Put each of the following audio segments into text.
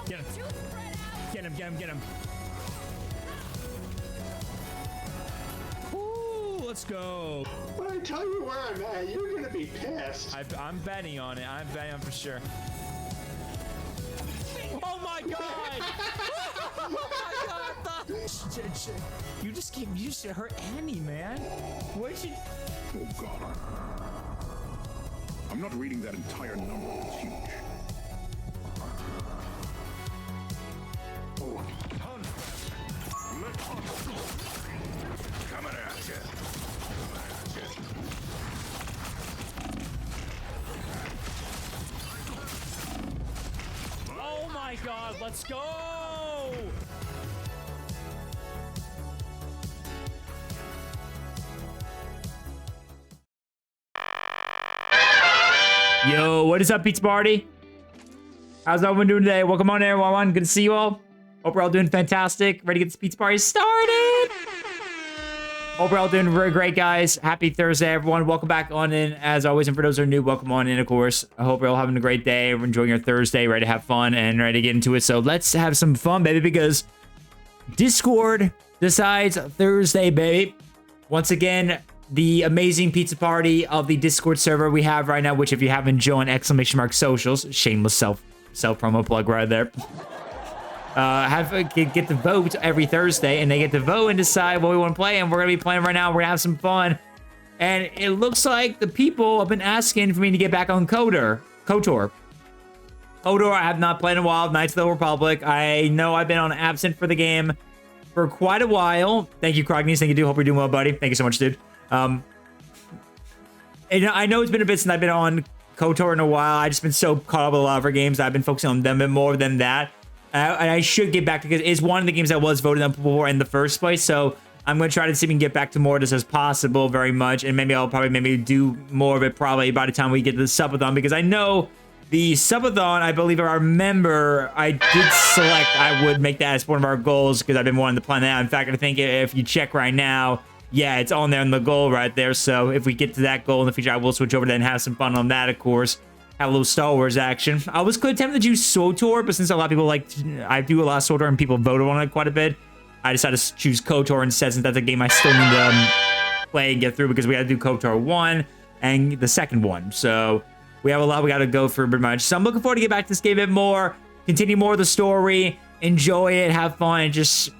Get him. Get him, get him, get him. Ooh, let's go. When I tell you where I'm at, you're gonna be pissed. I'm betting on it. I'm betting on for sure. Oh my god! Oh my god! You just hurt Annie, man. Where'd you? Oh god. I'm not reading that entire number. It's huge. Oh. Coming at you. Oh my god, let's go! Yo, what is up, Pizza Party? How's everyone doing today? Welcome on, everyone. Good to see you all. Hope we're all doing fantastic. Ready to get this Pizza Party started. Hope we're all doing very great, guys. Happy Thursday, everyone. Welcome back on in, as always. And for those who are new, welcome on in, of course. I hope you're all having a great day. We're enjoying your Thursday, ready to have fun and ready to get into it. So let's have some fun, baby, because Discord decides Thursday, baby. Once again, the amazing Pizza Party of the Discord server we have right now, which if you haven't joined, !socials, shameless self promo plug right there. Get to vote every Thursday, and they get to vote and decide what we want to play, and we're gonna be playing right now. We're gonna have some fun, and it looks like the people have been asking for me to get back on KOTOR. I have not played in a while. Knights of the Republic. I know I've been on absent for the game for quite a while. Thank you, Krognes. Thank you, dude. Hope you're doing well, buddy. Thank you so much, dude. And I know it's been a bit since I've been on KOTOR in a while. I've just been so caught up with a lot of our games. I've been focusing on them a bit more than that. And I should get back to, because it's one of the games that was voted on for in the first place. So I'm going to try to see if we can get back to more of this as possible very much. And maybe I'll probably do more of it probably by the time we get to the subathon, because I know the subathon, I believe, if I remember, I did select I would make that as one of our goals, because I've been wanting to plan that out. In fact, I think if you check right now, yeah, it's on there in the goal right there. So if we get to that goal in the future, I will switch over there and have some fun on that, of course. Have a little Star Wars action. I was tempted to do SWTOR, but since a lot of people I do a lot of SWTOR and people voted on it quite a bit, I decided to choose KOTOR instead, since that's a game I still need to play and get through, because we got to do KOTOR 1 and the second one. So we have a lot we got to go through pretty much. So I'm looking forward to get back to this game a bit more, continue more of the story, enjoy it, have fun, and just,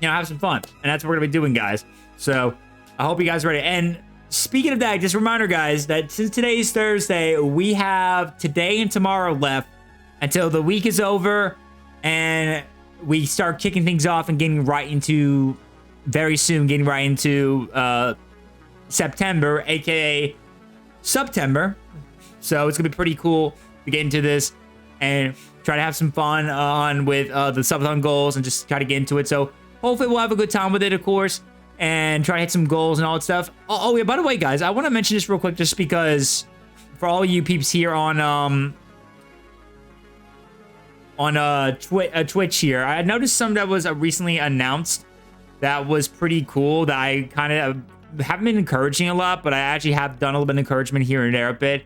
have some fun. And that's what we're going to be doing, guys. So I hope you guys are ready. And speaking of that, just a reminder, guys, that since today's Thursday, we have today and tomorrow left until the week is over and we start kicking things off and getting right into, very soon, getting right into September, aka September. So it's gonna be pretty cool to get into this and try to have some fun on with the subathon goals and just try to get into it. So hopefully we'll have a good time with it, of course, and try to hit some goals and all that stuff. Oh yeah, by the way, guys, I want to mention this real quick, just because for all you peeps here on Twitch here, I noticed some that was recently announced that was pretty cool, that I kind of haven't been encouraging a lot, but I actually have done a little bit of encouragement here and there a bit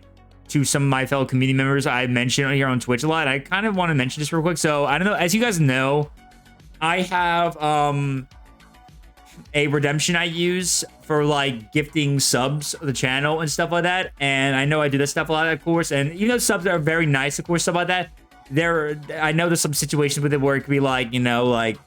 to some of my fellow community members. I mentioned here on Twitch a lot. I kind of want to mention this real quick. So I don't know, as you guys know, I have a redemption I use for like gifting subs of the channel and stuff like that, and I know I do this stuff a lot, of course, and even though subs are very nice, of course, stuff like that, I know there's some situations with it where it could be like, like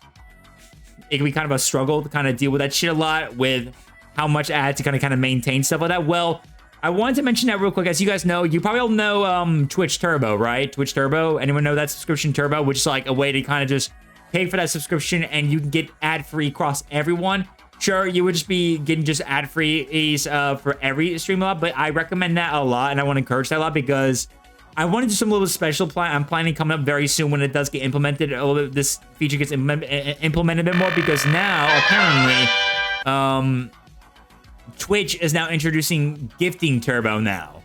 it can be kind of a struggle to kind of deal with that shit a lot, with how much I had to kind of maintain stuff like that. Well, I wanted to mention that real quick. As you guys know, you probably all know Twitch Turbo, right? Twitch Turbo, anyone know that subscription Turbo, which is like a way to kind of just pay for that subscription and you can get ad-free across everyone. Sure, you would just be getting just ad-free for every stream a lot, but I recommend that a lot, and I want to encourage that a lot, because I want to do some little special plan. I'm planning coming up very soon when it does get implemented. A little bit, this feature gets implemented a bit more, because now apparently Twitch is now introducing gifting Turbo now.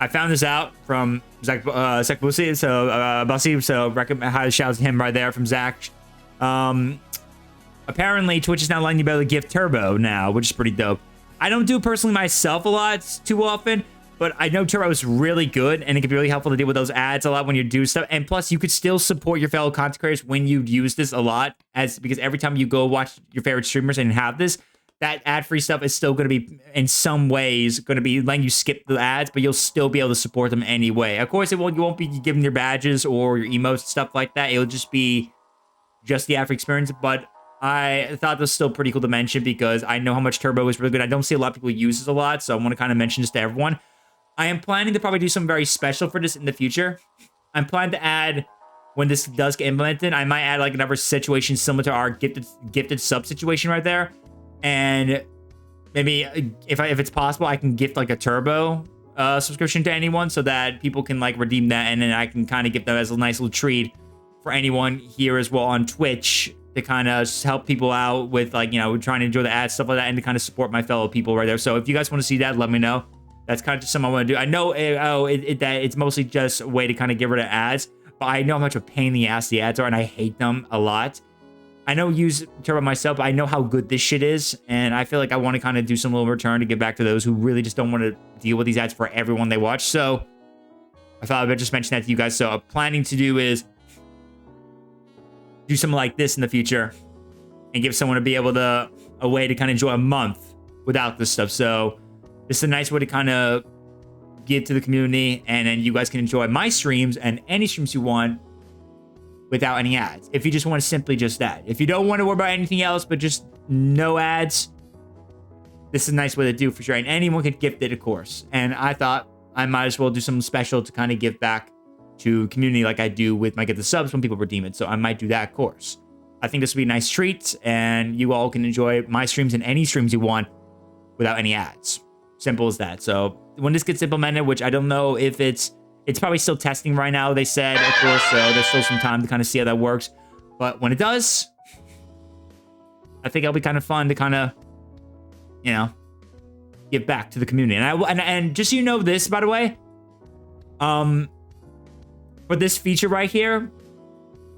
I found this out from Zach Bussy, so recommend high shout out to him right there from Zach. Apparently, Twitch is now letting you be able to gift Turbo now, which is pretty dope. I don't do it personally myself a lot, too often, But I know Turbo is really good, and it can be really helpful to deal with those ads a lot when you do stuff. And plus, you could still support your fellow content creators when you use this a lot, because every time you go watch your favorite streamers and have this, that ad-free stuff is still going to be, in some ways, going to be letting you skip the ads, but you'll still be able to support them anyway. Of course, you won't be given your badges or your emotes, stuff like that. It'll just be the ad-free experience, but I thought this was still pretty cool to mention because I know how much Turbo is really good. I don't see a lot of people use this a lot, so I want to kind of mention this to everyone. I am planning to probably do something very special for this in the future. I'm planning to add, when this does get implemented, I might add like another situation similar to our gifted sub situation right there. And maybe if it's possible, I can gift like a Turbo subscription to anyone so that people can like redeem that, and then I can kind of give them as a nice little treat for anyone here as well on Twitch to kind of help people out with, like, you know, trying to enjoy the ads, stuff like that, and to kind of support my fellow people right there. So if you guys want to see that, let me know. That's kind of just something I want to do. I know that it's mostly just a way to kind of get rid of ads, but I know how much of a pain in the ass the ads are, and I hate them a lot. I know use Turbo myself, but I know how good this shit is, and I feel like I want to kind of do some little return to give back to those who really just don't want to deal with these ads for everyone they watch. So I thought I would just mention that to you guys. So I'm planning to do is do something like this in the future and give someone to be able to a way to kind of enjoy a month without this stuff. So this is a nice way to kind of give to the community, and then you guys can enjoy my streams and any streams you want without any ads. If you just want to simply just that. If you don't want to worry about anything else, but just no ads, this is a nice way to do for sure. And anyone could gift it, of course. And I thought I might as well do something special to kind of give back to community like I do with my Get the Subs when people redeem it. So I might do that, of course. I think this would be a nice treat, and you all can enjoy my streams and any streams you want without any ads. Simple as that. So when this gets implemented, which I don't know if it's probably still testing right now, they said, of course, so there's still some time to kind of see how that works. But when it does, I think it'll be kind of fun to kind of, you know, give back to the community. And just so you know this, by the way, for this feature right here,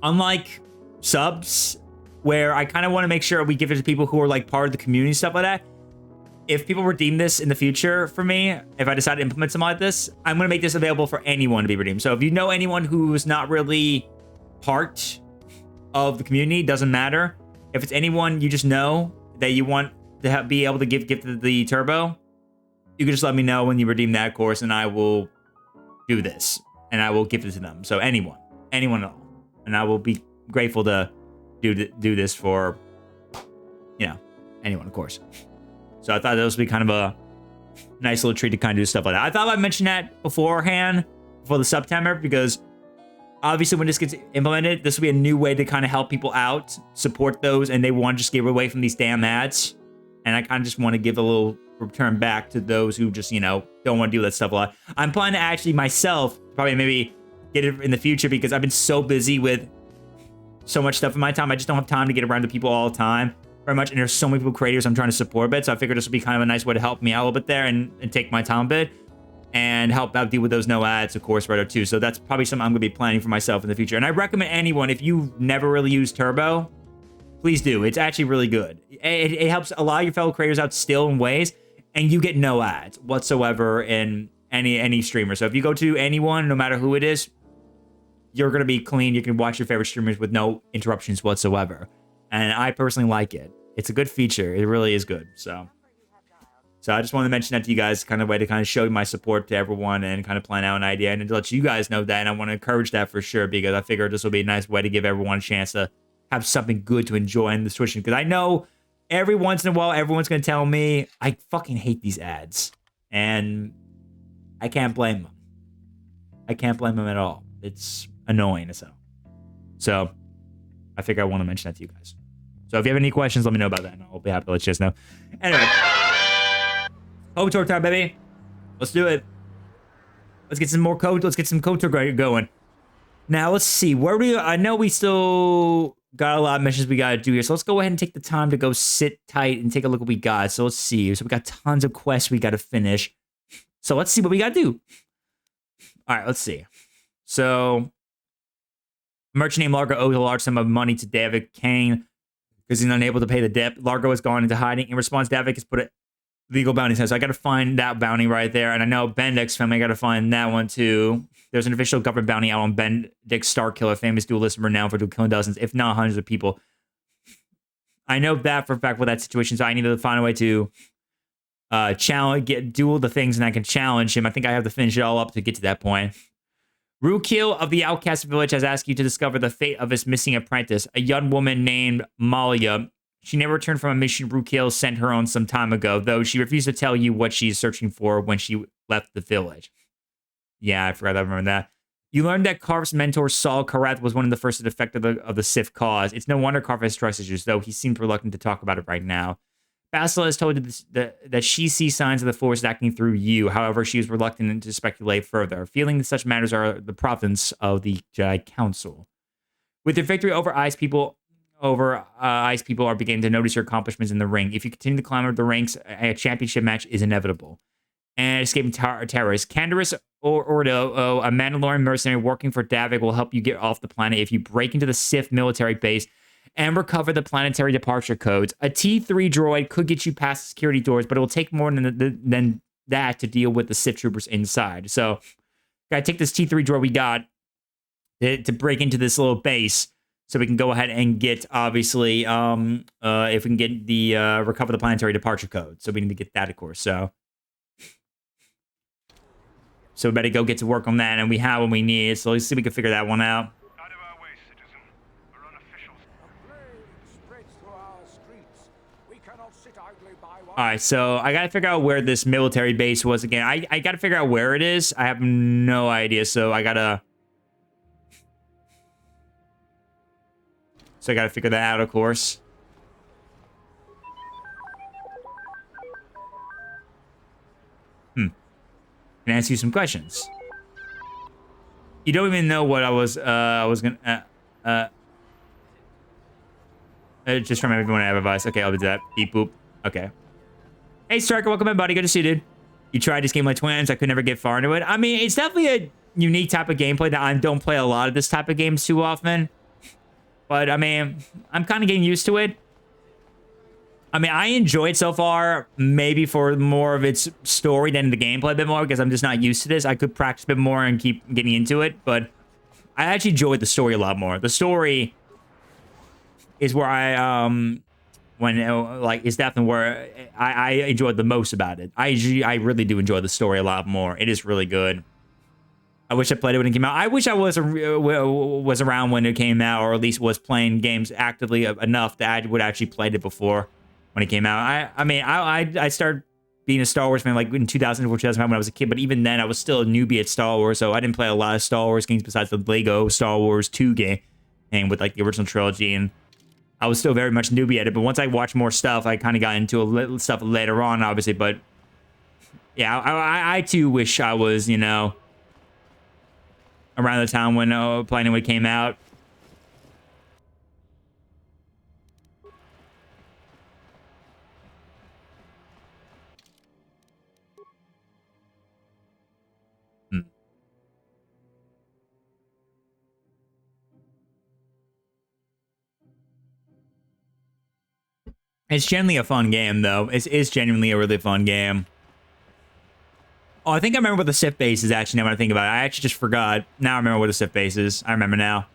unlike subs, where I kind of want to make sure we give it to people who are like part of the community, stuff like that. If people redeem this in the future for me, if I decide to implement something like this, I'm going to make this available for anyone to be redeemed. So if you know anyone who's not really part of the community, doesn't matter. If it's anyone you just know that you want to be able to give the Turbo, you can just let me know when you redeem that, course, and I will do this. And I will give it to them. So anyone at all. And I will be grateful to do this for, you know, anyone, of course. So I thought this would be kind of a nice little treat to kind of do stuff like that. I thought I'd mention that beforehand, before the September, because obviously when this gets implemented, this will be a new way to kind of help people out, support those, and they want to just get away from these damn ads. And I kind of just want to give a little return back to those who just, you know, don't want to do that stuff a lot. I'm planning to actually myself probably maybe get it in the future, because I've been so busy with so much stuff in my time. I just don't have time to get around to people all the time very much. And there's so many people creators I'm trying to support a bit. So I figured this would be kind of a nice way to help me out a little bit there and take my time a bit and help out deal with those no ads, of course, right there too. So that's probably something I'm going to be planning for myself in the future. And I recommend anyone, if you've never really used Turbo, please do. It's actually really good. It helps a lot of your fellow creators out still in ways, and you get no ads whatsoever in any streamer. So if you go to anyone, no matter who it is, you're going to be clean. You can watch your favorite streamers with no interruptions whatsoever. And I personally like it. It's a good feature. It really is good. So I just wanted to mention that to you guys, kind of way to kind of show my support to everyone and kind of plan out an idea and to let you guys know that. And I want to encourage that for sure, because I figure this will be a nice way to give everyone a chance to have something good to enjoy in the Switch. Because I know every once in a while, everyone's going to tell me, I fucking hate these ads. And I can't blame them. I can't blame them at all. It's annoying as hell. So I figure I want to mention that to you guys. So if you have any questions, let me know about that, and I'll be happy to let you guys know. Anyway, KOTOR time, baby. Let's do it. Let's get some more code. Let's get some KOTOR going. Now let's see. Where do I know we still got a lot of missions we got to do here. So let's go ahead and take the time to go sit tight and take a look at what we got. So let's see. So we got tons of quests we got to finish. So let's see what we got to do. All right, let's see. So merchant named Largo owes a large sum of money to David Kane because he's unable to pay the debt. Largo has gone into hiding. In response, David has put Legal bounty says, I got to find that bounty right there. And I know Benedict's family, I got to find that one too. There's an official government bounty out on Benedict Starkiller, famous duelist renowned for killing dozens, if not hundreds of people. I know that for a fact with that situation, so I need to find a way to duel the things, and I can challenge him. I think I have to finish it all up to get to that point. Rukil of the Outcast Village has asked you to discover the fate of his missing apprentice, a young woman named Malia. She never returned from a mission Rukil sent her on some time ago, though she refused to tell you what she's searching for when she left the village. Yeah, I forgot. I remember that. You learned that Karf's mentor, Saul Karath, was one of the first to defect of the Sith cause. It's no wonder Karf has trust issues, though he seemed reluctant to talk about it right now. Bastila has told you that she sees signs of the Force acting through you. However, she is reluctant to speculate further, feeling that such matters are the province of the Jedi Council. With your victory over Ice People are beginning to notice your accomplishments in the ring. If you continue to climb up the ranks, a championship match is inevitable. And escaping terrorists. Candaris Ordo, a Mandalorian mercenary working for Davik, will help you get off the planet if you break into the Sith military base and recover the planetary departure codes. A T3 droid could get you past the security doors, but it will take more than that to deal with the Sith troopers inside. So, gotta take this T3 droid we got to break into this little base, so we can go ahead and get, obviously, if we can get the recover the planetary departure code. So we need to get that, of course. So we better go get to work on that, and we have what we need. So let's see if we can figure that one out. Out of our way, citizen. We're unofficial. A plague spreads through our streets. We cannot sit idly by while... All right, so I got to figure out where this military base was again. I got to figure out where it is. I have no idea, so I got to... So I got to figure that out, of course. And ask you some questions. You don't even know what I was gonna just from everyone I have advice. Okay, I'll do that. Beep boop. Okay. Hey Striker, welcome in, buddy. Good to see you, dude. You tried this game like twins. I could never get far into it. I mean, it's definitely a unique type of gameplay that I don't play a lot of this type of games too often. But I mean, I'm kind of getting used to it. I mean, I enjoy it so far, maybe for more of its story than the gameplay a bit more, because I'm just not used to this. I could practice a bit more and keep getting into it, but I actually enjoyed the story a lot more. The story is where is definitely where I enjoyed the most about it. I really do enjoy the story a lot more. It is really good. I wish I played it when it came out. I wish I was around when it came out, or at least was playing games actively enough that I would actually played it before. When it came out, I started being a Star Wars fan like in 2004, 2005 when I was a kid, but even then I was still a newbie at Star Wars, so I didn't play a lot of Star Wars games besides the Lego Star Wars 2 game and with like the original trilogy, and I was still very much newbie at it. But once I watched more stuff, I kind of got into a little stuff later on, obviously. But yeah, I too wish I was, you know, around the time when playing when it came out. It's genuinely a fun game, though. It's genuinely a really fun game. Oh, I think I remember what the Sith base is, actually, now when I think about it. I actually just forgot. Now I remember what the Sith base is. I remember now.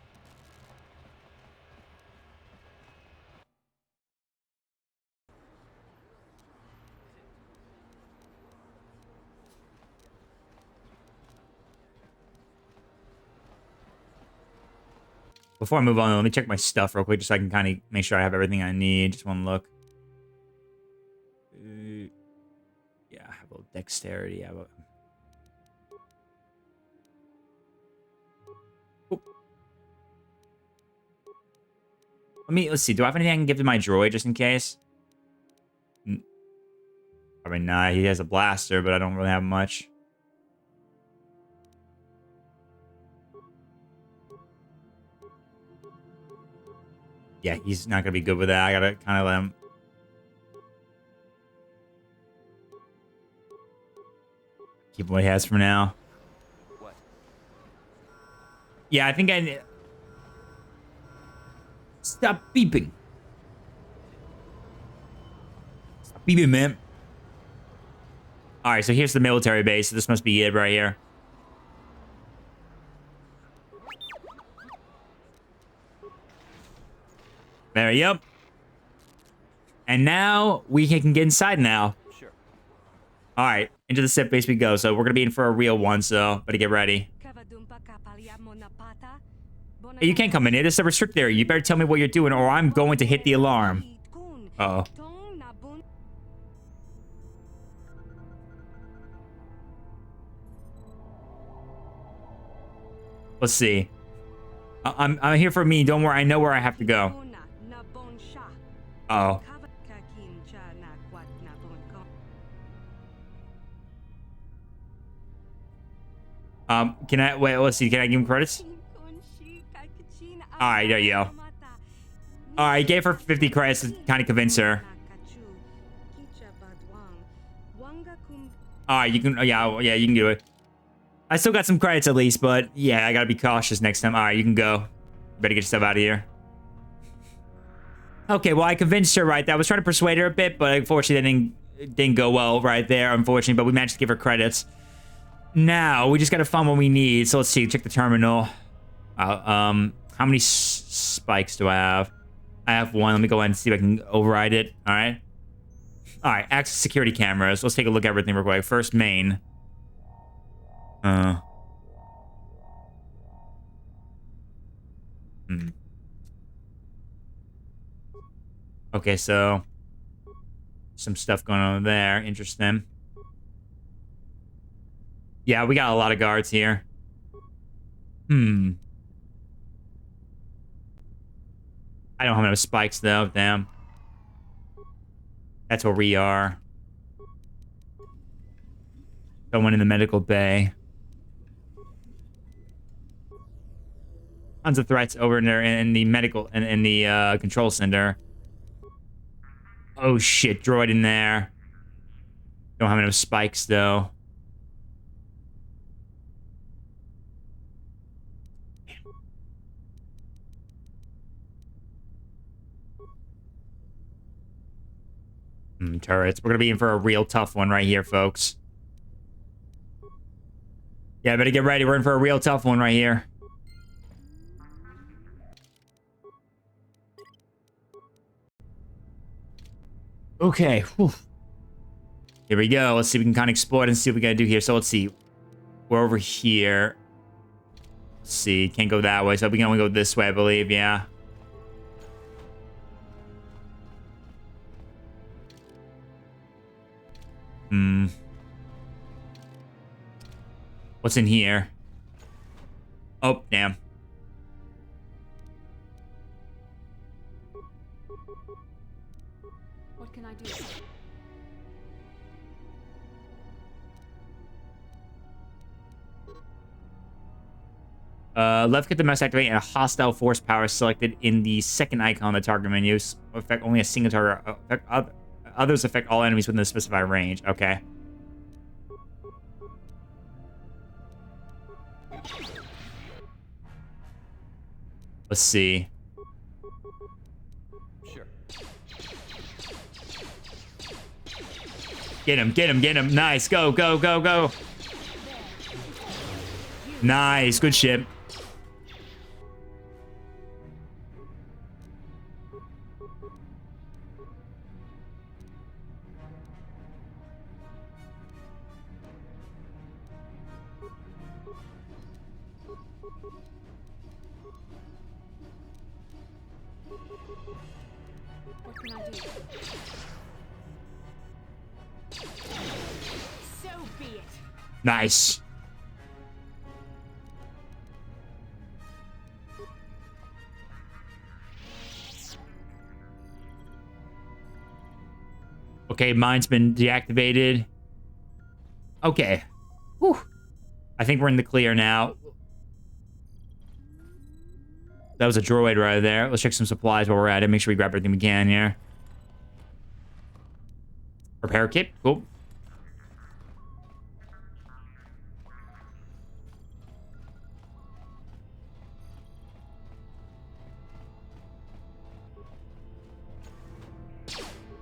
Before I move on, let me check my stuff real quick, just so I can kind of make sure I have everything I need. Just one look. Yeah, I have a little dexterity. I have a... Oh. Let's see. Do I have anything I can give to my droid just in case? Probably not. He has a blaster, but I don't really have much. Yeah, he's not going to be good with that. I got to kind of let him... keep what he has for now. What? Yeah, I think I... Stop beeping. Stop beeping, man. All right, so here's the military base. So this must be it right here. There you go. And now we can get inside now. Sure. All right, into the set base we go. So we're gonna be in for a real one, so better get ready. Hey, you can't come in here. This is a restricted area. You better tell me what you're doing, or I'm going to hit the alarm. Uh-oh. Let's see. I'm here for me. Don't worry. I know where I have to go. Uh-oh. Can I wait? Let's see. Can I give him credits? All right, there you go. All right, gave her 50 credits to kind of convince her. All right, you can. Yeah, you can do it. I still got some credits at least, but yeah, I gotta be cautious next time. All right, you can go. Better get yourself out of here. Okay, well, I convinced her right there. I was trying to persuade her a bit, but unfortunately, that didn't go well right there. Unfortunately, but we managed to give her credits. Now we just gotta find what we need. So let's see. Check the terminal. How many spikes do I have? I have one. Let me go ahead and see if I can override it. All right. All right. Access security cameras. Let's take a look at everything real quick. First, main. Okay, so some stuff going on there. Interesting. Yeah, we got a lot of guards here. I don't have enough spikes, though. Damn. That's where we are. Someone in the medical bay. Tons of threats over there in the medical... in the control center. Oh, shit. Droid in there. Don't have enough spikes, though. Turrets. We're gonna be in for a real tough one right here, folks. Yeah, better get ready. We're in for a real tough one right here. Okay. Whew. Here we go. Let's see if we can kind of explore it and see what we gotta do here. So let's see. We're over here. Let's see. Can't go that way, so we can only go this way, I believe. Yeah. What's in here? Oh, damn. What can I do? Left click the mouse activate and a hostile force power selected in the second icon on the target menu. Affect only a single target. Others affect all enemies within the specified range. Okay. Let's see. Sure. Get him, get him, get him. Nice. Go, go, go, go. Nice. Good shit. What can I do? So be it. Nice. Okay, mine's been deactivated. Okay. Whew. I think we're in the clear now. That was a droid right there. Let's check some supplies while we're at it. Make sure we grab everything we can here. Repair kit. Cool.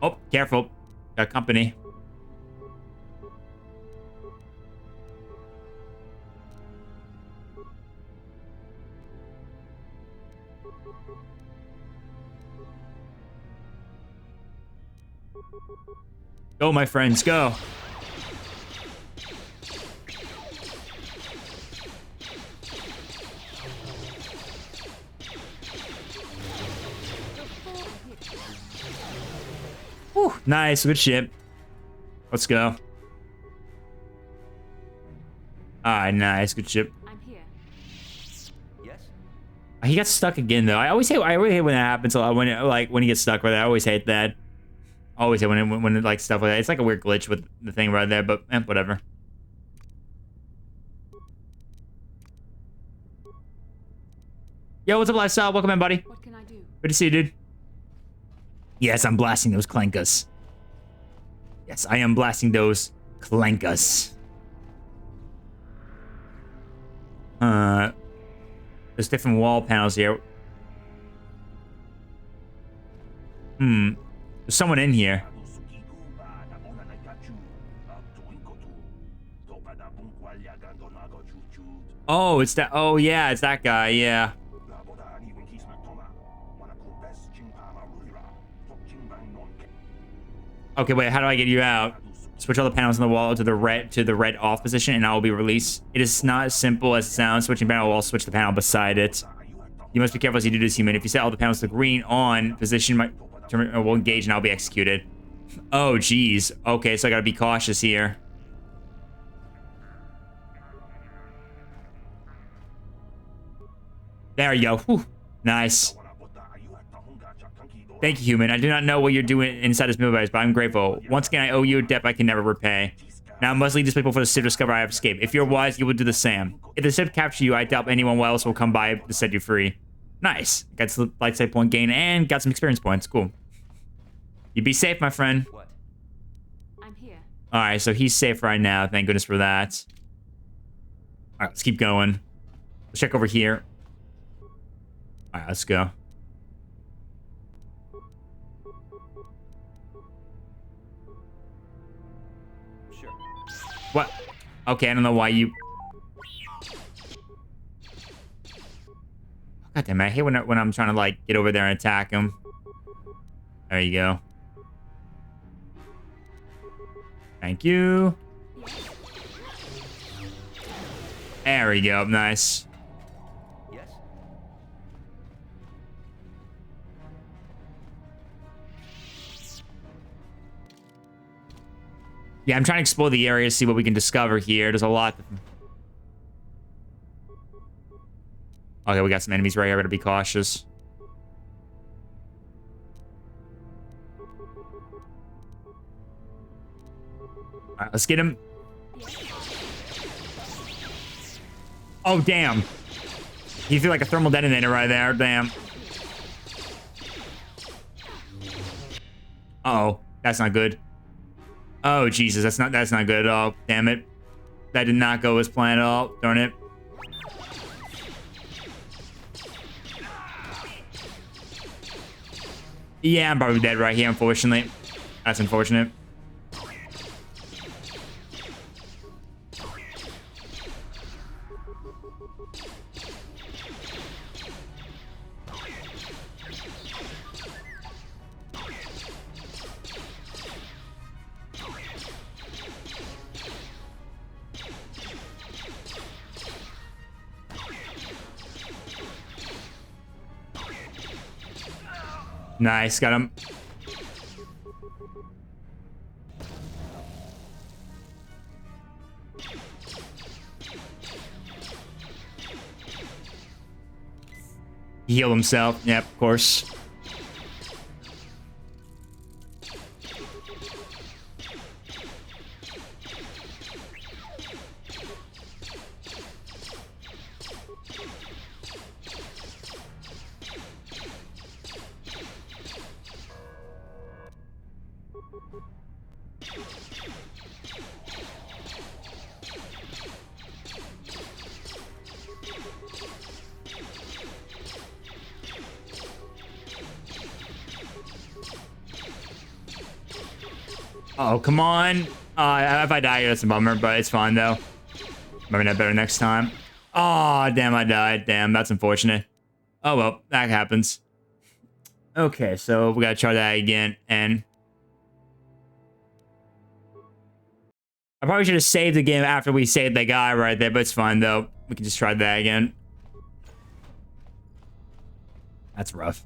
Oh, careful. Got company. Go, my friends, go. Whew, nice, good ship. Let's go. Alright, nice, good ship. I'm here. Yes? He got stuck again though. I really hate when that happens. When he gets stuck with it. I always hate that. Always hate when it, like stuff like that. It's like a weird glitch with the thing right there, but whatever. Yo, what's up, Lifestyle? Welcome in, buddy. What can I do? Good to see you, dude. Yes, I'm blasting those clankas. Yes, I am blasting those clankas. There's different wall panels here. There's someone in here. Oh, it's that. Oh, yeah, it's that guy. Yeah. Okay, wait. How do I get you out? Switch all the panels on the wall to the red off position, and I will be released. It is not as simple as it sounds. Switching panel will switch the panel beside it. You must be careful as you do this, human. If you set all the panels to green on position, my will engage, and I'll be executed. Oh, geez. Okay, so I gotta be cautious here. There you go. Whew. Nice. Thank you, human. I do not know what you're doing inside this movie, but I'm grateful. Once again, I owe you a debt I can never repay. Now I must leave this people for the ship to discover I have escaped. If you're wise, you will do the same. If the ship captures you, I doubt anyone else will come by to set you free. Nice. Got some light side point gain and got some experience points. Cool. You be safe, my friend. What? I'm here. All right, so he's safe right now. Thank goodness for that. All right, let's keep going. Let's check over here. All right, let's go. Sure. What? Okay, I don't know why you... God damn it, I hate when I'm trying to, like, get over there and attack him. There you go. Thank you. There we go, nice. Yes? Yeah, I'm trying to explore the area, see what we can discover here. There's a lot. Okay, we got some enemies right here. I gotta be cautious. All right, let's get him. Oh, damn. You feel like a thermal detonator right there. Damn. Uh-oh. That's not good. Oh, Jesus. That's not good at all. Damn it. That did not go as planned at all. Darn it. Yeah, I'm probably dead right here, unfortunately. That's unfortunate. Nice, got him. He healed himself. Yep, of course. Oh, come on. If I die, that's a bummer, but it's fine, though. Maybe not better next time. Oh, damn, I died. Damn, that's unfortunate. Oh, well, that happens. Okay, so we gotta try that again, and... I probably should have saved the game after we saved that guy right there, but it's fine though. We can just try that again. That's rough.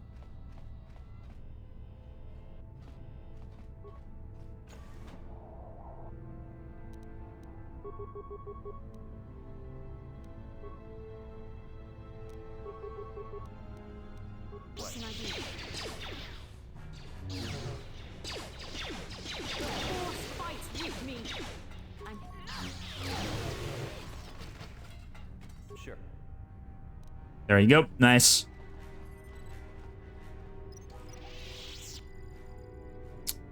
What can I do? Force fights with me. I'm Sure. There you go. Nice.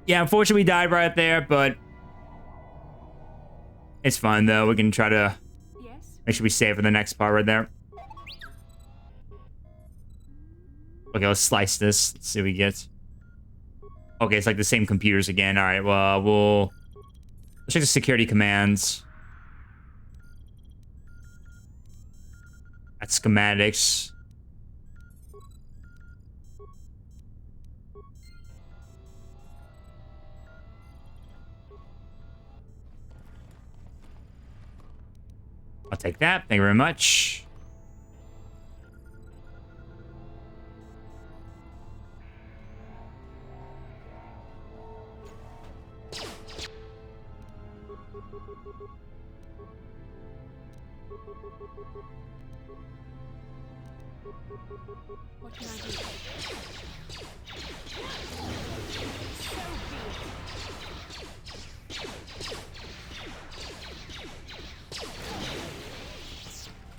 Yeah, unfortunately we died right there, but it's fine though. We can try to yes. make sure we save for the next part right there. Okay, let's slice this. Let's see what we get. Okay, it's like the same computers again. All right, well, let's check the security commands. That's schematics. I'll take that. Thank you very much. What can I do? So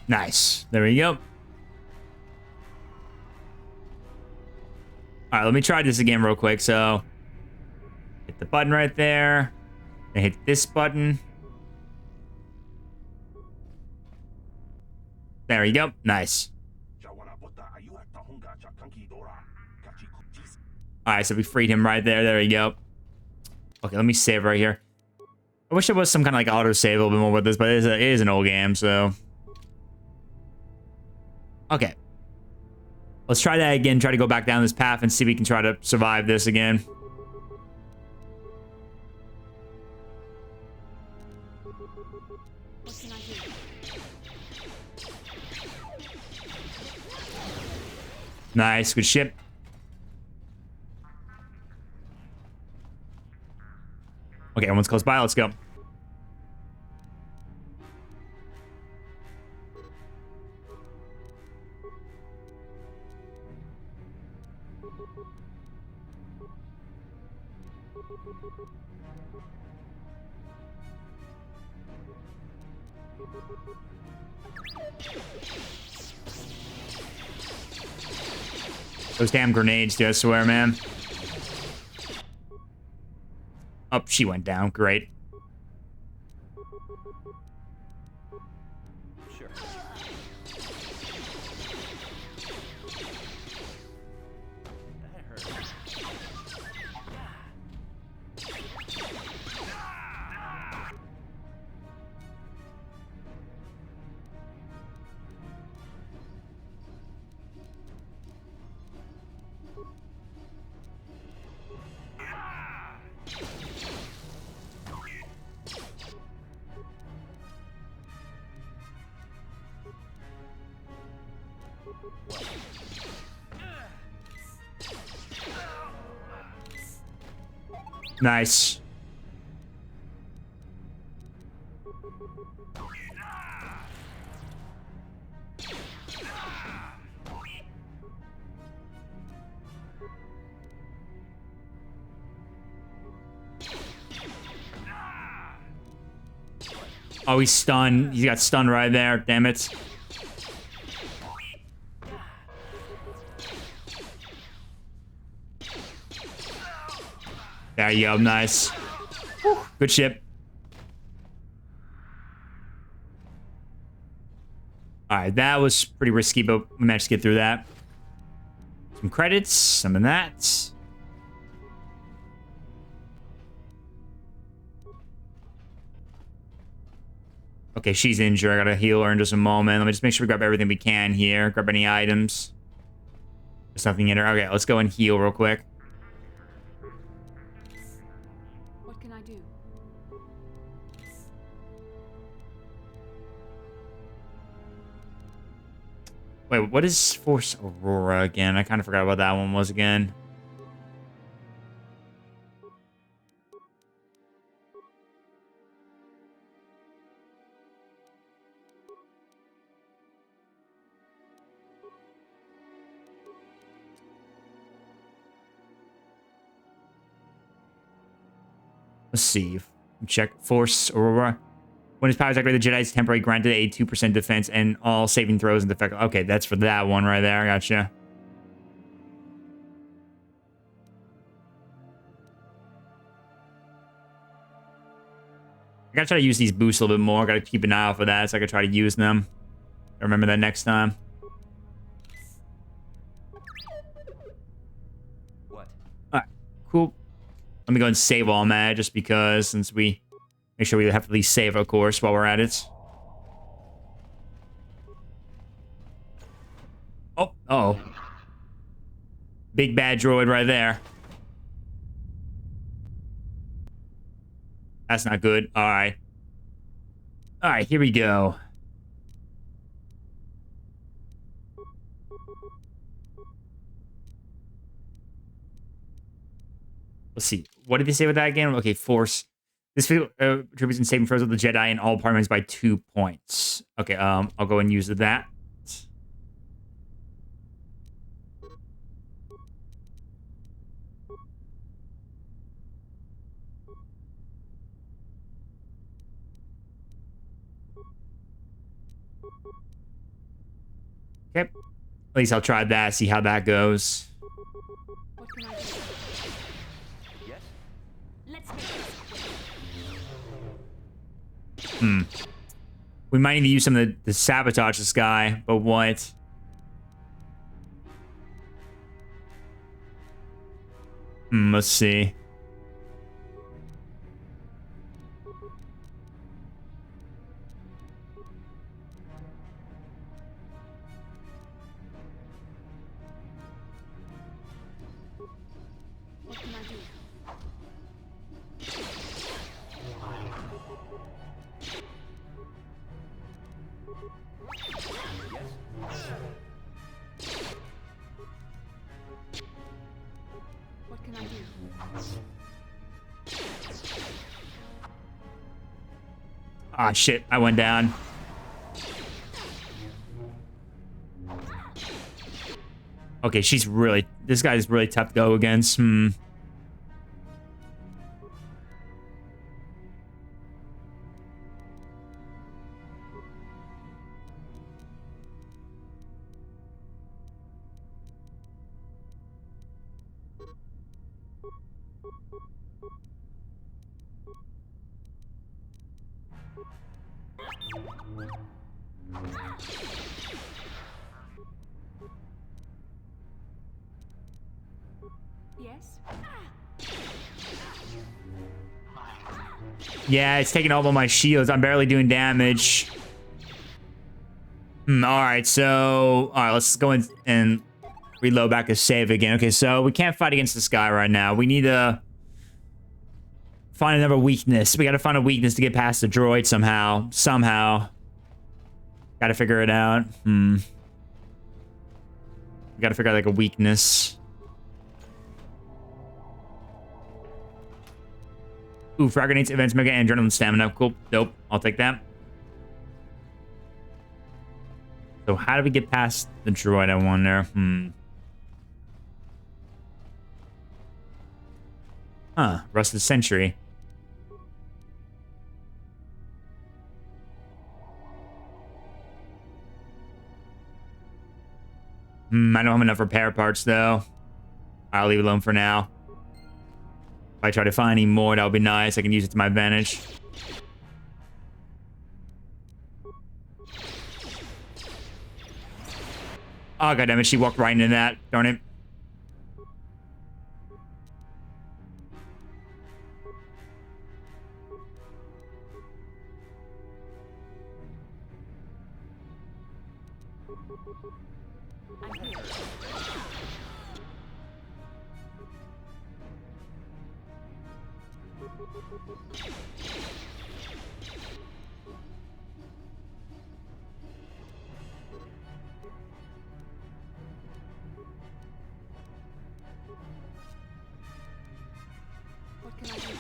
Nice. There we go. All right, let me try this again real quick. So, hit the button right there. Then hit this button. There you go. Nice. All right, so we freed him right there. There you go. Okay, let me save right here. I wish there was some kind of like auto-save a little bit more with this, but it is an old game, so... Okay. Let's try that again. Try to go back down this path and see if we can try to survive this again. what can I do? Nice. Good ship. Okay, everyone's close by. Let's go. Those damn grenades, dude, I swear, man. Oh, she went down. Great. Sure. That hurt. Nice. Oh, he's stunned. He got stunned right there. Damn it. There you go. Nice. Whew. Good ship. All right, that was pretty risky, but we managed to get through that. Some credits, some of that. Okay, she's injured. I gotta heal her in just a moment. Let me just make sure we grab everything we can here. Grab any items. There's nothing in her. Okay, let's go and heal real quick. What can I do? Wait, what is Force Aurora again? I kind of forgot what that one was again. Let's see. Check Force Aurora. When his powers activate, the Jedi is temporarily granted a 2% defense and all saving throws and defect. Okay, that's for that one right there. Gotcha. I gotta try to use these boosts a little bit more. Gotta keep an eye out for that so I can try to use them. I remember that next time. What? Alright, cool. Let me go and save all that just because since we make sure we have to at least save, of course, while we're at it. Oh. Big bad droid right there. That's not good. Alright. Alright, here we go. Let's see. What did they say with that again? Okay, Force. This attributes and saving throws of the Jedi in all departments by 2 points. Okay, I'll go and use that. Okay. At least I'll try that, see how that goes. What can I do? Yes? Let's make this quick. We might need to use some of the sabotage this guy, but what? Let's see. What can I do? What can I do? Ah, shit. I went down. Okay, she's really... This guy's really tough to go against. Yes? Yeah, it's taking all of my shields. I'm barely doing damage. Alright, so... Alright, let's go in and reload back to save again. Okay, so we can't fight against this guy right now. We need to find another weakness. We gotta find a weakness to get past the droid somehow. Somehow. Gotta figure it out. We gotta figure out, like, a weakness. Ooh, frag grenades, events, mega, and adrenaline stamina. Cool. Dope. I'll take that. So how do we get past the droid, I wonder? Huh. Rusted Sentry. I don't have enough repair parts, though. I'll leave it alone for now. If I try to find any more, that would be nice. I can use it to my advantage. Oh, goddammit, she walked right into that. Darn it. I'm here. What can I do?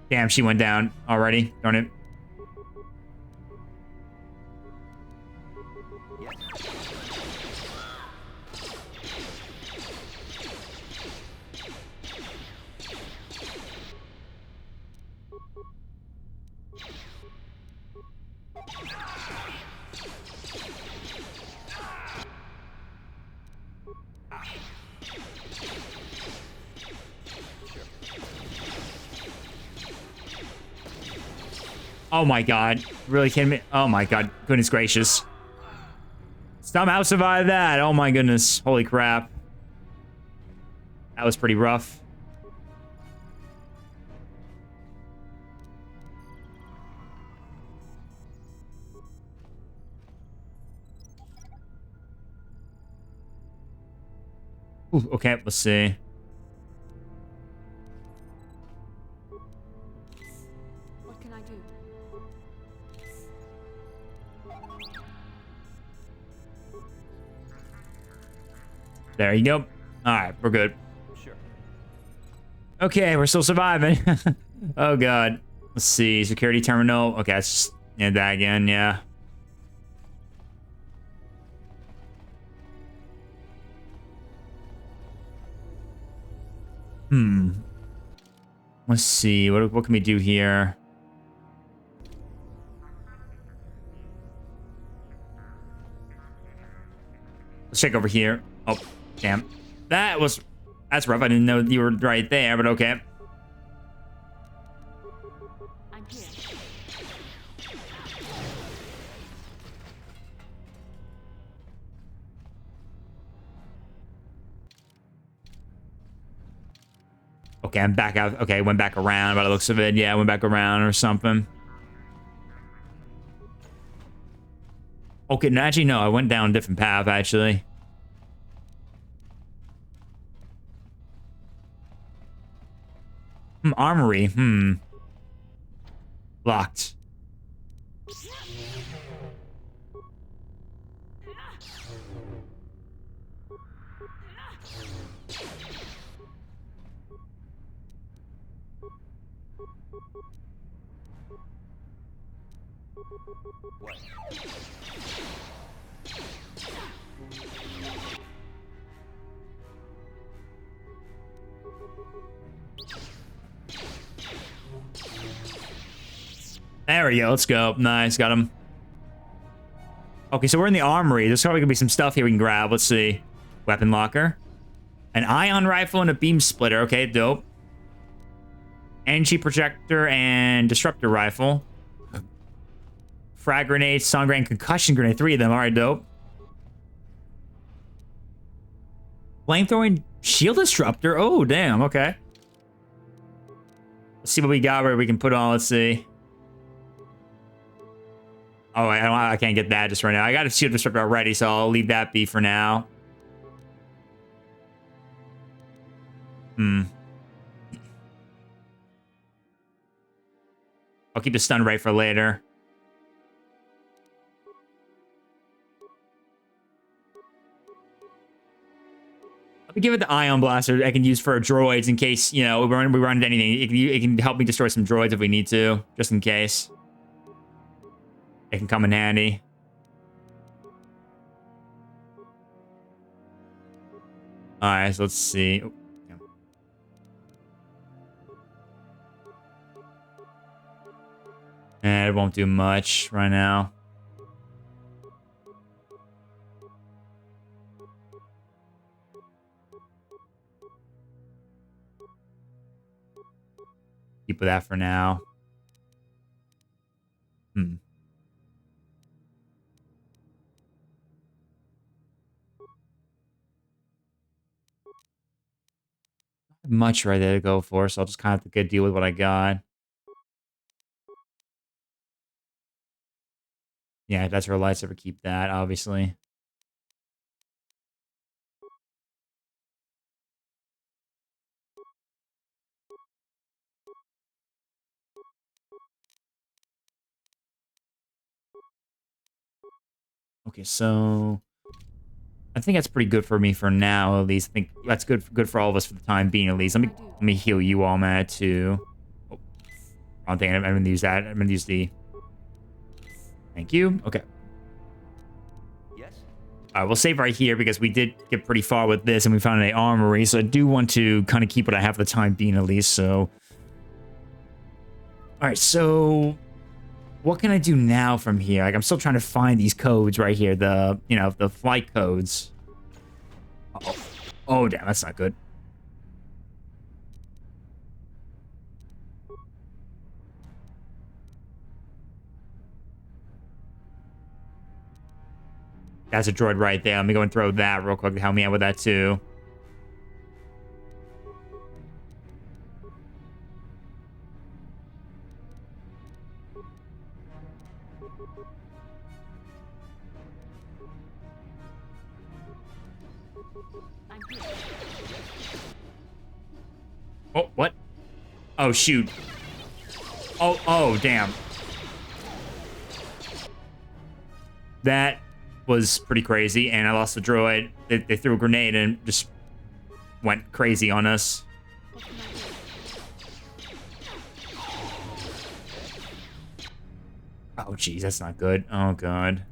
Damn, she went down already. Darn it. Oh my god. Really kidding me? Oh my god. Goodness gracious. Somehow survived that. Oh my goodness. Holy crap. That was pretty rough. Ooh, okay, let's see. What can I do? There you go. All right, we're good. Sure. Okay, we're still surviving. Oh god. Let's see. Security terminal. Okay, let's just end that again. Yeah. Let's see. What can we do here? Let's check over here. Oh, damn. That's rough. I didn't know you were right there, but okay. I'm here. Okay, I'm back out. Okay, went back around by the looks of it. Yeah, I went back around or something. Okay, no, actually, no. I went down a different path, actually. Armory. Locked. What? There we go. Let's go. Nice. Got him. Okay, so we're in the armory. There's probably going to be some stuff here we can grab. Let's see. Weapon locker. An ion rifle and a beam splitter. Okay, dope. Energy projector and disruptor rifle. Frag grenade, stun grenade, concussion grenade. 3 of them. All right, dope. Flamethrowing shield disruptor. Oh, damn. Okay. Let's see what we got where we can put on. Let's see. Oh, I can't get that just right now. I got a shield disruptor already, so I'll leave that be for now. I'll keep the stun right for later. Let me give it the ion blaster I can use for droids in case, you know, we run into anything. It can help me destroy some droids if we need to, just in case. It can come in handy. Alright, so let's see. Oh, damn. It won't do much right now. Keep with that for now. Much right there to go for, so I'll just kind of have to get deal with what I got. Yeah, that's her lightsaber. Keep that, obviously. Okay, so I think that's pretty good for me for now, at least. I think that's good for all of us for the time being, at least. Let me heal you all, man, too. Oh, I don't think I'm gonna use that. I'm gonna use the. Thank you. Okay. Yes? We'll save right here because we did get pretty far with this and we found an armory. So I do want to kind of keep what I have for the time being, at least. So, all right. So, what can I do now from here? Like, I'm still trying to find these codes right here. The flight codes. Uh-oh. Oh, damn, that's not good. That's a droid right there. Let me go and throw that real quick to help me out with that too. I'm here. Oh, what? Oh, shoot. Oh, damn. That was pretty crazy, and I lost the droid. They threw a grenade and just went crazy on us. What can I do? Oh, jeez, that's not good. Oh, God.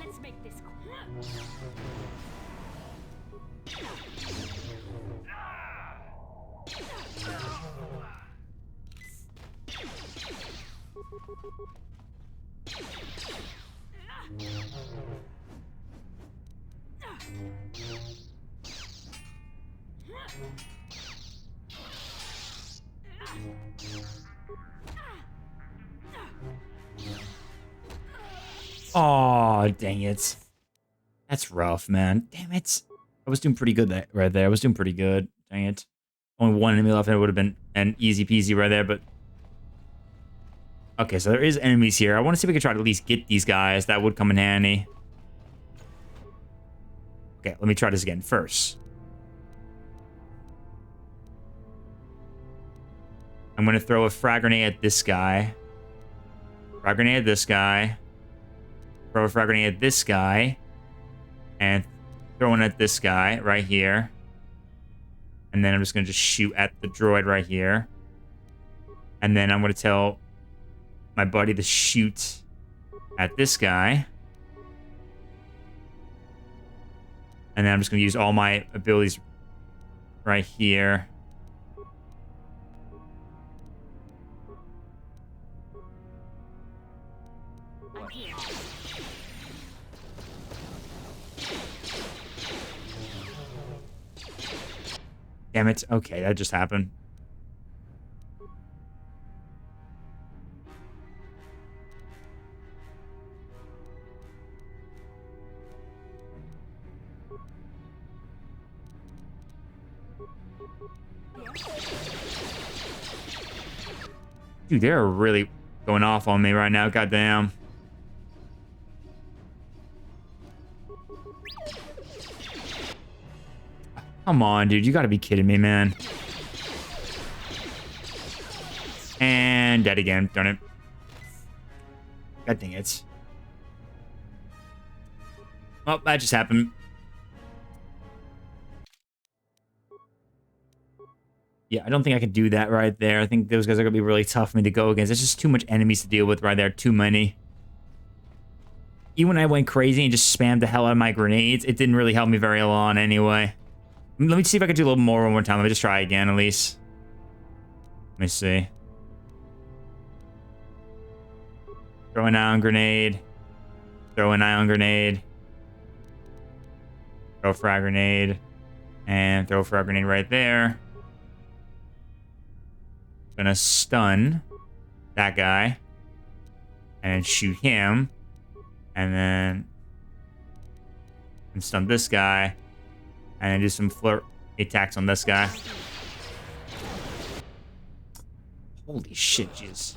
Let's make this quick. Oh, dang it. That's rough, man. Damn it. I was doing pretty good right there. I was doing pretty good. Dang it. Only one enemy left, and it would have been an easy peasy right there, but... Okay, so there is enemies here. I want to see if we can try to at least get these guys. That would come in handy. Okay, let me try this again first. I'm going to throw a frag grenade at this guy. Frag grenade at this guy. Throw a frag grenade at this guy. And throw one at this guy right here. And then I'm just going to just shoot at the droid right here. And then I'm going to tell my buddy to shoot at this guy. And then I'm just going to use all my abilities right here. I'm here. Damn it. Okay, that just happened. Dude, they're really going off on me right now. Goddamn. Come on, dude. You gotta be kidding me, man. And dead again. Darn it. God dang it. Well, that just happened. Yeah, I don't think I can do that right there. I think those guys are going to be really tough for me to go against. There's just too much enemies to deal with right there. Too many. Even when I went crazy and just spammed the hell out of my grenades, it didn't really help me very long anyway. Let me see if I can do a little more one more time. Let me just try again, at least. Let me see. Throw an ion grenade. Throw an ion grenade. Throw a frag grenade. And throw a frag grenade right there. Gonna stun that guy. And then shoot him. And then stun this guy. And then do some flurry attacks on this guy. Holy shit, jeez.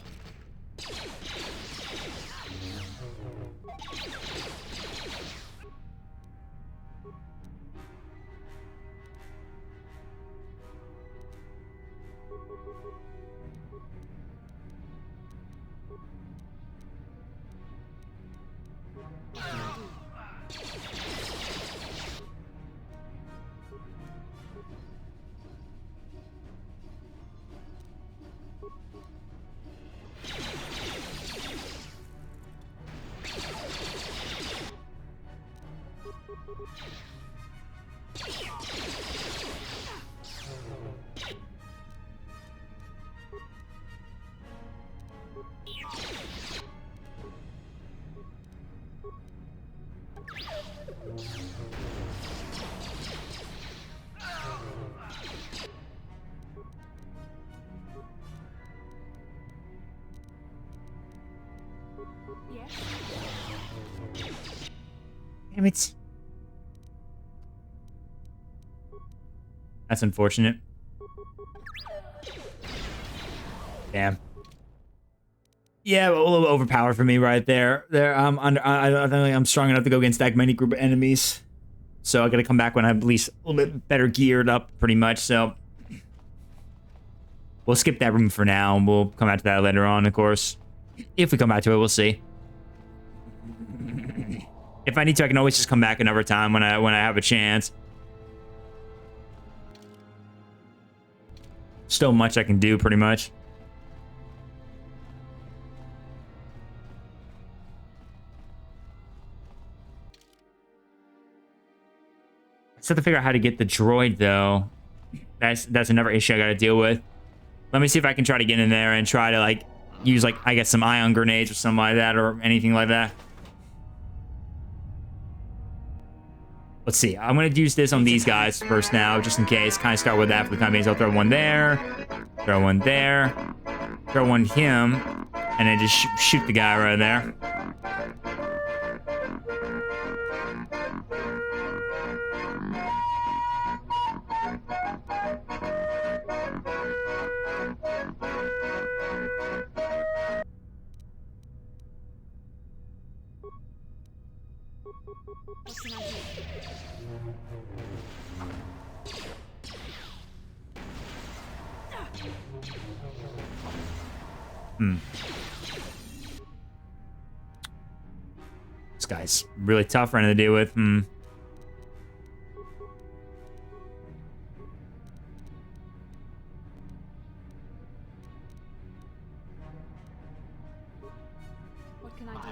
Yes. Damn it. That's unfortunate. Damn. Yeah, a little overpowered for me right there. I don't think I'm strong enough to go against that many group of enemies. So I gotta come back when I'm at least a little bit better geared up, pretty much. So we'll skip that room for now, and we'll come back to that later on, of course. If we come back to it, we'll see. If I need to, I can always just come back another time when I have a chance. Still much I can do, pretty much. I still have to figure out how to get the droid, though. That's another issue I gotta deal with. Let me see if I can try to get in there and try to, like, use, like, I guess some ion grenades or something like that, or anything like that. Let's see. I'm gonna use this on these guys first now, just in case. Kind of start with that for the time being. So I'll throw one there, throw one there, throw one him, and then just shoot the guy right there. What can I do? This guy's really tough running to deal with. What can I do?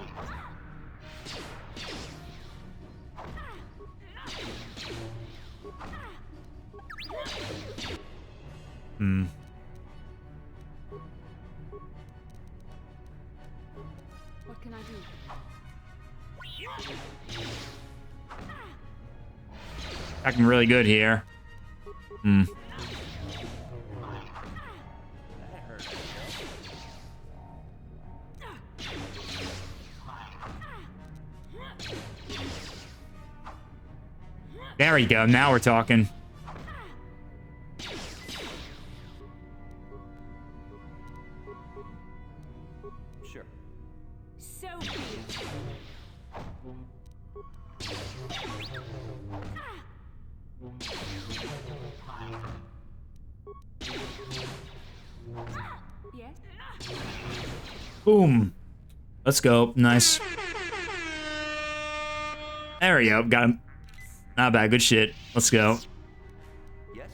What can I do? Acting really good here. There we go. Now we're talking. Sure. So be it. Yes. Boom. Let's go. Nice. There we go. Got him. Not bad. Good shit. Let's go. Yes?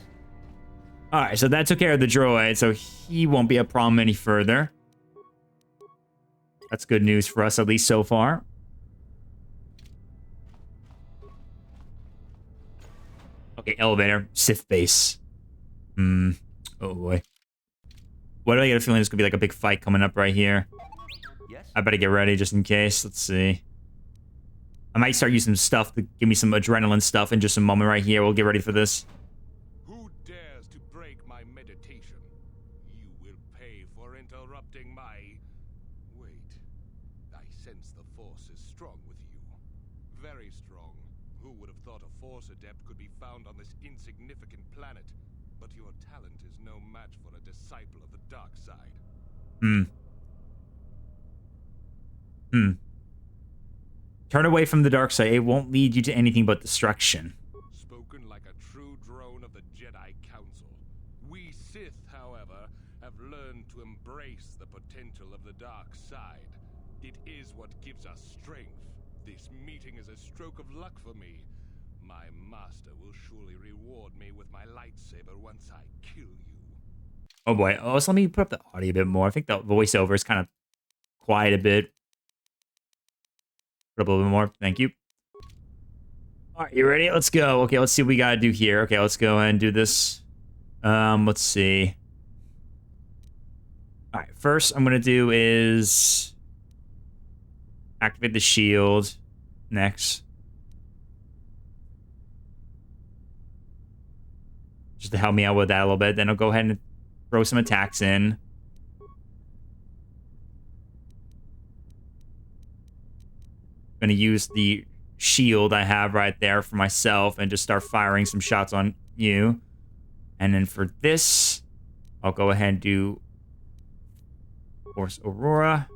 Alright, so that took care of the droid, so he won't be a problem any further. That's good news for us, at least so far. Okay, elevator. Sith base. Oh boy. What do I get a feeling there's gonna be like a big fight coming up right here? Yes? I better get ready just in case. Let's see. I might start using some stuff to give me some adrenaline stuff in just a moment right here. We'll get ready for this. Who dares to break my meditation? You will pay for interrupting my... Wait. I sense the Force is strong with you. Very strong. Who would have thought a Force adept could be found on this insignificant planet? But your talent is no match for a disciple of the dark side. Turn away from the dark side. It won't lead you to anything but destruction. Spoken like a true drone of the Jedi Council. We Sith, however, have learned to embrace the potential of the dark side. It is what gives us strength. This meeting is a stroke of luck for me. My master will surely reward me with my lightsaber once I kill you. Oh boy. Oh, so let me put up the audio a bit more. I think the voiceover is kind of quiet a bit. Put up a little bit more. Thank you. All right, you ready? Let's go. Okay, let's see what we gotta do here. Okay, let's go ahead and do this. Let's see. All right, first I'm gonna do is activate the shield. Next, just to help me out with that a little bit. Then I'll go ahead and throw some attacks in. Gonna use the shield I have right there for myself and just start firing some shots on you. And then for this, I'll go ahead and do Force Aurora.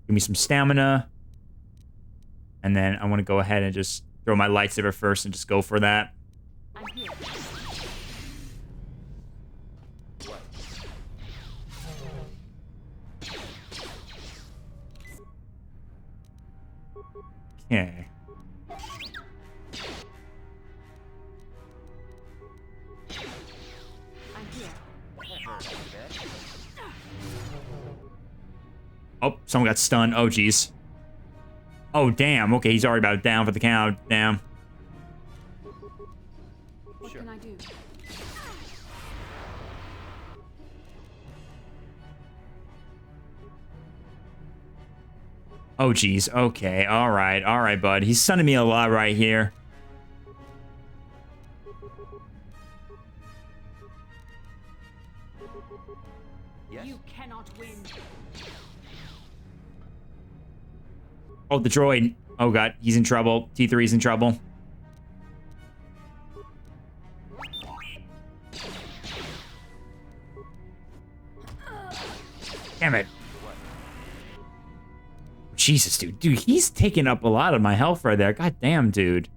Give me some stamina. And then I want to go ahead and just throw my lightsaber first and just go for that. I'm here. Okay. I'm here. Oh, someone got stunned. Oh, jeez. Oh, damn. Okay, he's already about down for the count. Damn. What can I do? Oh, jeez. Okay. All right. All right, bud. He's stunning me a lot right here. Yes. You cannot win. Oh, the droid. Oh, God. He's in trouble. T3's in trouble. Damn it. Jesus, dude. Dude, he's taking up a lot of my health right there. God damn, dude.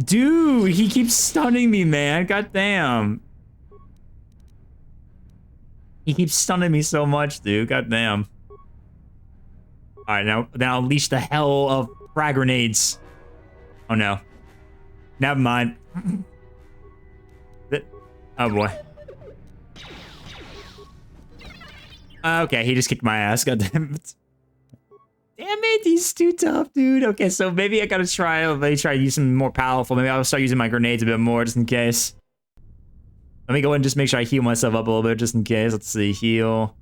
Dude, he keeps stunning me, man. God damn. He keeps stunning me so much, dude. God damn. Alright, now I'll unleash the hell of frag grenades. Oh, no. Never mind. Oh, boy. Okay, he just kicked my ass. God damn it. Damn it, he's too tough, dude. Okay, so maybe I gotta try to use something more powerful. Maybe I'll start using my grenades a bit more just in case. Let me go ahead and just make sure I heal myself up a little bit just in case. Let's see, heal.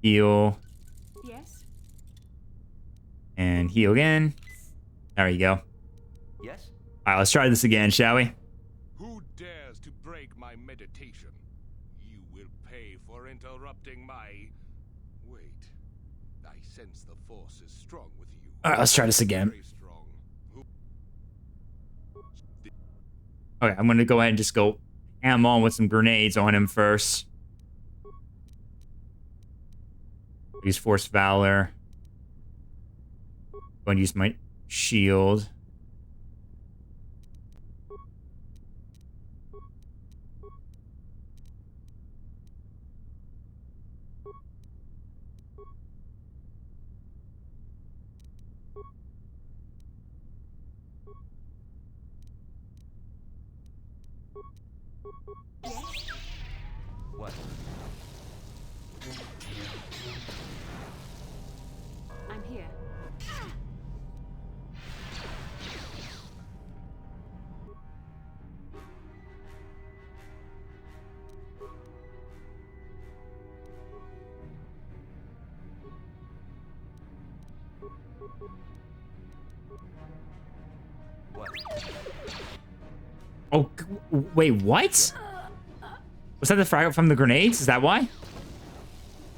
Heal. Yes. And heal again. There you go. Yes. Alright, let's try this again, shall we? Who dares to break my meditation? You will pay for interrupting my... Wait. I sense the force is strong with you. Alright, let's try this again. Very strong. Okay, I'm gonna go ahead and just go ham on with some grenades on him first. Use Force Valor. Go and use my shield. What? I'm here. What? Oh, wait, what? Was that the frag from the grenades? Is that why?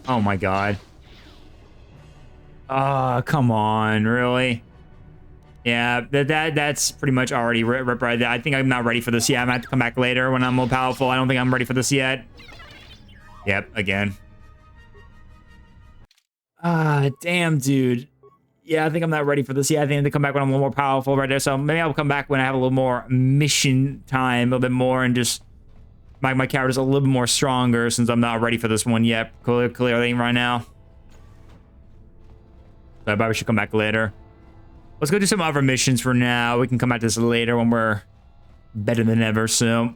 Oh my god. Oh, come on, really? Yeah, that's pretty much already ripped right there. I think I'm not ready for this yet. I'm gonna have to come back later when I'm more powerful. I don't think I'm ready for this yet. Yep, again. Ah, damn, dude. Yeah, I think I'm not ready for this yet. I think I have to come back when I'm a little more powerful right there. So maybe I'll come back when I have a little more mission time, a little bit more, and just my character's a little bit more stronger since I'm not ready for this one yet. Clearly right now. So I probably should come back later. Let's go do some other missions for now. We can come back to this later when we're better than ever, so.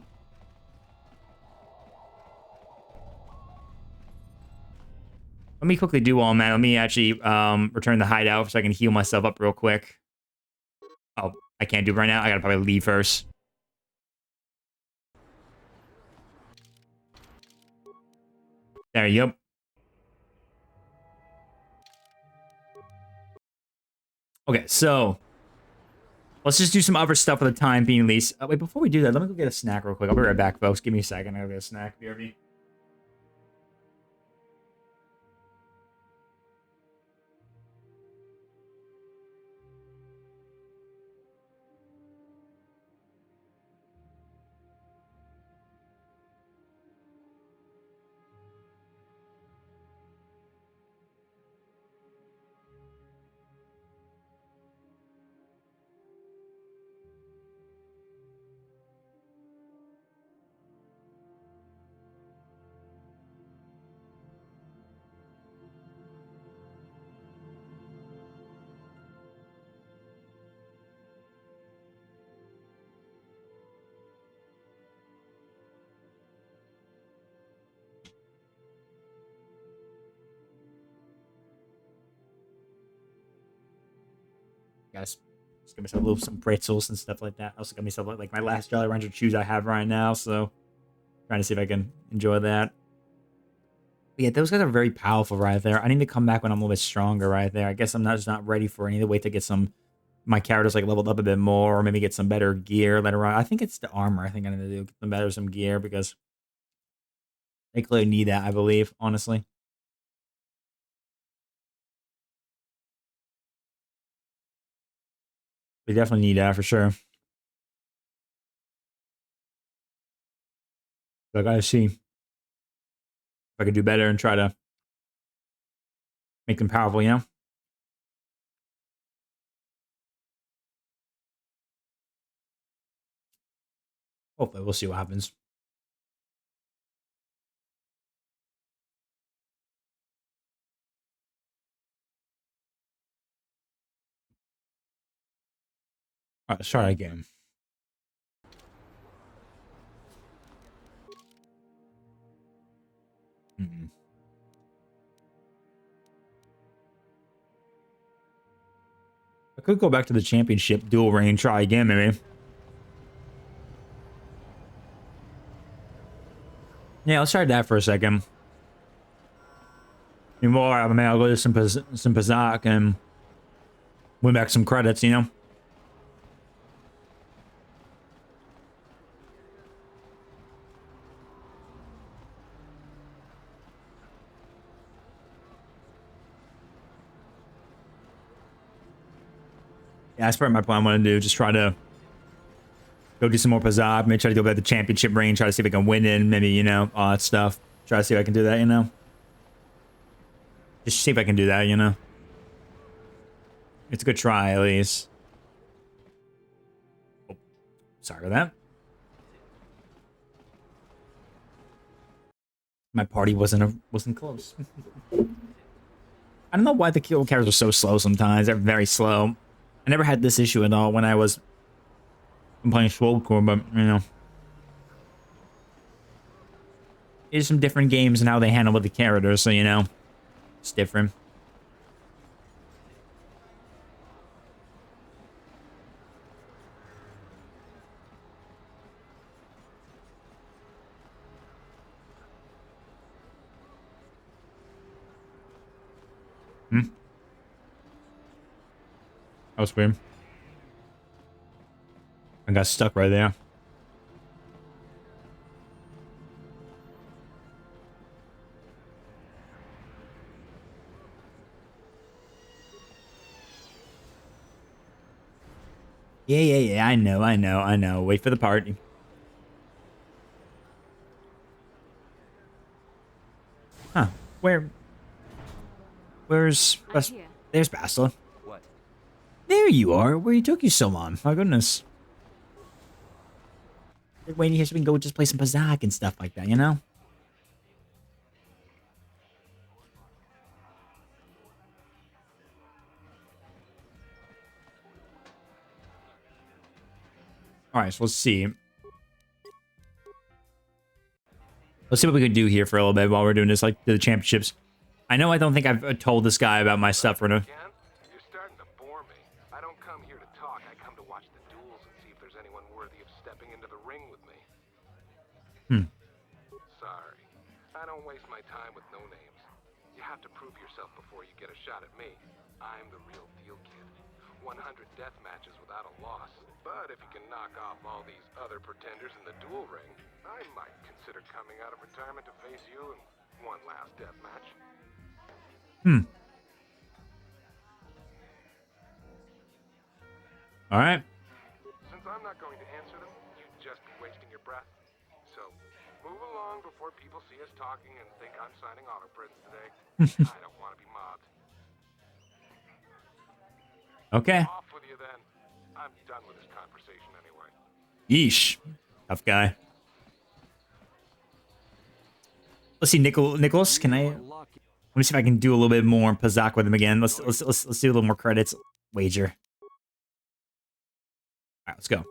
Let me quickly do all, man. Let me actually return the hideout so I can heal myself up real quick. Oh, I can't do it right now. I gotta probably leave first. There you go. Okay, so let's just do some other stuff for the time being, at least. Wait, before we do that, let me go get a snack real quick. I'll be right back, folks. Give me a second. I'll get a snack. BRB. Guys, just give myself a little some pretzels and stuff like that. I also got myself like my last Jolly Rancher shoes I have right now, so trying to see if I can enjoy that. But yeah, those guys are very powerful right there. I need to come back when I'm a little bit stronger right there. I guess I'm just not ready for any. Wait to get some my characters like leveled up a bit more, or maybe get some better gear later on. I think it's the armor. I think I need to do get some better some gear because they clearly need that. I believe, honestly. We definitely need that for sure. So I gotta see if I can do better and try to make them powerful, you know? Hopefully, we'll see what happens. All right, let's try again. I could go back to the championship dual reign, try again, maybe. Yeah, let's try that for a second. Meanwhile, I mean, I'll go to some Pazak and win back some credits, you know? Yeah, that's part of my plan. I want to do just try to go do some more Pazak, maybe try to go back to the championship reign, try to see if I can win in, maybe, you know, all that stuff. Try to see if I can do that, you know? Just see if I can do that, you know? It's a good try, at least. Oh, sorry for that. My party wasn't close. I don't know why the kill characters are so slow sometimes. They're very slow. I never had this issue at all when I was playing Swoldcore, but, you know. There's some different games and how they handle with the characters, so, you know. It's different. That was weird. I got stuck right there. Yeah. I know. Wait for the party. Huh. Where's... I'm here. There's Bastila. What? There you are. Where took you so long? My goodness. Waiting here so we can go just play some Pazak and stuff like that, you know? Alright, so let's see. Let's see what we can do here for a little bit while we're doing this, like, the championships. I know I don't think I've told this guy about my stuff or no. Again? You're starting to bore me. I don't come here to talk. I come to watch the duels and see if there's anyone worthy of stepping into the ring with me. Sorry. I don't waste my time with no names. You have to prove yourself before you get a shot at me. I'm the real deal, kid. 100 death matches without a loss. But if you can knock off all these other pretenders in the duel ring, I might consider coming out of retirement to face you in one last death match. All right. Since I'm not going to answer them, you'd just be wasting your breath. So, move along before people see us talking and think I'm signing auto prints today. I don't want to be mobbed. Okay. Off with you then. I'm done with this conversation anyway. Yeesh. Tough guy. Let's see, Nicholas. Can I? Let me see if I can do a little bit more Pazak with him again. Let's do a little more credits. Wager. All right, let's go.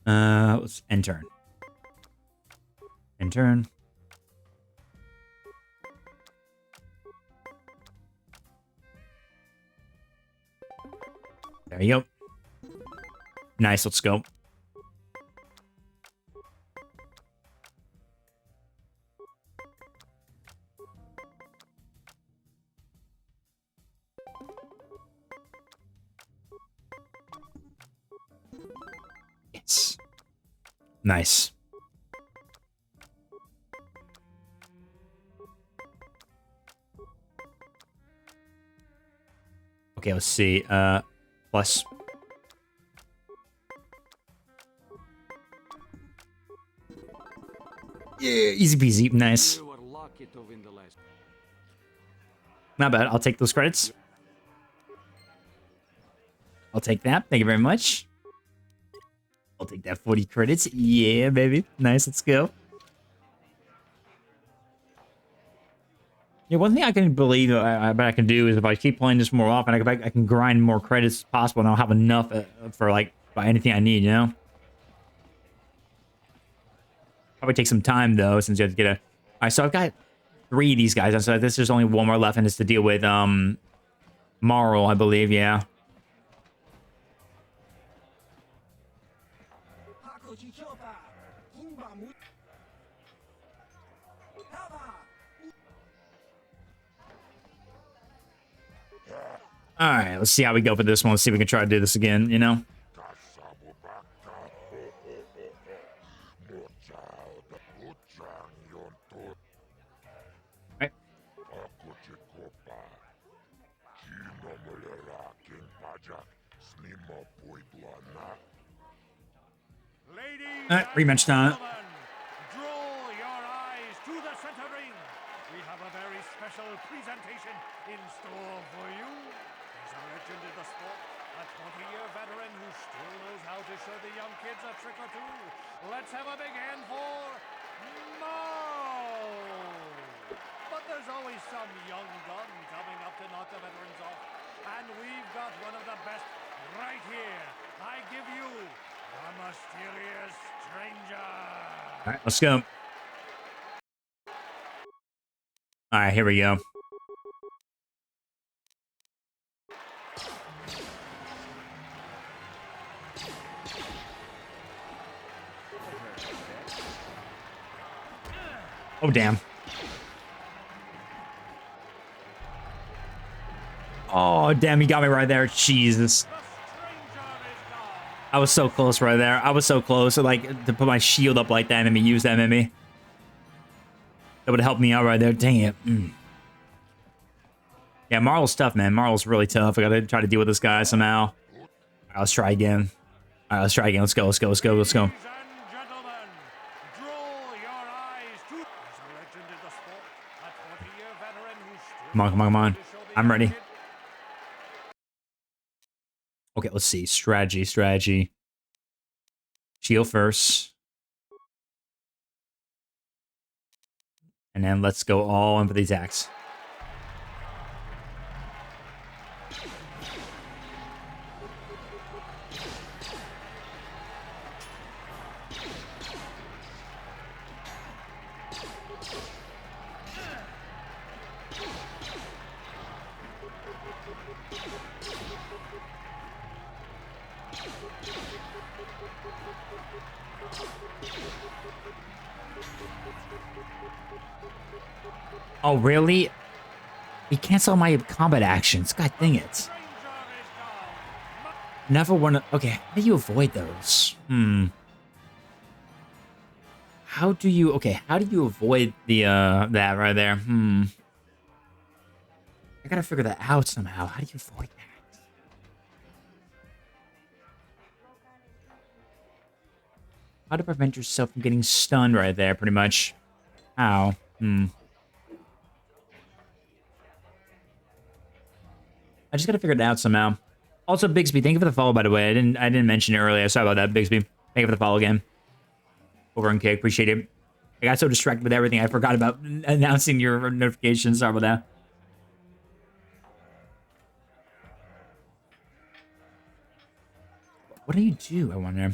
Let's end turn. End turn. There you go. Nice, let's go. Yes. Nice. Okay, let's see. Plus. Yeah, easy peasy. Nice. Not bad. I'll take those credits. I'll take that. Thank you very much. I'll take that 40 credits. Yeah, baby. Nice. Let's go. Yeah, one thing I can believe I bet I can do is if I keep playing this more often, I can grind more credits as possible, and I'll have enough for like buy anything I need. You know. Probably take some time though, since you have to get a. All right, so I've got 3 of these guys, and so this there's only 1 more left, and it's to deal with Marl, I believe. Yeah. All right, let's see how we go for this one. Let's see if we can try to do this again, you know? Right. Rematch time. Draw your eyes to the center ring. We have a very special presentation in store for you. He's a legend in the sport, a 20-year veteran who still knows how to show the young kids a trick or two. Let's have a big hand for Mo! But there's always some young gun coming up to knock the veterans off. And we've got one of the best right here. I give you the mysterious stranger. All right, let's go. All right, here we go. Oh, damn. Oh, damn, he got me right there. Jesus. I was so close right there. I was so close. So, like, to put my shield up like that and me use that enemy. That would have helped me out right there. Dang it. Yeah, Marl's tough, man. Marl's really tough. I gotta try to deal with this guy somehow. All right, let's try again. All right, let's try again. Let's go, let's go, let's go, let's go. Come on, come on, come on. I'm ready. Okay, let's see. Strategy. Shield first. And then let's go all in for the attacks. Oh, really? He canceled my combat actions. God dang it. Never wanna... Okay, how do you avoid those? How do you... Okay, how do you avoid the, that right there? I gotta figure that out somehow. How do you avoid that? How to prevent yourself from getting stunned right there, pretty much. How? I just gotta figure it out somehow. Also, Bigsby, thank you for the follow, by the way. I didn't mention it earlier. Sorry about that, Bigsby. Thank you for the follow again. Over on Kick, appreciate it. I got so distracted with everything, I forgot about announcing your notifications. Sorry about that. What do you do, I wonder?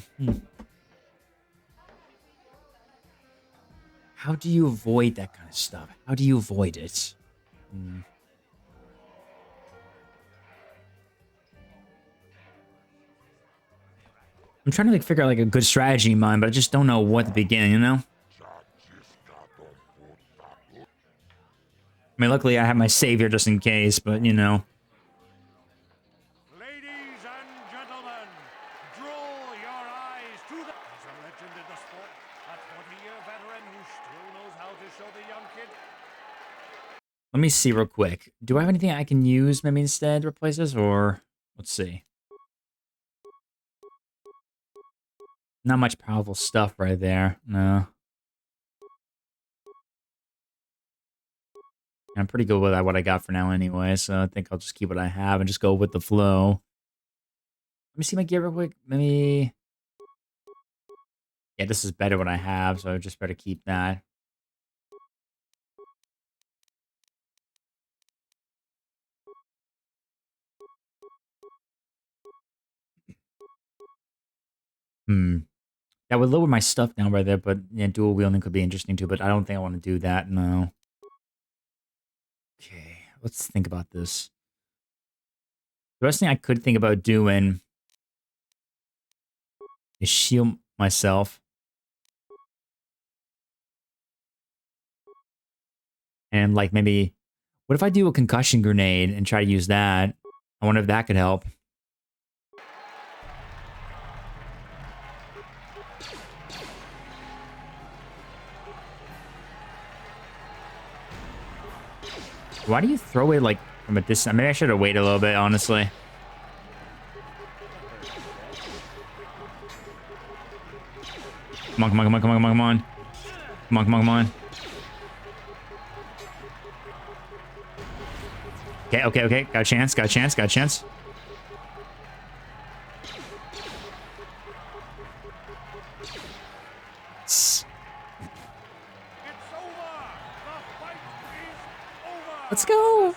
How do you avoid that kind of stuff? How do you avoid it? I'm trying to like figure out like a good strategy in mind, but I just don't know what to begin, you know? I mean, luckily I have my savior just in case, but you know. Ladies and gentlemen, draw your eyes to the... He's a legend in the sport, a 20-year veteran who still knows how to show the young kid. Let me see real quick. Do I have anything I can use maybe instead to replace this, or... Let's see. Not much powerful stuff right there. No. I'm pretty good with what I got for now anyway, so I think I'll just keep what I have and just go with the flow. Let me see my gear real quick. Maybe... Yeah, this is better what I have, so I just better keep that. That would lower my stuff down right there, but yeah, dual wielding could be interesting too, but I don't think I want to do that, no. Okay, let's think about this. The best thing I could think about doing is shield myself. And like maybe, what if I do a concussion grenade and try to use that? I wonder if that could help. Why do you throw it like from a distance? Maybe I should have waited a little bit, honestly. Come on, come on, come on, come on, come on, come on. Come on, come on, come on. Okay, okay, okay. Got a chance, got a chance, got a chance. Let's go.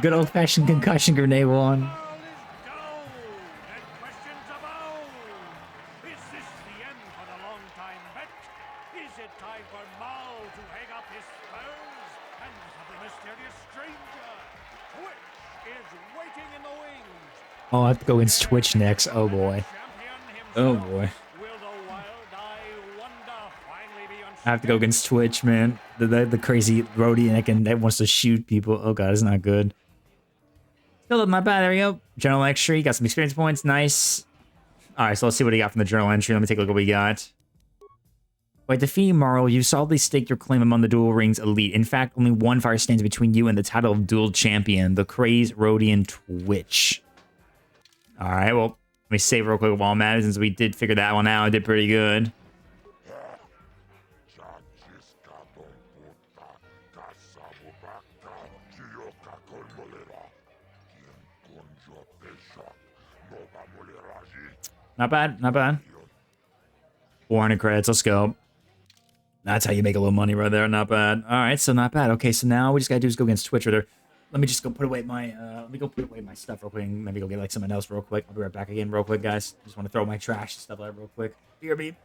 Good old-fashioned concussion grenade one. Oh, I have to go against Twitch next. Oh boy. Oh boy. I have to go against Twitch, man. The crazy roadie that wants to shoot people. Oh god, it's not good. Still not bad. There we go. Journal entry. Got some experience points. Nice. Alright, so let's see what he got from the journal entry. Let me take a look at what we got. By defeating Marl, you solidly staked your claim among the Duel Rings elite. In fact, only one fire stands between you and the title of Duel Champion, the Craze Rodian Twitch. Alright, well, let me save real quick while I'm at it, since we did figure that one out. I did pretty good. Not bad, not bad. 400 credits, let's go. That's how you make a little money right there, not bad. Alright, so not bad. Okay, so now we just gotta do is go against Twitch right there. Let me just go put away my, let me go put away my stuff real quick, and maybe go get like something else real quick. I'll be right back again real quick, guys. Just want to throw my trash and stuff like that real quick. BRB.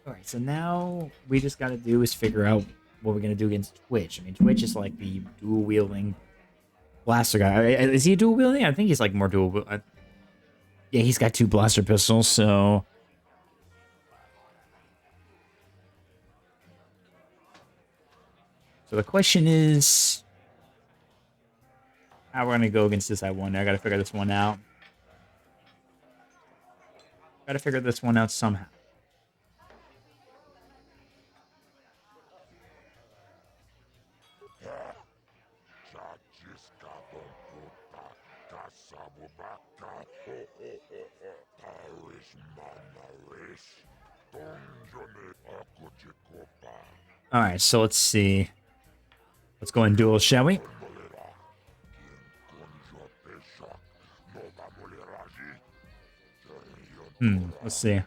All right, so now we just got to do is figure out what we're going to do against Twitch. I mean, Twitch is like the dual-wielding blaster guy. Is he dual-wielding? I think he's like more dual. Yeah, he's got 2 blaster pistols, so... So the question is... how we're going to go against this, I wonder. I got to figure this one out. Got to figure this one out somehow. Alright, so let's see. Let's go and duel, shall we? Let's see.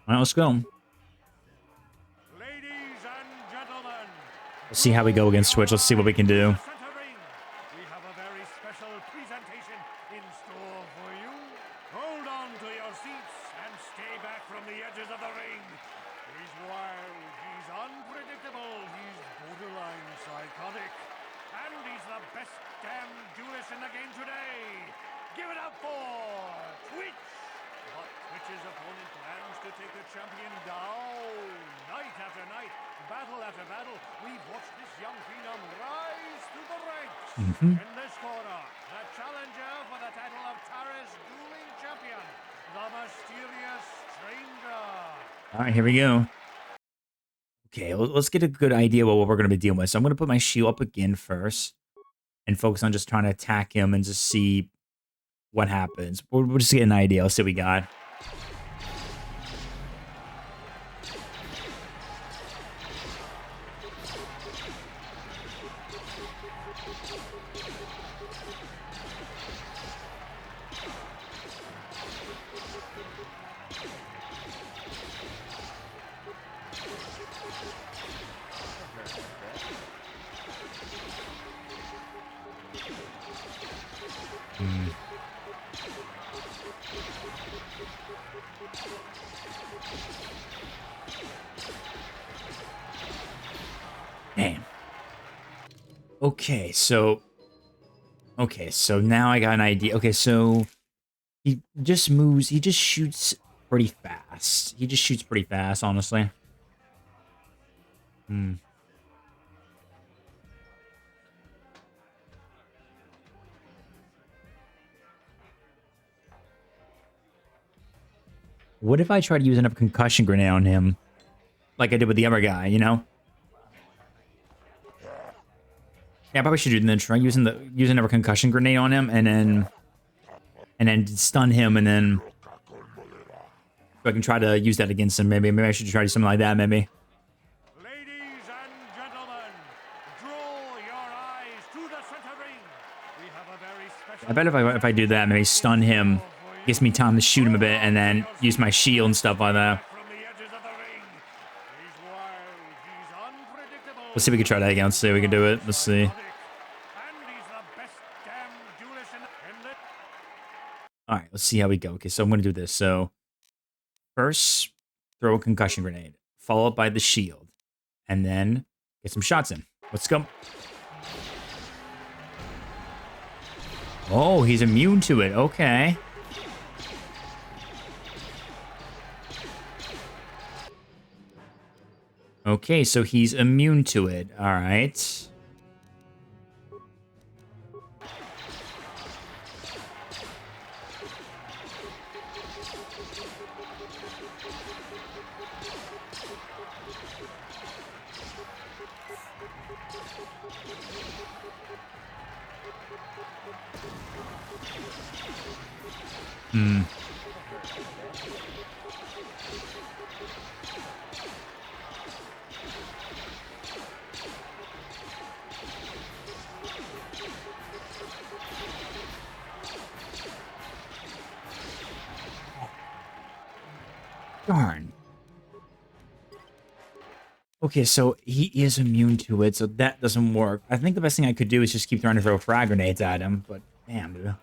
Alright, let's go. Ladies and gentlemen, Let's see how we go against Twitch. Let's see what we can do. center ring. We have a very special presentation in store for you. Hold on to your seats and stay back from the edges of the ring. He's wild, he's unpredictable, he's borderline psychotic. And he's the best damn duelist in the game today. Give it up for Twitch. But Twitch's opponent plans to take the champion down. Night after night, battle after battle, we've watched this young phenom rise through the ranks. In this corner, the challenger for the title of Tara's dueling champion, the mysterious stranger. All right, here we go. Okay, let's get a good idea of what we're going to be dealing with. So I'm going to put my shield up again first and focus on just trying to attack him and just see what happens. We'll just get an idea. Let's see what we got. Damn. Okay, so now I got an idea. Okay, so he just moves, he just shoots pretty fast. He just shoots pretty fast, honestly. What if I try to use another concussion grenade on him? Like I did with the other guy, you know? Yeah, I probably should do then try using another concussion grenade on him and then stun him and then so I can try to use that against him. Maybe I should try to do something like that, maybe. Ladies and gentlemen, draw your eyes to the center ring. We have a very special I bet if I do that, maybe stun him, gives me time to shoot him a bit and then use my shield and stuff like that. from the edges of the ring. He's wild, he's unpredictable. Let's see if we can try that again. Let's see if we can do it. Let's see. And he's the best damn duelist in the All right, let's see how we go. Okay, so I'm going to do this. So first, throw a concussion grenade, followed by the shield, and then get some shots in. Let's go. Oh, he's immune to it. Okay. Okay, so he's immune to it. All right. Darn. Okay, so he is immune to it, so that doesn't work. I think the best thing I could do is just keep trying to throw frag grenades at him, but damn, dude.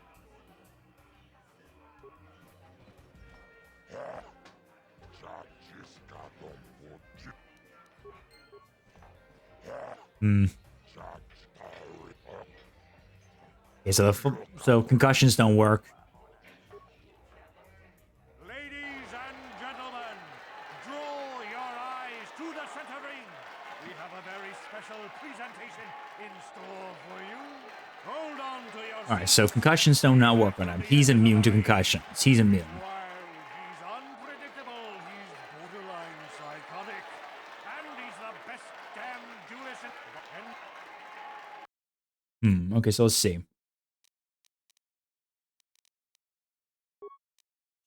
Hmm. Okay, so so concussions don't work. Ladies and gentlemen, draw your eyes to the center ring. We have a very special presentation in store for you. Hold on to your All right, so concussions don't not work on him. He's immune to concussions. He's immune. While he's unpredictable, he's borderline psychotic. And he's the best damn duelist in... Okay, so let's see.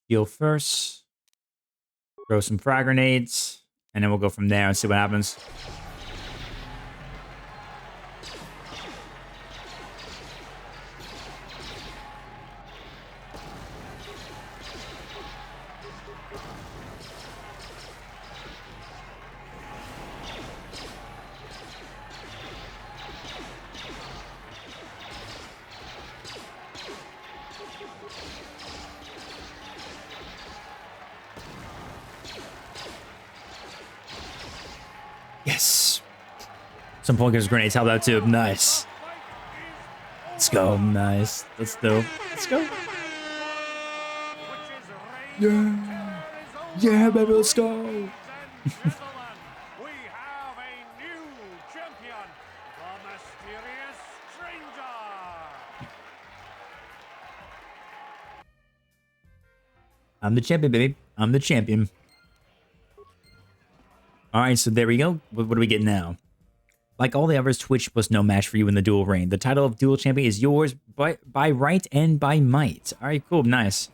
Heal first. Throw some frag grenades. And then we'll go from there and see what happens. Yes. Some pointers grenades help out too. Nice. Let's go. Nice. Let's go. Let's go. Yeah. Yeah, baby, let's go. We have a new champion, the mysterious stranger. I'm the champion, baby. I'm the champion. All right, so there we go. What do we get now? Like all the others, Twitch was no match for you in the duel reign. The title of duel champion is yours by right and by might. All right, cool, nice.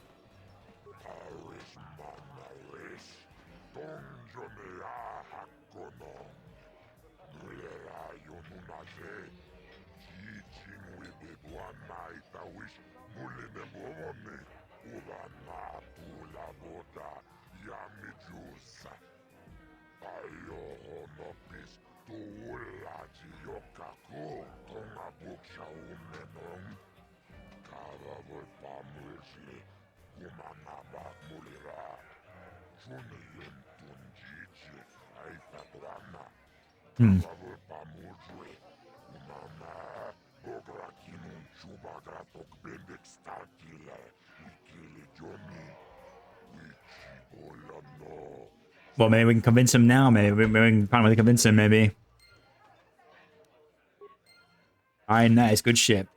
Well, maybe we can convince him now. Maybe we can finally convince him, maybe. All right, nice. Good shit.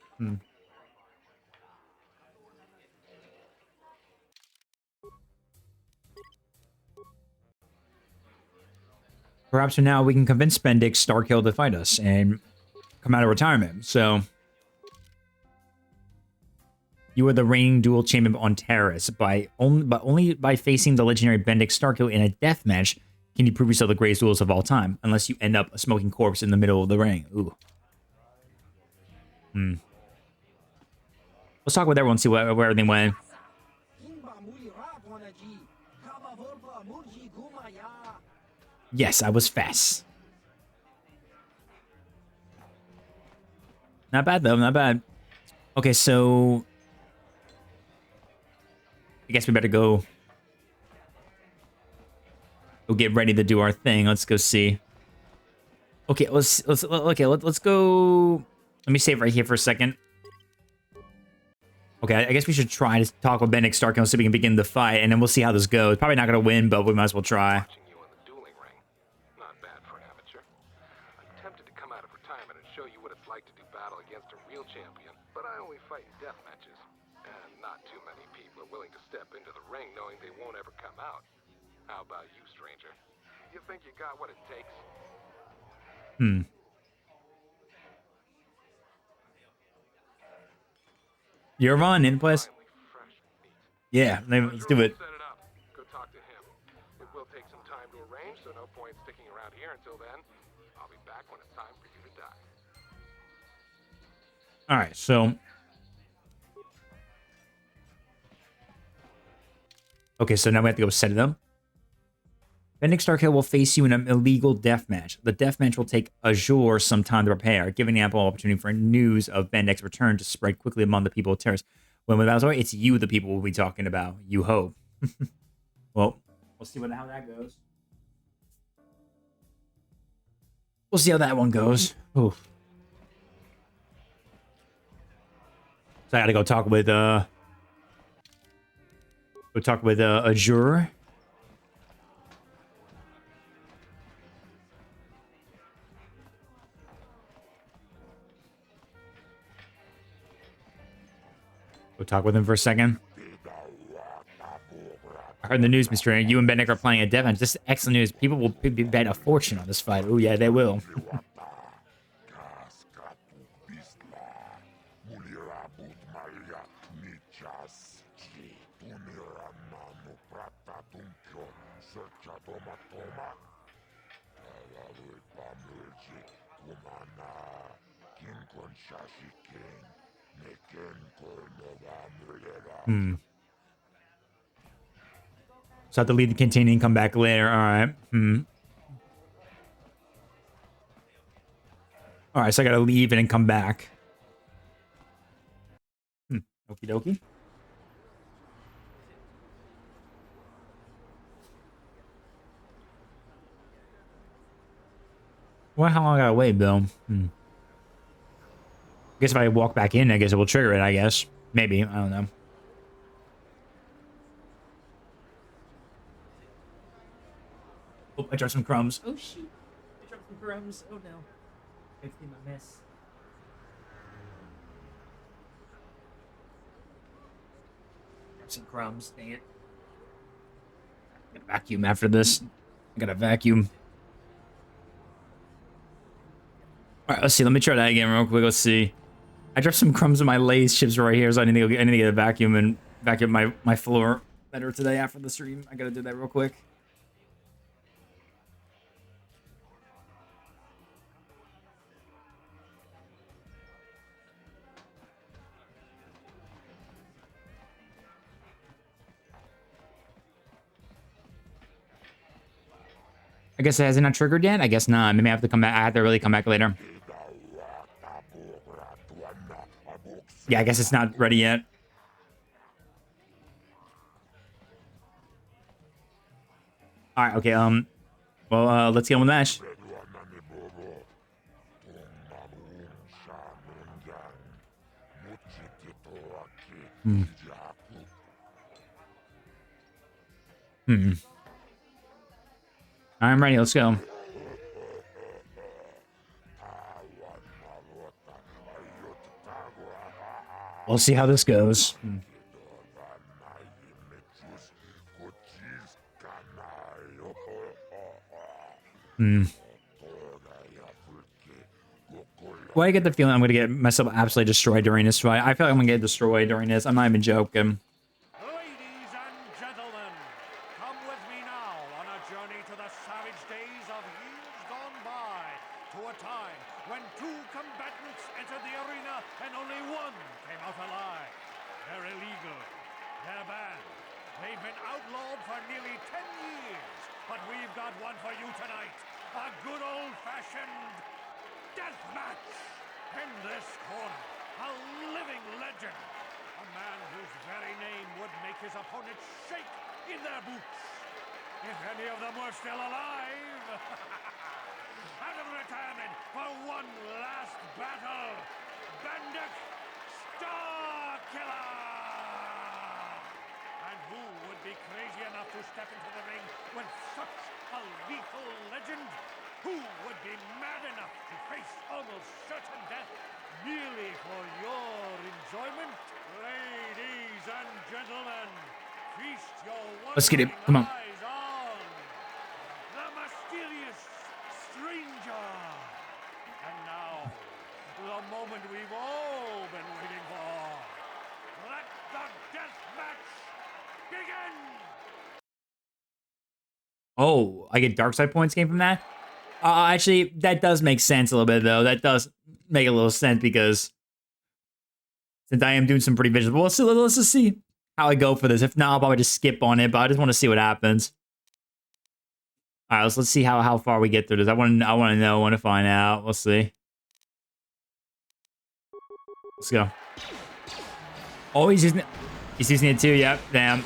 Perhaps for now we can convince Bendix Starkill to fight us and come out of retirement. So you are the reigning dual champion on Terrace. But only by facing the legendary Bendix Starkill in a death match can you prove yourself the greatest duelist of all time, unless you end up a smoking corpse in the middle of the ring. Ooh. Let's talk with everyone, see where everything went. Yes, I was fast. Not bad, though. Not bad. Okay, so I guess we better go get ready to do our thing. Let's go see. Okay, let's go. Let me save right here for a second. Okay, I guess we should try to talk with Bendix Starkill so we can begin the fight, and then we'll see how this goes. Probably not going to win, but we might as well try. You in the dueling ring. Not bad for an amateur. I'm tempted to come out of retirement and show you what it's like to do battle against a real champion, but I only fight in death matches. And not too many people are willing to step into the ring knowing they won't ever come out. How about you, stranger? You think you got what it takes? You're on in place. Finally fresh meat. Yeah, let's do it. Set it up. Go talk to him. It will take some time to arrange, so no point sticking around here until then. I'll be back when it's time for you to die. All right, so okay, so now we have to go set it up. Bendix Starkill will face you in an illegal death match. The death match will take Azure some time to prepare, giving ample opportunity for news of Bendix's return to spread quickly among the people of Terrace. When the battle's over, it's you, the people, we'll be talking about. You hope. Well, we'll see how that goes. We'll see how that one goes. Ooh. So I gotta go talk with Azure. Go talk with him for a second. I heard in the news, Mr. You and Bennick are playing a dev match. This is excellent news. People will bet a fortune on this fight. Oh yeah, they will. So I have to leave the canteen and come back later. All right. All right, so I gotta leave and then come back. Okie dokie. Well, how long I gotta wait, Bill? I guess if I walk back in, I guess it will trigger it, I guess. Maybe. I don't know. Oh, I dropped some crumbs. Oh, shoot. I dropped some crumbs. Oh, no. I see my mess. Dropped some crumbs. Dang it. I gotta vacuum after this. I gotta vacuum. All right, let's see. Let me try that again real quick. Let's see. I dropped some crumbs in my Lay's chips right here, so I need to get a vacuum and vacuum my floor better today after the stream. I gotta do that real quick. I guess it hasn't not triggered yet. I guess not. Maybe I have to come back. I have to really come back later. Yeah, I guess it's not ready yet. All right. Okay. Well, let's get on with the match. I'm ready. Let's go. We'll see how this goes. Well, I get the feeling I'm going to get myself absolutely destroyed during this fight. I feel like I'm going to get destroyed during this. I'm not even joking. Ladies and gentlemen, come with me now on a journey to the savage days of years gone by, to a time when two combatants entered the arena and only one came out alive. They're illegal. They're banned. They've been outlawed for nearly 10 years. But we've got one for you tonight. A good old-fashioned death match. In this corner, a living legend. A man whose very name would make his opponents shake in their boots. If any of them were still alive. Out of retirement for one last battle. Bandit Star Killer! And who would be crazy enough to step into the ring with such a lethal legend? Who would be mad enough to face almost certain death merely for your enjoyment? Ladies and gentlemen, feast your Let's get it. wondering Come on. eyes on the mysterious stranger. And now, the moment we've all been waiting for. Let the death match begin! Oh, I get dark side points came from that? Actually, that does make sense a little bit, though. That does make a little sense because since I am doing some pretty visual, let's just see how I go for this. If not, I'll probably just skip on it, but I just want to see what happens. All right, let's see how far we get through this. I want to know, I want to find out. We'll see. Let's go. Oh, he's using it too. Yep, damn.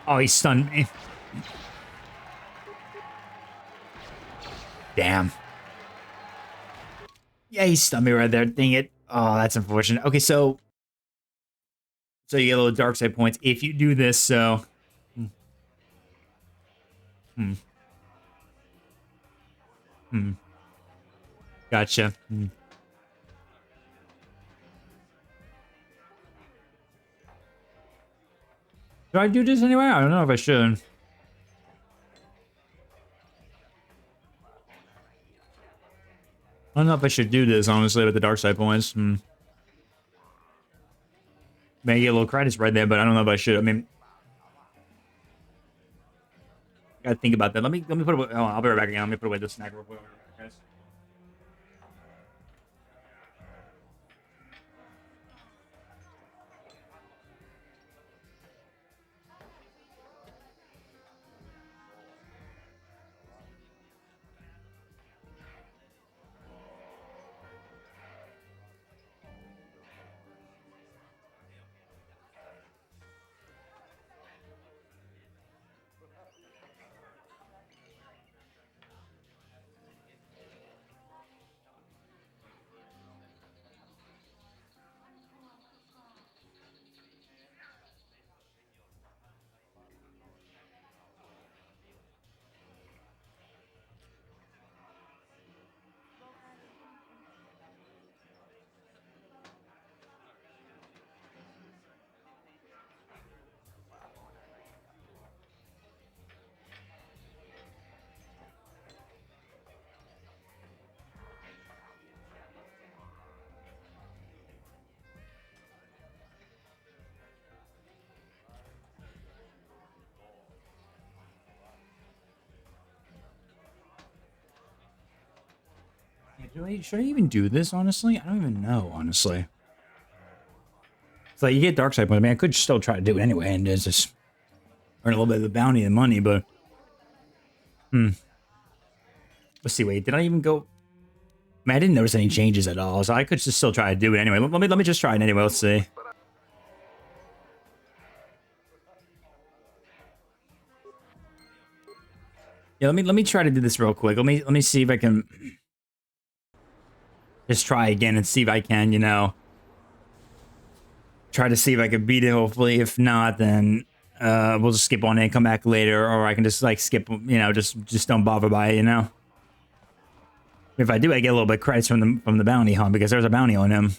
Oh, he stunned me. Damn. Yeah, he stunned me right there. Dang it. Oh, that's unfortunate. Okay, so you get a little dark side points if you do this, so. Gotcha. Do I do this anyway? I don't know if I should. I don't know if I should do this, honestly, with the dark side points. May get a little credits right there, but I don't know if I should. I mean, gotta think about that. Let me put away. Oh, I'll be right back again. Let me put away this snack real quick. Guys. Should I even do this, honestly? I don't even know, honestly. It's like, you get dark side points. I mean, I could still try to do it anyway and just earn a little bit of the bounty and money, but... Let's see, wait, did I even go... I mean, I didn't notice any changes at all, so I could just still try to do it anyway. Let me just try it anyway, let's see. Yeah, let me try to do this real quick. Let me see if I can... just try again and see if I can, you know, try to see if I can beat it, hopefully. If not, then we'll just skip on it and come back later, or I can just, like, skip, you know, just don't bother by it, you know? If I do, I get a little bit of credits from the bounty hunt, because there's a bounty on him.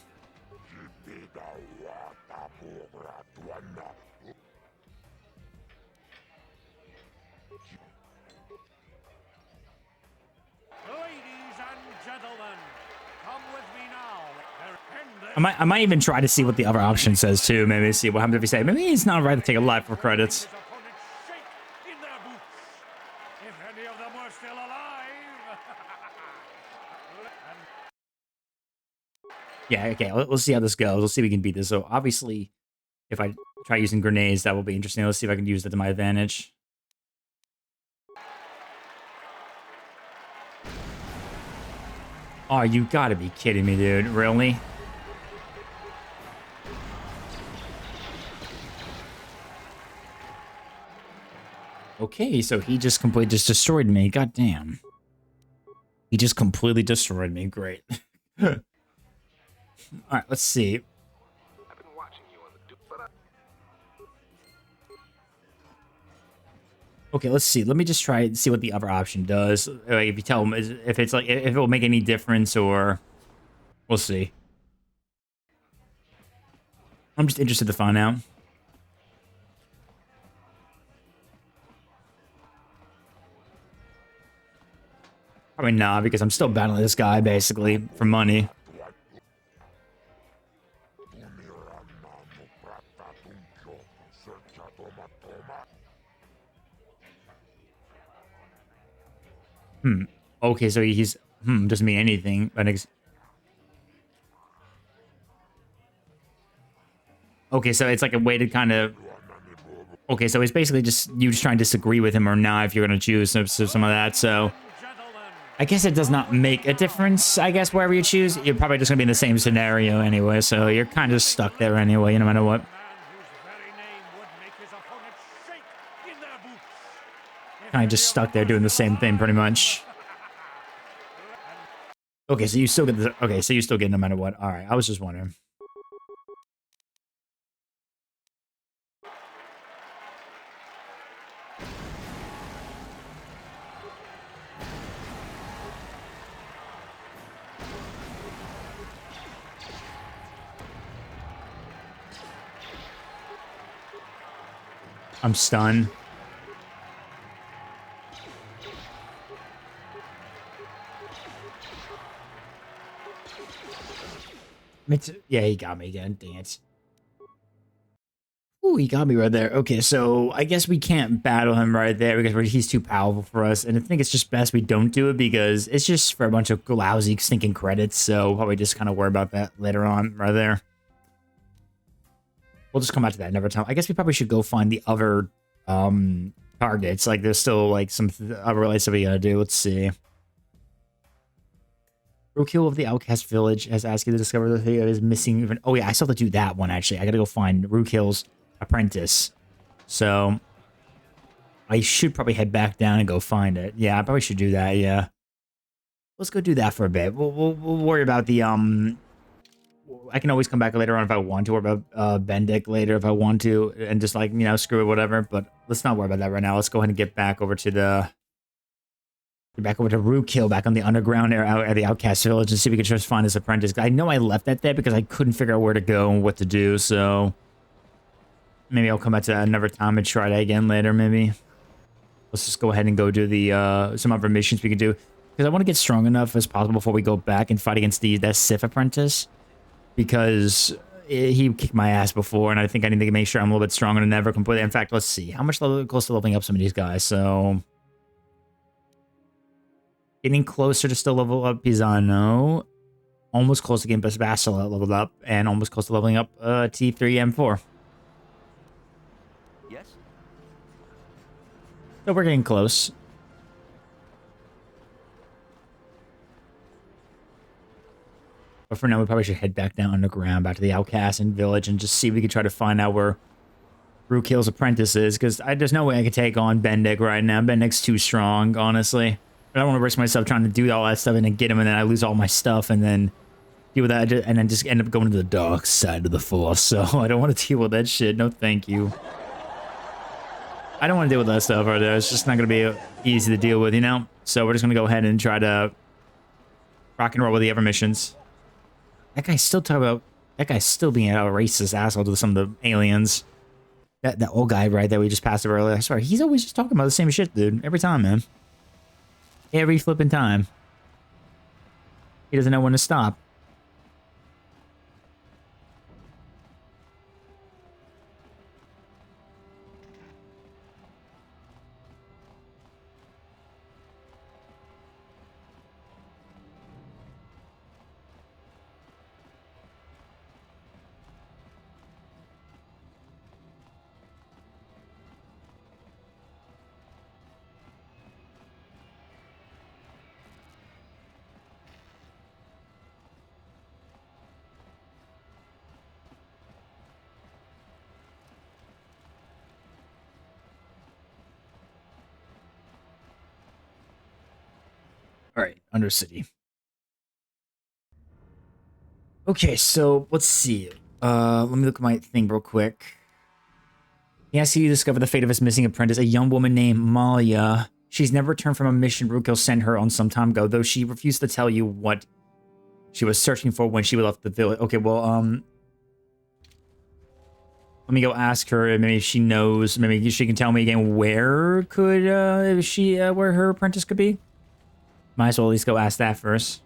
Ladies and gentlemen, come with me now. I might even try to see what the other option says too. Maybe see what happens if we say maybe it's not right to take a life for credits. His opponents shake in their boots. If any of them were still alive. Yeah, okay. Let's see how this goes. Let's see if we can beat this. So obviously, if I try using grenades, that will be interesting. Let's see if I can use that to my advantage. Oh, you gotta be kidding me, dude. Really? Okay, so he just completely just destroyed me. God damn. He just completely destroyed me. Great. Alright, let's see. Okay, let's see. Let me just try and see what the other option does. Like, if you tell him if it's like if it will make any difference, or we'll see. I'm just interested to find out. Probably not, because I'm still battling this guy basically for money. Okay, so he's doesn't mean anything. Okay, so it's like a way to kind of Okay, so it's basically just you just trying to disagree with him or not if you're gonna choose some of that. So I guess it does not make a difference. I guess wherever you choose, you're probably just gonna be in the same scenario anyway. So you're kind of stuck there anyway, no matter what. Kind of just stuck there doing the same thing pretty much. Okay, so you still get the. Okay, so you still get no matter what. All right, I was just wondering. I'm stunned. Yeah, he got me again. Dang it. Ooh, he got me right there. Okay, so I guess we can't battle him right there because he's too powerful for us. And I think it's just best we don't do it because it's just for a bunch of lousy, stinking credits. So probably just kind of worry about that later on right there. We'll just come back to that another time. I guess we probably should go find the other targets. Like, there's still, like, some other relays that we gotta do. Let's see. Roadkill of the Outcast Village has asked you to discover the thing that is missing. Even oh yeah, I still have to do that one actually. I gotta go find Roadkill's apprentice. So I should probably head back down and go find it. Yeah, I probably should do that. Yeah, let's go do that for a bit. We'll worry about the I can always come back later on if I want to, or about Bendik later if I want to, and just like, you know, screw it, whatever. But let's not worry about that right now. Let's go ahead and get back over to the. Back over to Roadkill, back on the underground area out at the Outcast Village, and see if we can just find his apprentice. I know I left that there because I couldn't figure out where to go and what to do, so maybe I'll come back to that another time and try that again later, maybe. Let's just go ahead and go do the some other missions we can do, because I want to get strong enough as possible before we go back and fight against that Sith apprentice, because he kicked my ass before, and I think I need to make sure I'm a little bit stronger than ever completely. In fact, let's see. How much close to leveling up some of these guys, so... Getting closer to still level up Pisano. Almost close to getting Basila leveled up. And almost close to leveling up T3 M4. Yes? So we're getting close. But for now, we probably should head back down underground, back to the Outcast and Village, and just see if we can try to find out where Roadkill's apprentice is. Because there's no way I could take on Bendik right now. Bendik's too strong, honestly. I don't want to risk myself trying to do all that stuff and then get him, and then I lose all my stuff, and then deal with that, and then just end up going to the dark side of the Force. So I don't want to deal with that shit. No, thank you. I don't want to deal with that stuff right there. It's just not going to be easy to deal with, you know? So we're just going to go ahead and try to rock and roll with the other missions. That guy's still talking about... That guy's still being a racist asshole to some of the aliens. That old guy right there we just passed over earlier. I swear, he's always just talking about the same shit, dude. Every time, man. Every flipping time. He doesn't know when to stop. All right, Undercity. Okay, so let's see. Let me look at my thing real quick. He asks you to discover the fate of his missing apprentice, a young woman named Malia. She's never returned from a mission Roadkill sent her on some time ago, though she refused to tell you what she was searching for when she left the village. Okay, well, let me go ask her. Maybe she knows. Maybe she can tell me again where could where her apprentice could be. Might as well at least go ask that first.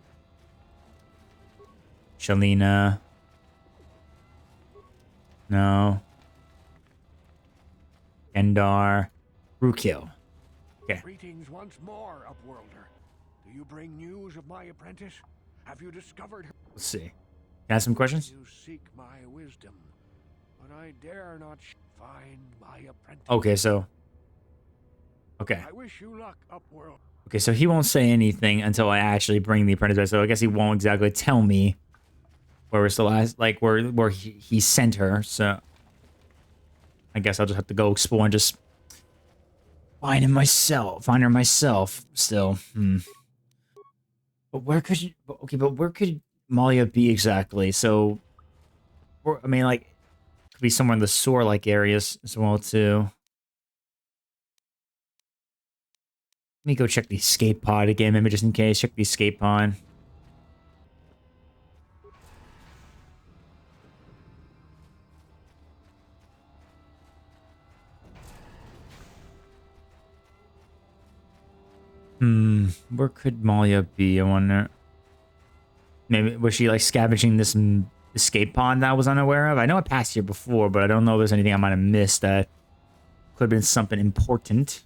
Shalina. No. Endar. Roadkill. Okay. Greetings once more, Upworlder. Do you bring news of my apprentice? Have you discovered her? Let's see. Can I ask some questions? You seek my wisdom, but I dare not. find my apprentice. Okay, so... Okay. I wish you luck, Upworld. Okay, so he won't say anything until I actually bring the apprentice back. So I guess he won't exactly tell me where was the last... Like, where he sent her. So... I guess I'll just have to go explore and just... Find her myself, still. But where could you... Okay, but where could Malia be exactly? So... I mean, like... Could be somewhere in the sewer-like areas as well, too. Let me go check the escape pod again, maybe just in case. Check the escape pod. Where could Malia be, I wonder? Maybe, was she, like, scavenging this escape pod that I was unaware of? I know I passed here before, but I don't know if there's anything I might have missed that could have been something important.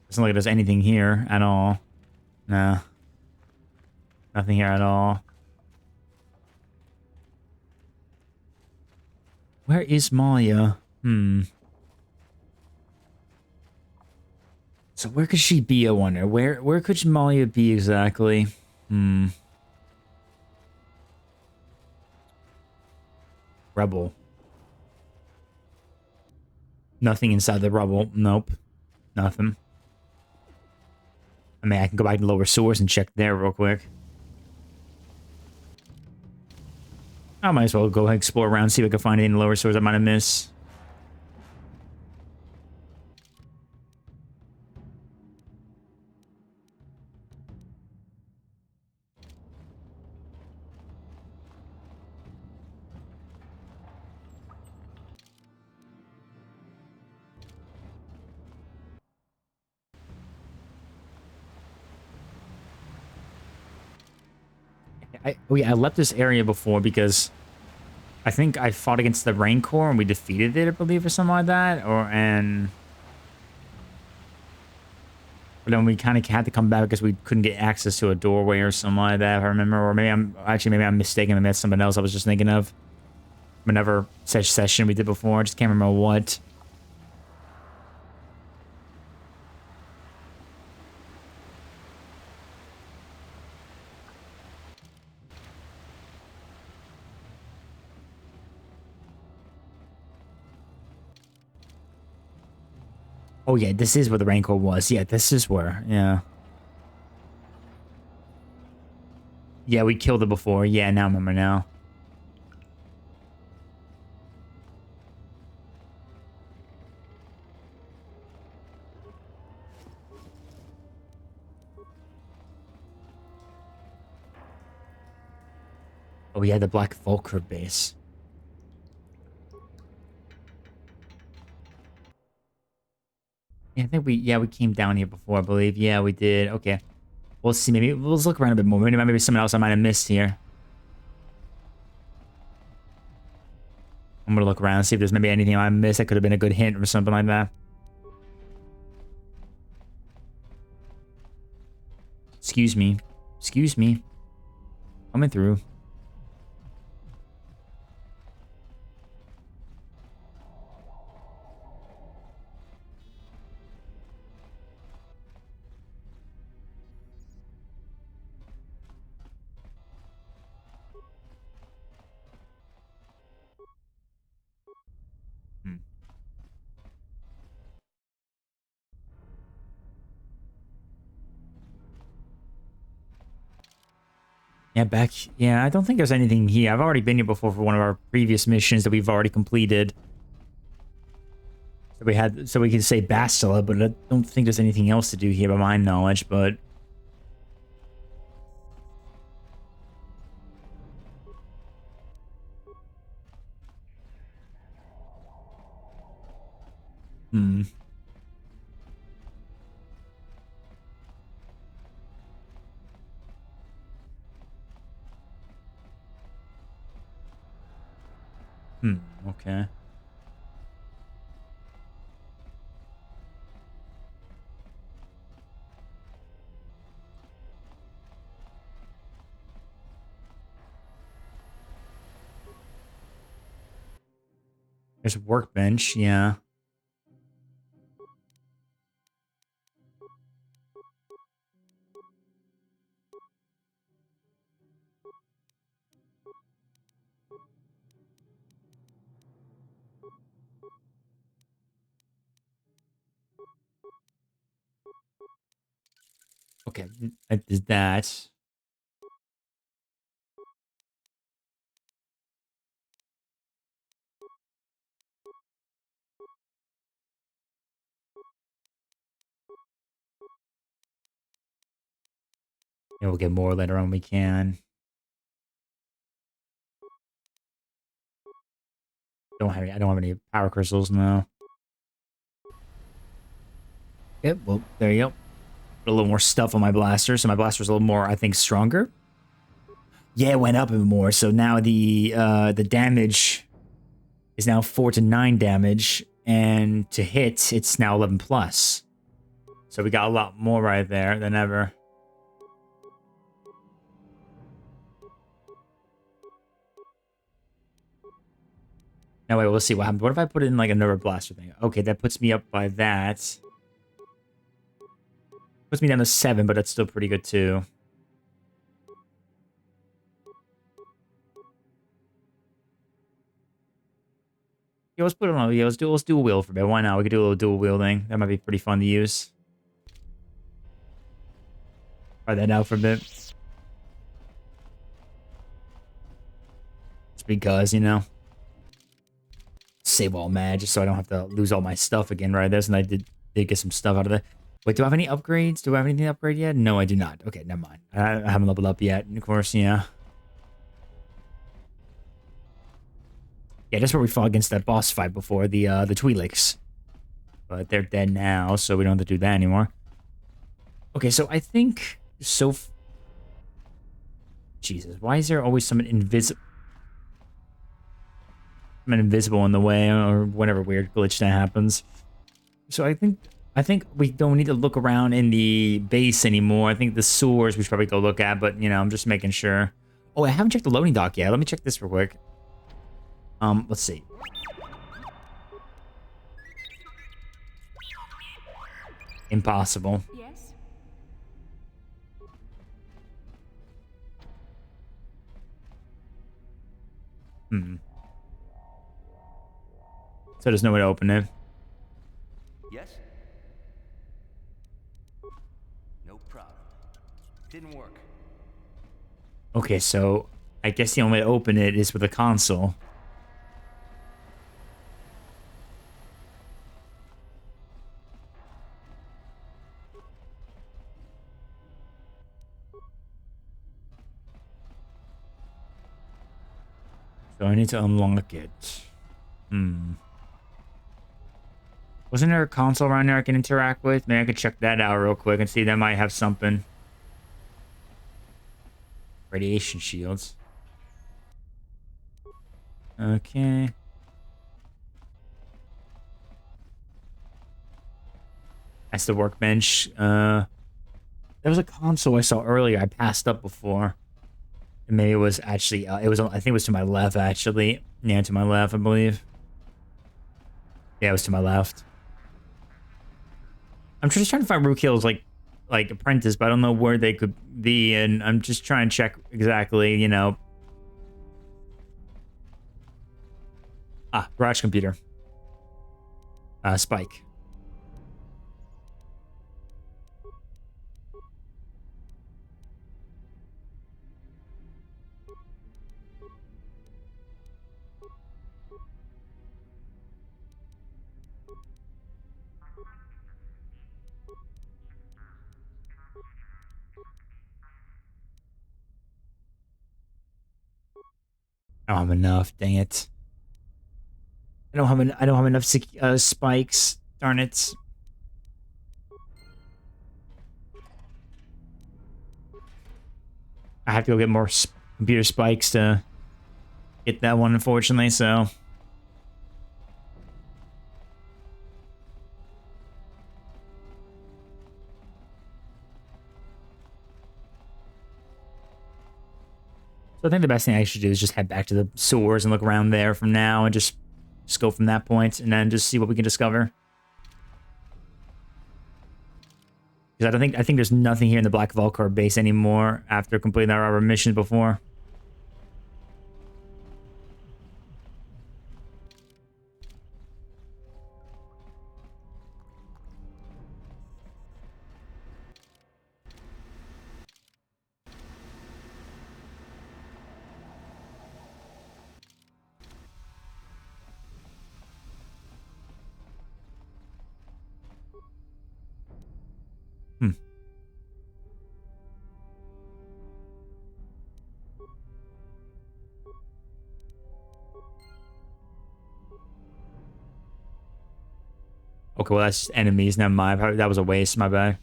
Doesn't look like there's anything here at all. Nah. Nothing here at all. Where is Malia? So where could she be, I wonder? Where could Malia be exactly? Rubble. Nothing inside the rubble. Nope. Nothing. I mean, I can go back to lower sewers and check there real quick. I might as well go ahead and explore around, see if I can find any in the lower sewers I might have missed. I left this area before because I think I fought against the Rancor and we defeated it, I believe, or something like that. But then we kind of had to come back because we couldn't get access to a doorway or something like that, if I remember. Or maybe I'm mistaken. Maybe that's something else I was just thinking of. Whenever such session we did before, I just can't remember what. Oh, yeah, this is where the Rancor was. Yeah, this is where. Yeah. Yeah, we killed it before. Yeah, now I remember now. Oh, yeah, the Black Vulture base. Yeah, I think we came down here before, I believe. Yeah, we did. Okay. We'll see. Maybe let's look around a bit more. Maybe something else I might have missed here. I'm gonna look around and see if there's maybe anything I missed that could have been a good hint or something like that. Excuse me. Excuse me. Coming through. Yeah, yeah, I don't think there's anything here. I've already been here before for one of our previous missions that we've already completed. So we can say Bastila, but I don't think there's anything else to do here by my knowledge, but... Okay. There's a workbench, yeah. Okay, I did that. Yeah, we'll get more later on when we can. I don't have any power crystals now. Yep, well, there you go. Put a little more stuff on my blaster, so my blaster's a little more, I think, stronger. Yeah, it went up even more, so now the damage is now 4 to 9 damage, and to hit, it's now 11 plus. So we got a lot more right there than ever. Now wait, we'll see what happens. What if I put in like another blaster thing? Okay, that puts me up by that. Puts me down to 7, but that's still pretty good too. Yeah, let's put it on. Yeah, let's do a wheel for a bit. Why not? We could do a little dual wielding. That might be pretty fun to use. Try that out for a bit. Just because, you know. Save all mag, just so I don't have to lose all my stuff again, right? And I did get some stuff out of it. Wait, do I have any upgrades? Do I have anything to upgrade yet? No, I do not. Okay, never mind. I haven't leveled up yet, of course, yeah. Yeah, that's where we fought against that boss fight before, the Twi'leks. But they're dead now, so we don't have to do that anymore. Okay, so I think... Jesus, why is there always someone invisible in the way, or whatever weird glitch that happens? So I think we don't need to look around in the base anymore. I think the sewers we should probably go look at, but, you know, I'm just making sure. Oh, I haven't checked the loading dock yet. Let me check this real quick. Let's see. Impossible. Yes? So there's no way to open it. Yes? No problem. Didn't work. Okay, so I guess the only way to open it is with a console. So I need to unlock it. Wasn't there a console around there I can interact with? Maybe I could check that out real quick and see that might have something. Radiation shields. Okay. That's the workbench. There was a console I saw earlier I passed up before. And maybe it was actually, I think it was to my left, actually. Yeah, to my left, I believe. Yeah, it was to my left. I'm just trying to find Rook Hill's, like apprentice, but I don't know where they could be, and I'm just trying to check exactly, you know. Garage computer. Spike. I don't have enough, dang it. I don't have enough spikes. Darn it. I have to go get more computer spikes to get that one, unfortunately, so. So I think the best thing I should do is just head back to the sewers and look around there from now and just Just go from that point and then just see what we can discover. Because I think there's nothing here in the Black Valkar base anymore after completing our missions before. Hmm. Okay, well, that's just enemies. Never mind. That was a waste. My bad.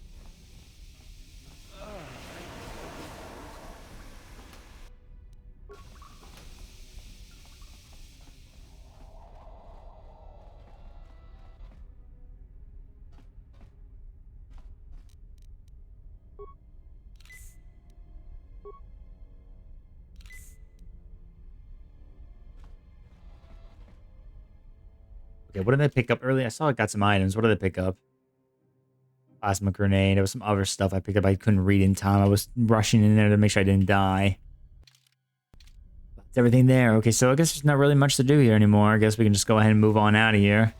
Okay, what did I pick up earlier? I saw I got some items. What did I pick up? Plasma grenade. There was some other stuff I picked up I couldn't read in time. I was rushing in there to make sure I didn't die. That's everything there. Okay, so I guess there's not really much to do here anymore. I guess we can just go ahead and move on out of here.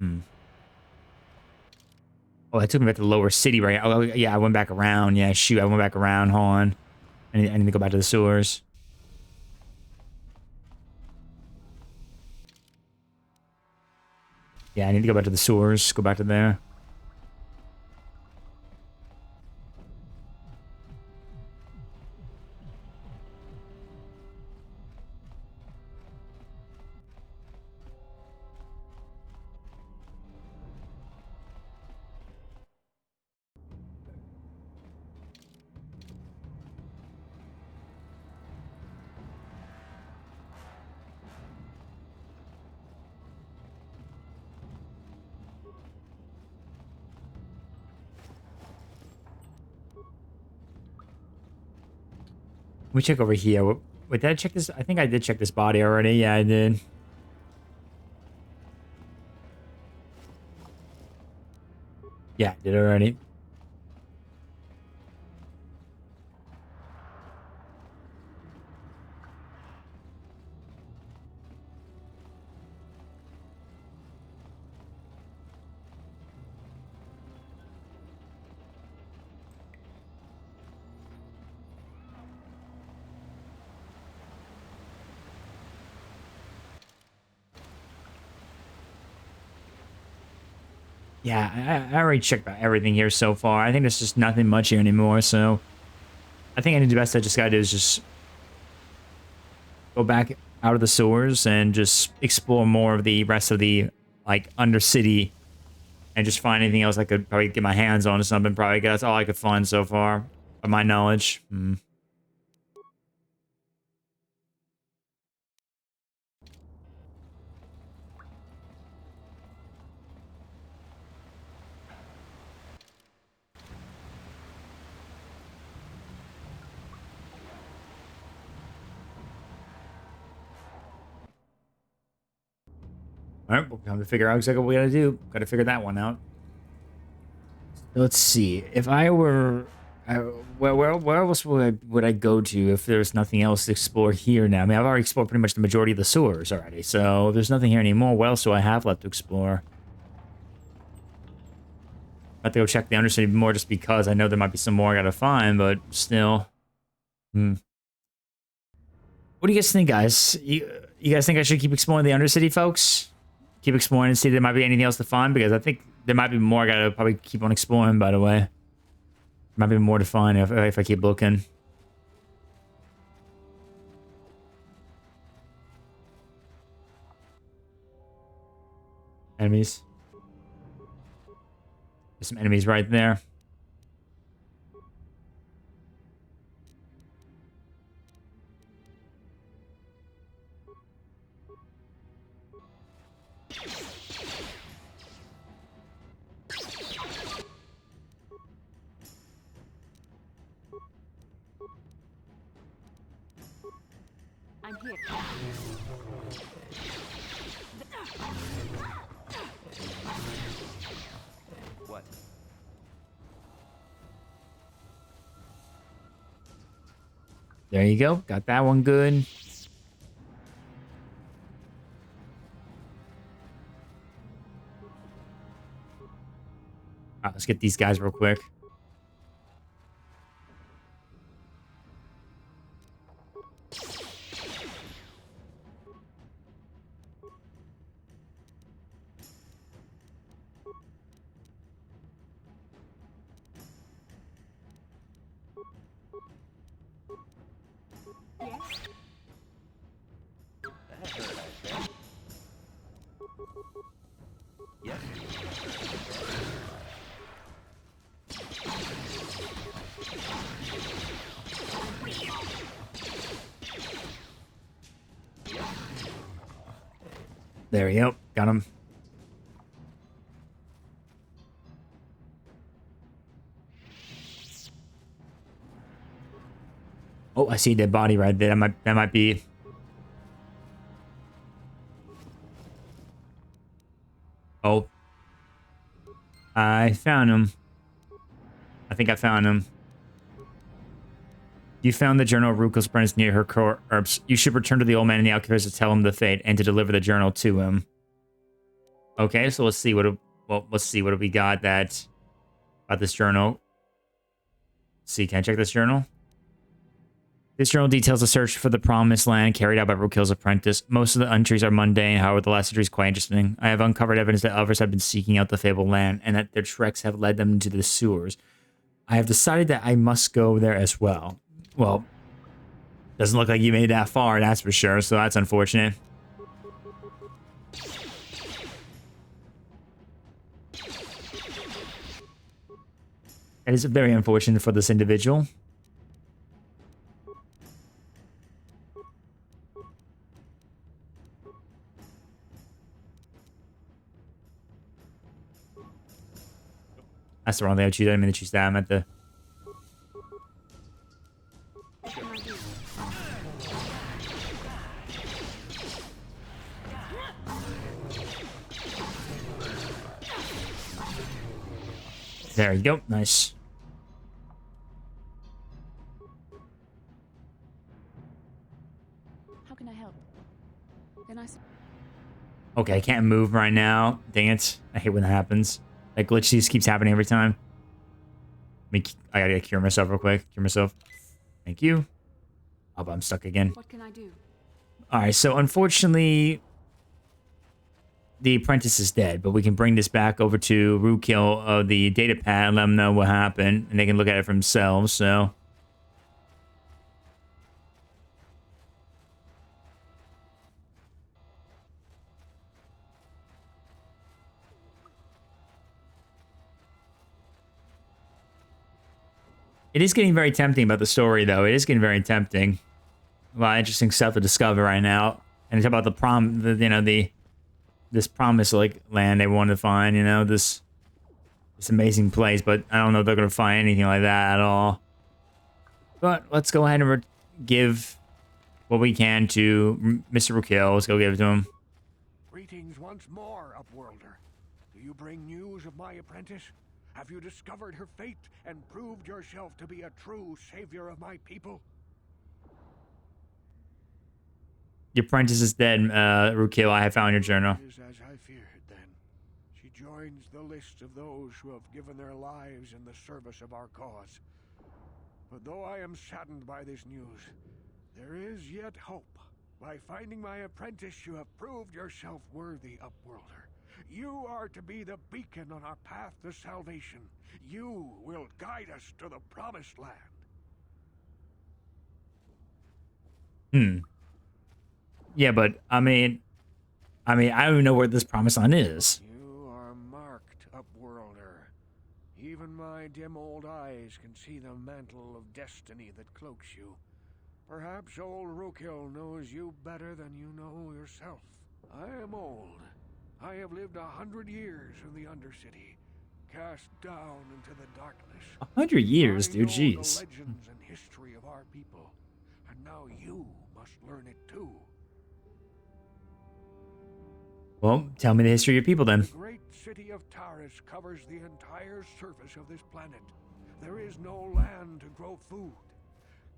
Hmm. Oh, that took me back to the lower city, right? Oh, yeah, I went back around. Yeah, shoot, I went back around. Hold on. I need to go back to the sewers. Yeah, I need to go back to the sewers. Go back to there. Let me check over here. Wait, did I check this? I think I did check this body already. Yeah, I did. Yeah, I did already. Yeah, I already checked out everything here so far. I think there's just nothing much here anymore, so I think I need the best I just gotta do is just go back out of the sewers and just explore more of the rest of the, like, undercity and just find anything else I could probably get my hands on or something. Probably that's all I could find so far, of my knowledge. Hmm. All right, we'll come to figure out exactly what we gotta do. Gotta figure that one out. Let's see. If I were, where else would I go to if there's nothing else to explore here now? I mean, I've already explored pretty much the majority of the sewers already, so if there's nothing here anymore, what else do I have left to explore? I have to go check the undercity more just because I know there might be some more I gotta find, but still. Hmm. What do you guys think, guys? You guys think I should keep exploring the undercity, folks? Keep exploring and see if there might be anything else to find? Because I think there might be more I gotta probably keep on exploring, by the way. Might be more to find if I keep looking. Enemies. There's some enemies right there. There you go. Got that one good. All right, let's get these guys real quick. Yes. That hurt, I say. Yes. There we go. Got him. Oh, I see a dead body right there. That might be. Oh. I found him. I think I found him. You found the journal of Ruko's apprentice near her corpse. You should return to the old man in the outskirts to tell him the fate and to deliver the journal to him. Okay, so let's see what we got that about this journal. Let's see, can I check this journal? This journal details a search for the promised land carried out by Rukil's apprentice. Most of the entries are mundane, however, the last entry is quite interesting. I have uncovered evidence that others have been seeking out the fabled land and that their treks have led them into the sewers. I have decided that I must go there as well. Well, doesn't look like you made that far, that's for sure, so that's unfortunate. It is very unfortunate for this individual. That's the wrong thing I choose. I didn't mean to choose that. I'm at the... What can I do? There you go. Nice. How can I help? Can I? Okay, I can't move right now. Dang it. I hate when that happens. That glitch just keeps happening every time. I gotta cure myself real quick. Cure myself. Thank you. Oh, but I'm stuck again. What can I do? Alright, so unfortunately, the apprentice is dead, but we can bring this back over to Rukil of the data pad and let them know what happened, and they can look at it for themselves, so... It is getting very tempting about the story, though. It is getting very tempting. A lot of interesting stuff to discover right now. And it's about this promised like land they wanted to find, this amazing place, but I don't know if they're gonna find anything like that at all. But let's go ahead and give what we can to Mr. Rukil. Let's go give it to him. Greetings once more, Upworlder. Do you bring news of my apprentice? Have you discovered her fate and proved yourself to be a true savior of my people? Your apprentice is dead, Rukil. I have found your journal. It is as I feared, then. She joins the list of those who have given their lives in the service of our cause. But though I am saddened by this news, there is yet hope. By finding my apprentice, you have proved yourself worthy, Upworlder. You are to be the beacon on our path to salvation. You will guide us to the promised land. Yeah, but I mean, I don't even know where this promised land is. You are marked, Upworlder. Even my dim old eyes can see the mantle of destiny that cloaks you. Perhaps old Rukil knows you better than you know yourself. I am old. I have lived 100 years in the Undercity, cast down into the darkness. 100 years, dude, I know jeez. the legends and history of our people, and now you must learn it too. Well, tell me the history of your people then. The great city of Taris covers the entire surface of this planet. There is no land to grow food.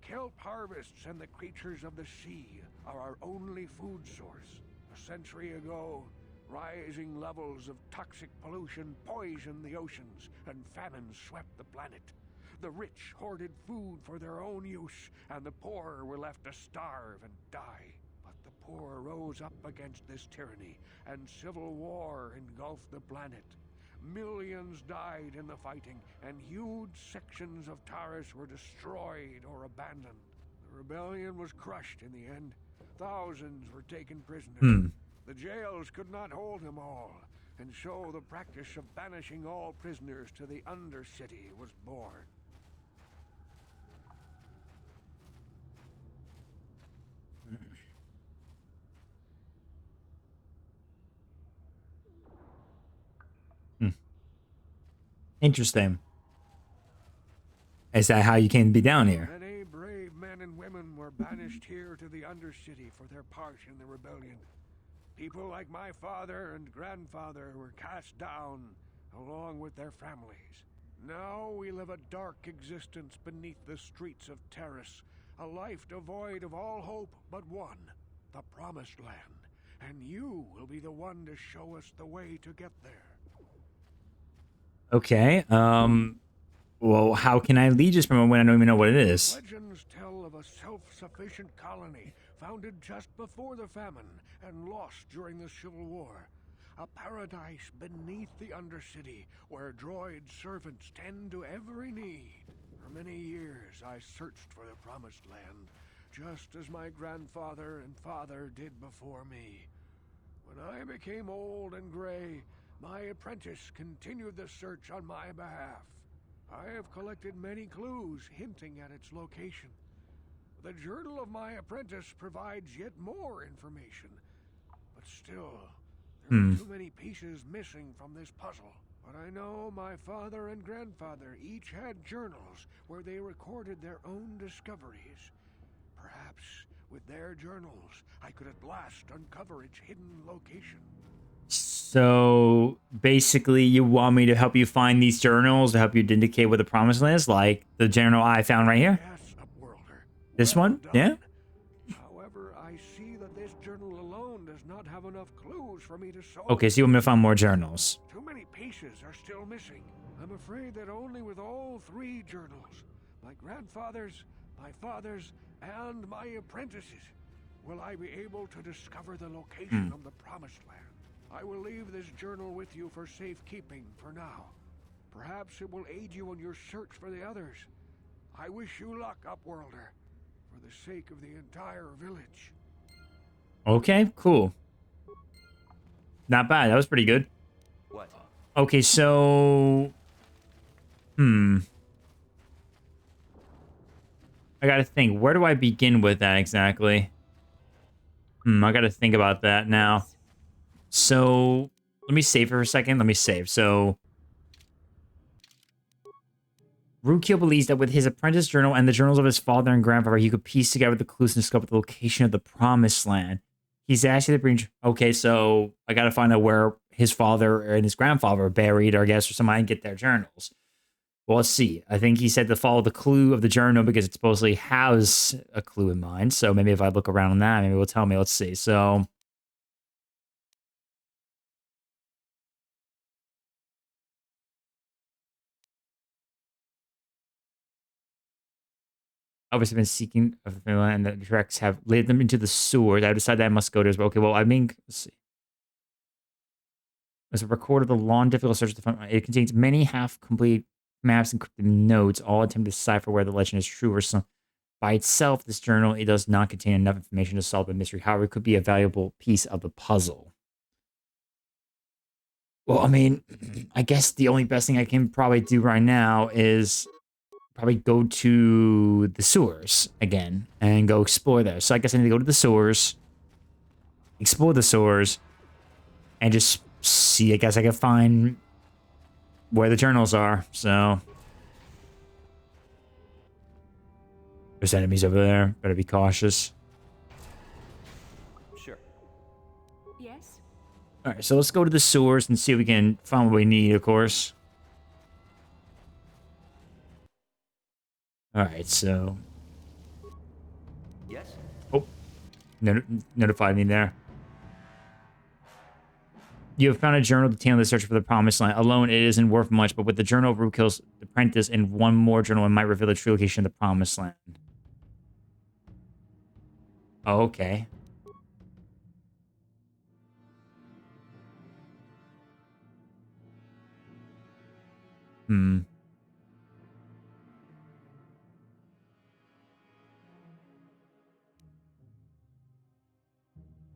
kelp harvests and the creatures of the sea are our only food source. A century ago, rising levels of toxic pollution poisoned the oceans, and famine swept the planet. The rich hoarded food for their own use, and the poor were left to starve and die. But the poor rose up against this tyranny, and civil war engulfed the planet. Millions died in the fighting, and huge sections of Taris were destroyed or abandoned. The rebellion was crushed in the end. Thousands were taken prisoner. The jails could not hold them all, and so the practice of banishing all prisoners to the Undercity was born. Interesting. Is that how you came to be down here? Many brave men and women were banished here to the Undercity for their part in the rebellion. People like my father and grandfather were cast down, along with their families. Now we live a dark existence beneath the streets of Terrace, a life devoid of all hope but one, the Promised Land. And you will be the one to show us the way to get there. Okay, well, how can I lead you from when I don't even know what it is? Legends tell of a self-sufficient colony founded just before the famine and lost during the Civil War. A paradise beneath the Undercity where droid servants tend to every need. For many years I searched for the Promised Land, just as my grandfather and father did before me. When I became old and gray, my apprentice continued the search on my behalf. I have collected many clues hinting at its location. The journal of my apprentice provides yet more information. But still, there are too many pieces missing from this puzzle. But I know my father and grandfather each had journals where they recorded their own discoveries. Perhaps with their journals, I could at last uncover its hidden location. So basically, you want me to help you find these journals to help you indicate what the Promised Land is, like the journal I found right here? Yes, Upworlder. This Well one? done. Yeah? However, I see that this journal alone does not have enough clues for me to solve. Okay, so you want me to find more journals. Too many pieces are still missing. I'm afraid that only with all three journals, my grandfather's, my father's, and my apprentice's, will I be able to discover the location of the Promised Land. I will leave this journal with you for safekeeping for now. Perhaps it will aid you in your search for the others. I wish you luck, Upworlder, for the sake of the entire village. Okay, cool. Not bad. That was pretty good. What? Okay, so... I gotta think. Where do I begin with that exactly? I gotta think about that now. So, let me save for a second. Let me save. So, Rukio believes that with his apprentice journal and the journals of his father and grandfather, he could piece together the clues and discover the location of the Promised Land. He's actually the bridge. Okay, so I gotta find out where his father and his grandfather are buried, or I guess, or somebody can get their journals. Well, let's see. I think he said to follow the clue of the journal because it supposedly has a clue in mind. So maybe if I look around on that, maybe it will tell me. Let's see. So... obviously been seeking of the land, and the directs have led them into the sewers. I decided I must go to as well. Okay, well, I mean, let's see. As a record of the long, difficult search to find, it contains many half-complete maps and encrypted notes, all attempt to decipher where the legend is true or some. By itself, this journal, it does not contain enough information to solve the mystery. However, it could be a valuable piece of the puzzle. Well, I mean, I guess the only best thing I can probably do right now is probably go to the sewers again and go explore there. So I guess I need to go to the sewers, explore the sewers, and just see. I guess I can find where the journals are. So there's enemies over there. Better be cautious. Sure. Yes? All right, so let's go to the sewers and see if we can find what we need, of course. All right, so notified me there. You have found a journal detailing the search for the promised land. Alone, it isn't worth much, but with the journal of Rookill's apprentice and one more journal, it might reveal the true location of the promised land. Oh, okay. Hmm.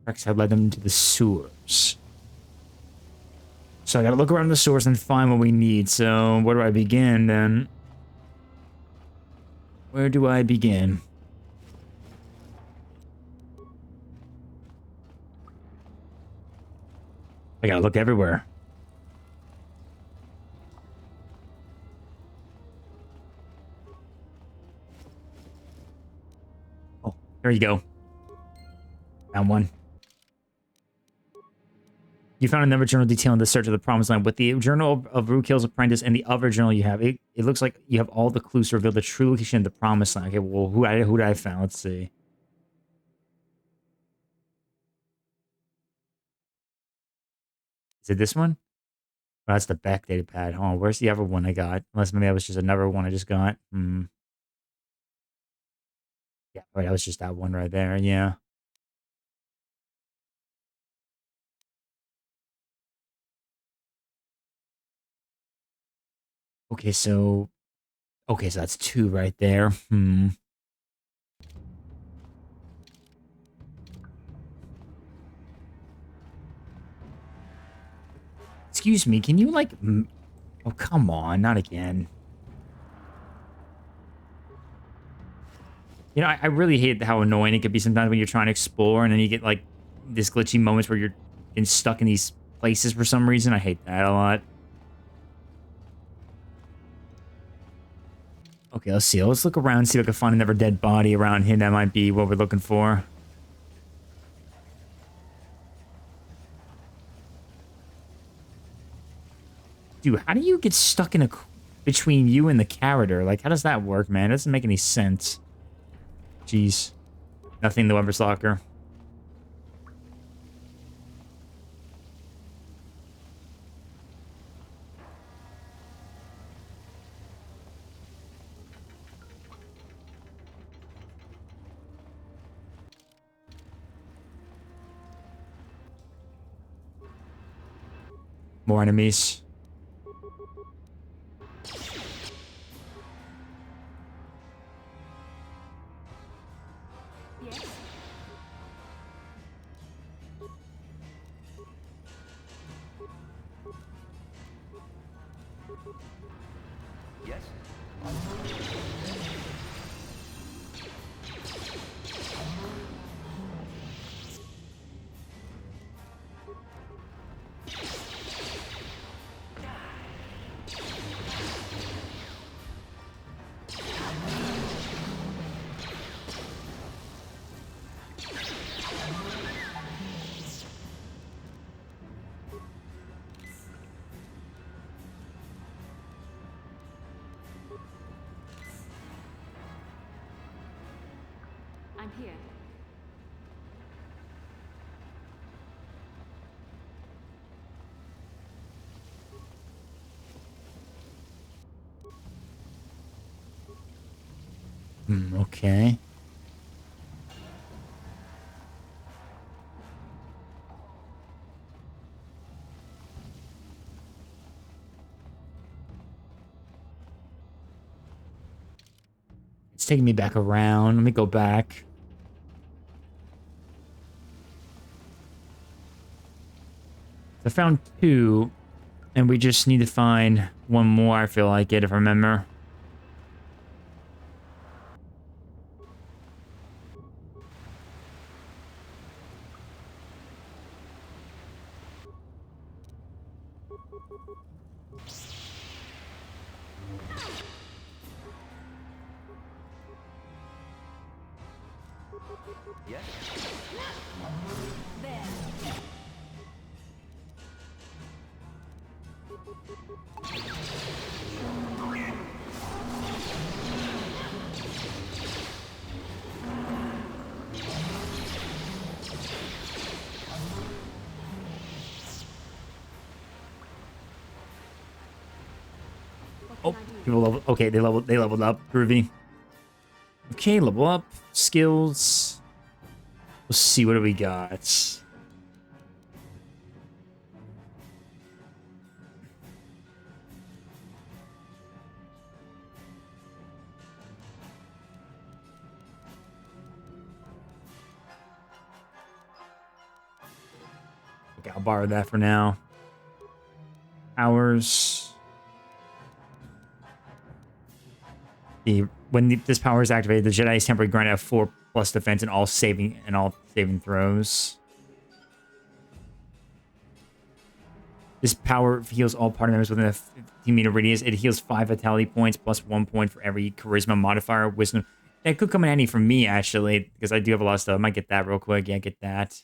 Rex had led them to the sewers. So I gotta look around the sewers and find what we need. So where do I begin then? Where do I begin? I gotta look everywhere. Oh, there you go. Found one. You found another journal detailing the search of the promised land. With the journal of Rookill's apprentice and the other journal you have, it looks like you have all the clues to reveal the true location of the promised land. Okay, well, who did I found? Let's see. Is it this one? Oh, that's the backdated pad. Hold on, where's the other one I got? Unless maybe that was just another one I just got. Hmm. Yeah, right, that was just that one right there. Yeah. Okay, so... Okay, so that's two right there. Hmm. Excuse me, can you, like... Oh, come on, not again. You know, I really hate how annoying it could be sometimes when you're trying to explore and then you get, like, this glitchy moments where you're getting stuck in these places for some reason. I hate that a lot. Okay, let's see. Let's look around and see if I can find another dead body around here. That might be what we're looking for. Dude, how do you get stuck in between you and the character? Like, how does that work, man? It doesn't make any sense. Jeez. Nothing in the Weber's locker. More enemies. Yes. Yes? I'm here. Okay. It's taking me back around. Let me go back. I found two, and we just need to find one more, I feel like it, if I remember. Yes? There. Oh, people level. Okay, they leveled up. Groovy. Okay, level up. Skills. Let's see, what do we got? Okay, I'll borrow that for now. Hours. When this power is activated, the Jedi is temporarily granted a 4+ defense in all saving throws. This power heals all party members within a 15-meter radius. It heals 5 vitality points plus 1 point for every charisma modifier. Wisdom. That could come in handy for me, actually, because I do have a lot of stuff. I might get that real quick. Yeah, get that.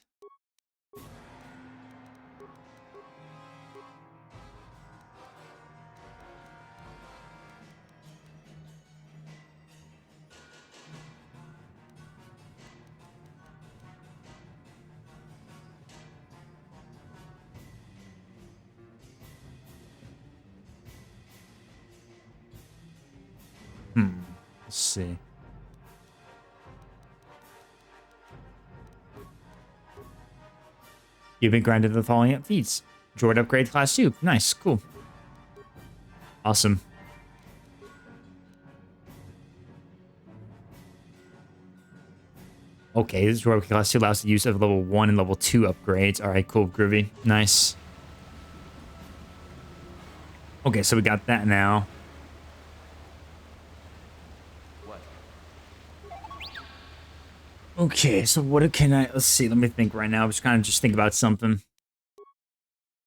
Let's see. You've been granted the following feats. Droid upgrade class 2. Nice, cool. Awesome. Okay, this droid class 2 allows the use of level 1 and level 2 upgrades. Alright, cool, groovy. Nice. Okay, so we got that now. Okay, so what can I... Let's see, let me think right now. I'm just kind of think about something.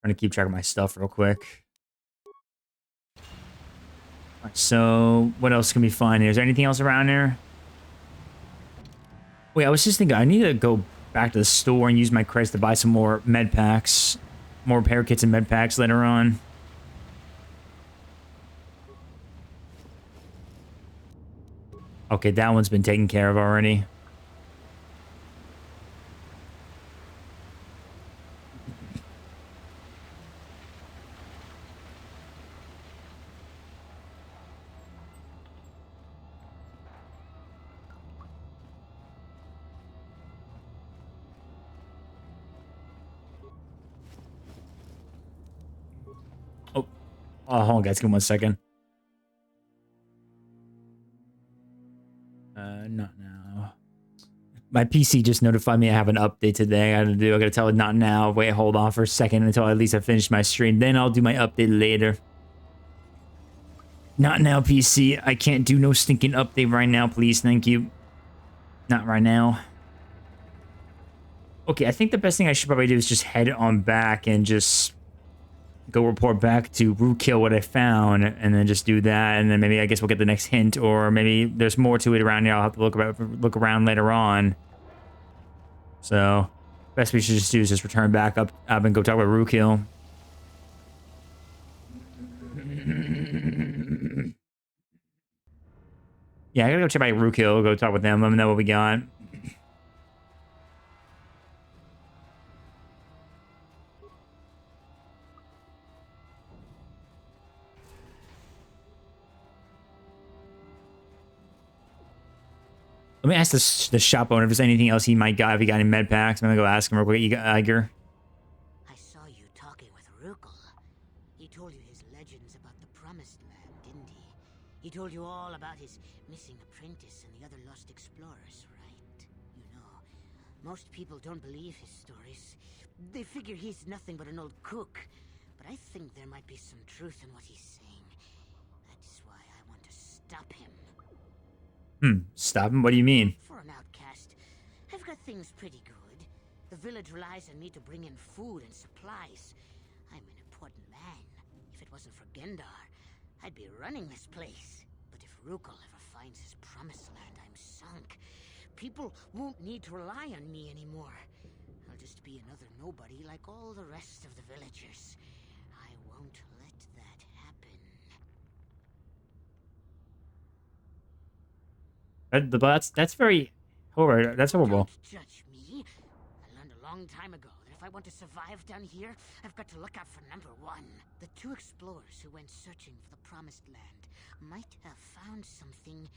Trying to keep track of my stuff real quick. Alright, so what else can we find here? Is there anything else around here? Wait, I was just thinking, I need to go back to the store and use my credits to buy some more med packs. More repair kits and med packs later on. Okay, that one's been taken care of already. Oh, hold on, guys. Give me 1 second. Not now. My PC just notified me I have an update today. I gotta tell it not now. Wait, hold on for a second until at least I finish my stream. Then I'll do my update later. Not now, PC. I can't do no stinking update right now, please. Thank you. Not right now. Okay, I think the best thing I should probably do is just head on back and just go report back to Rookkill what I found, and then just do that, and then maybe I guess we'll get the next hint, or maybe there's more to it around here. I'll have to look around later on. So, best we should just do is just return back up and go talk about Rookkill. Yeah, I gotta go check out Rookkill, go talk with them, let them know what we got. Let me ask the shop owner if there's anything else he might got, if he got any med packs. I'm gonna go ask him real quick. You got Iger? I saw you talking with Rookkill. He told you his legends about the Promised Land, didn't he? He told you all about his missing apprentice and the other lost explorers, right? You know, most people don't believe his stories. They figure he's nothing but an old cook. But I think there might be some truth in what he's saying. That's why I want to stop him. Stop him? What do you mean? For an outcast, I've got things pretty good. The village relies on me to bring in food and supplies. I'm an important man. If it wasn't for Gendar, I'd be running this place. But if Rookkill ever finds his promised land, I'm sunk. People won't need to rely on me anymore. I'll just be another nobody like all the rest of the villagers. I won't let that happen. That's very horrible. That's horrible. Don't judge me. I learned a long time ago that if I want to survive down here, I've got to look out for number one. The two explorers who went searching for the Promised Land might have found something.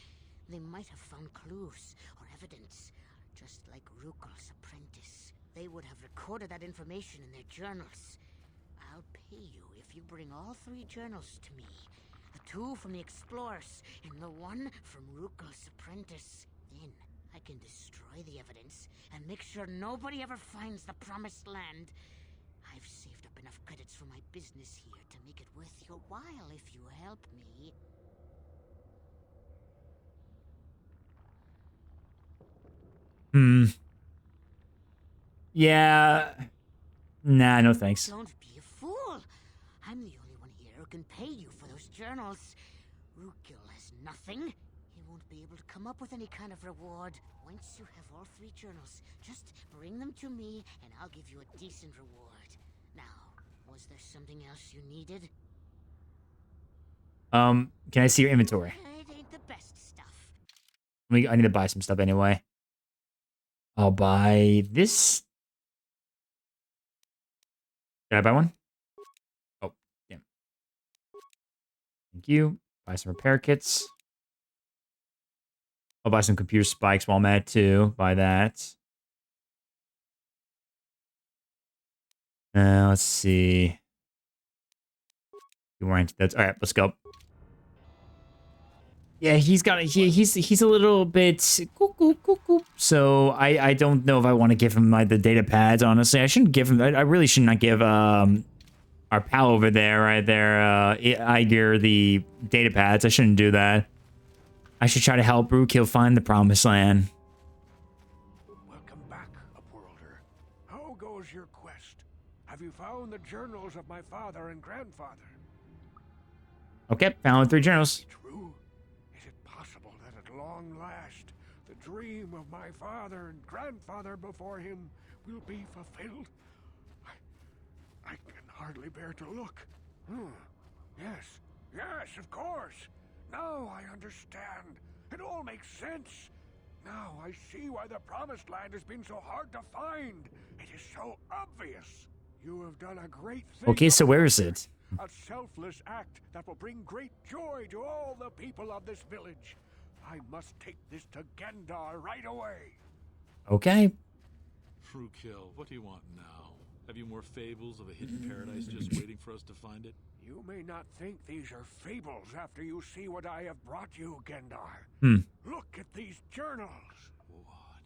They might have found clues or evidence, just like Rukel's apprentice. They would have recorded that information in their journals. I'll pay you if you bring all 3 journals to me. The 2 from the explorers and the 1 from Rukel's apprentice. Then I can destroy the evidence and make sure nobody ever finds the Promised Land. I've saved up enough credits for my business here to make it worth your while if you help me. Yeah. Nah, no thanks. Don't be a fool. I'm the only one here who can pay you for those journals. Rukel has nothing. He won't be able to come up with any kind of reward. Once you have all 3 journals, just bring them to me and I'll give you a decent reward. Now, was there something else you needed? Can I see your inventory? It ain't the best stuff. I need to buy some stuff anyway. I'll buy this. Did I buy one? Oh, damn. Thank you. Buy some repair kits. I'll buy some computer spikes while I'm at it too. Buy that. Let's see. You weren't. That's all right. Let's go. Yeah, he's a little bit cuckoo. So I don't know if I want to give him like the data pads. Honestly, I shouldn't give him. I really should not give our pal over there, right there, Iger, the data pads. I shouldn't do that. I should try to help Rukel find the Promised Land. Welcome back, Upworlder. How goes your quest? Have you found the journals of my father and grandfather? Okay, found 3 journals. True. Is it possible that at long last, the dream of my father and grandfather before him will be fulfilled? I can hardly bear to look. Yes, of course. Now I understand. It all makes sense. Now I see why the Promised Land has been so hard to find. It is so obvious. You have done a great thing. Okay, so where is it? A selfless act that will bring great joy to all the people of this village. I must take this to Gendar right away. Okay. Rukel, what do you want now? Have you more fables of a hidden paradise just waiting for us to find it? You may not think these are fables after you see what I have brought you, Gendar. Look at these journals. What?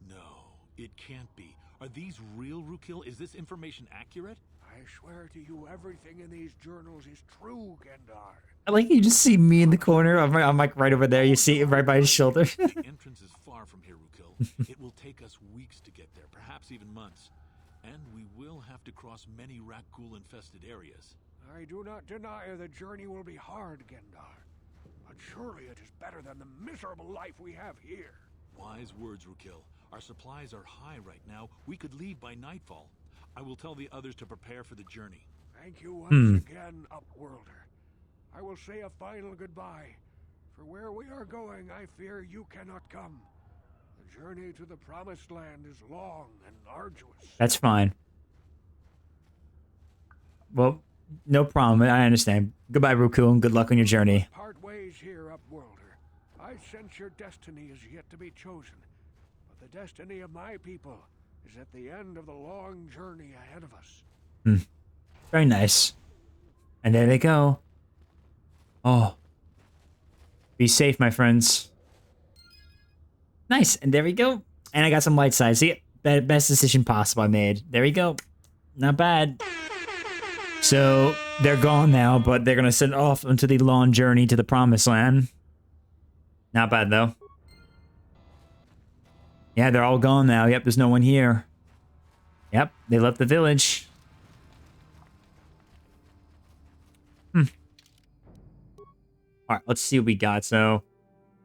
No, it can't be. Are these real, Rukel? Is this information accurate? I swear to you, everything in these journals is true, Gendar. I like you just see me in the corner. I'm like right over there. You see it right by his shoulder. The entrance is far from here, Rukel. It will take us weeks to get there, perhaps even months. And we will have to cross many Rakghoul-infested areas. I do not deny the journey will be hard, Gendar. But surely it is better than the miserable life we have here. Wise words, Rukel. Our supplies are high right now. We could leave by nightfall. I will tell the others to prepare for the journey. Thank you once again, Upworlder. I will say a final goodbye. For where we are going, I fear you cannot come. The journey to the Promised Land is long and arduous. That's fine. Well, no problem. I understand. Goodbye, Rukel, and good luck on your journey. Part ways here, Upworlder. I sense your destiny is yet to be chosen. But the destiny of my people is at the end of the long journey ahead of us. Very nice. And there they go. Oh. Be safe, my friends. Nice. And there we go. And I got some light size. See, best decision possible I made. There we go. Not bad. So, they're gone now, but they're going to send off into the long journey to the Promised Land. Not bad, though. Yeah, they're all gone now. Yep, there's no one here. Yep, they left the village. Alright, let's see what we got. So,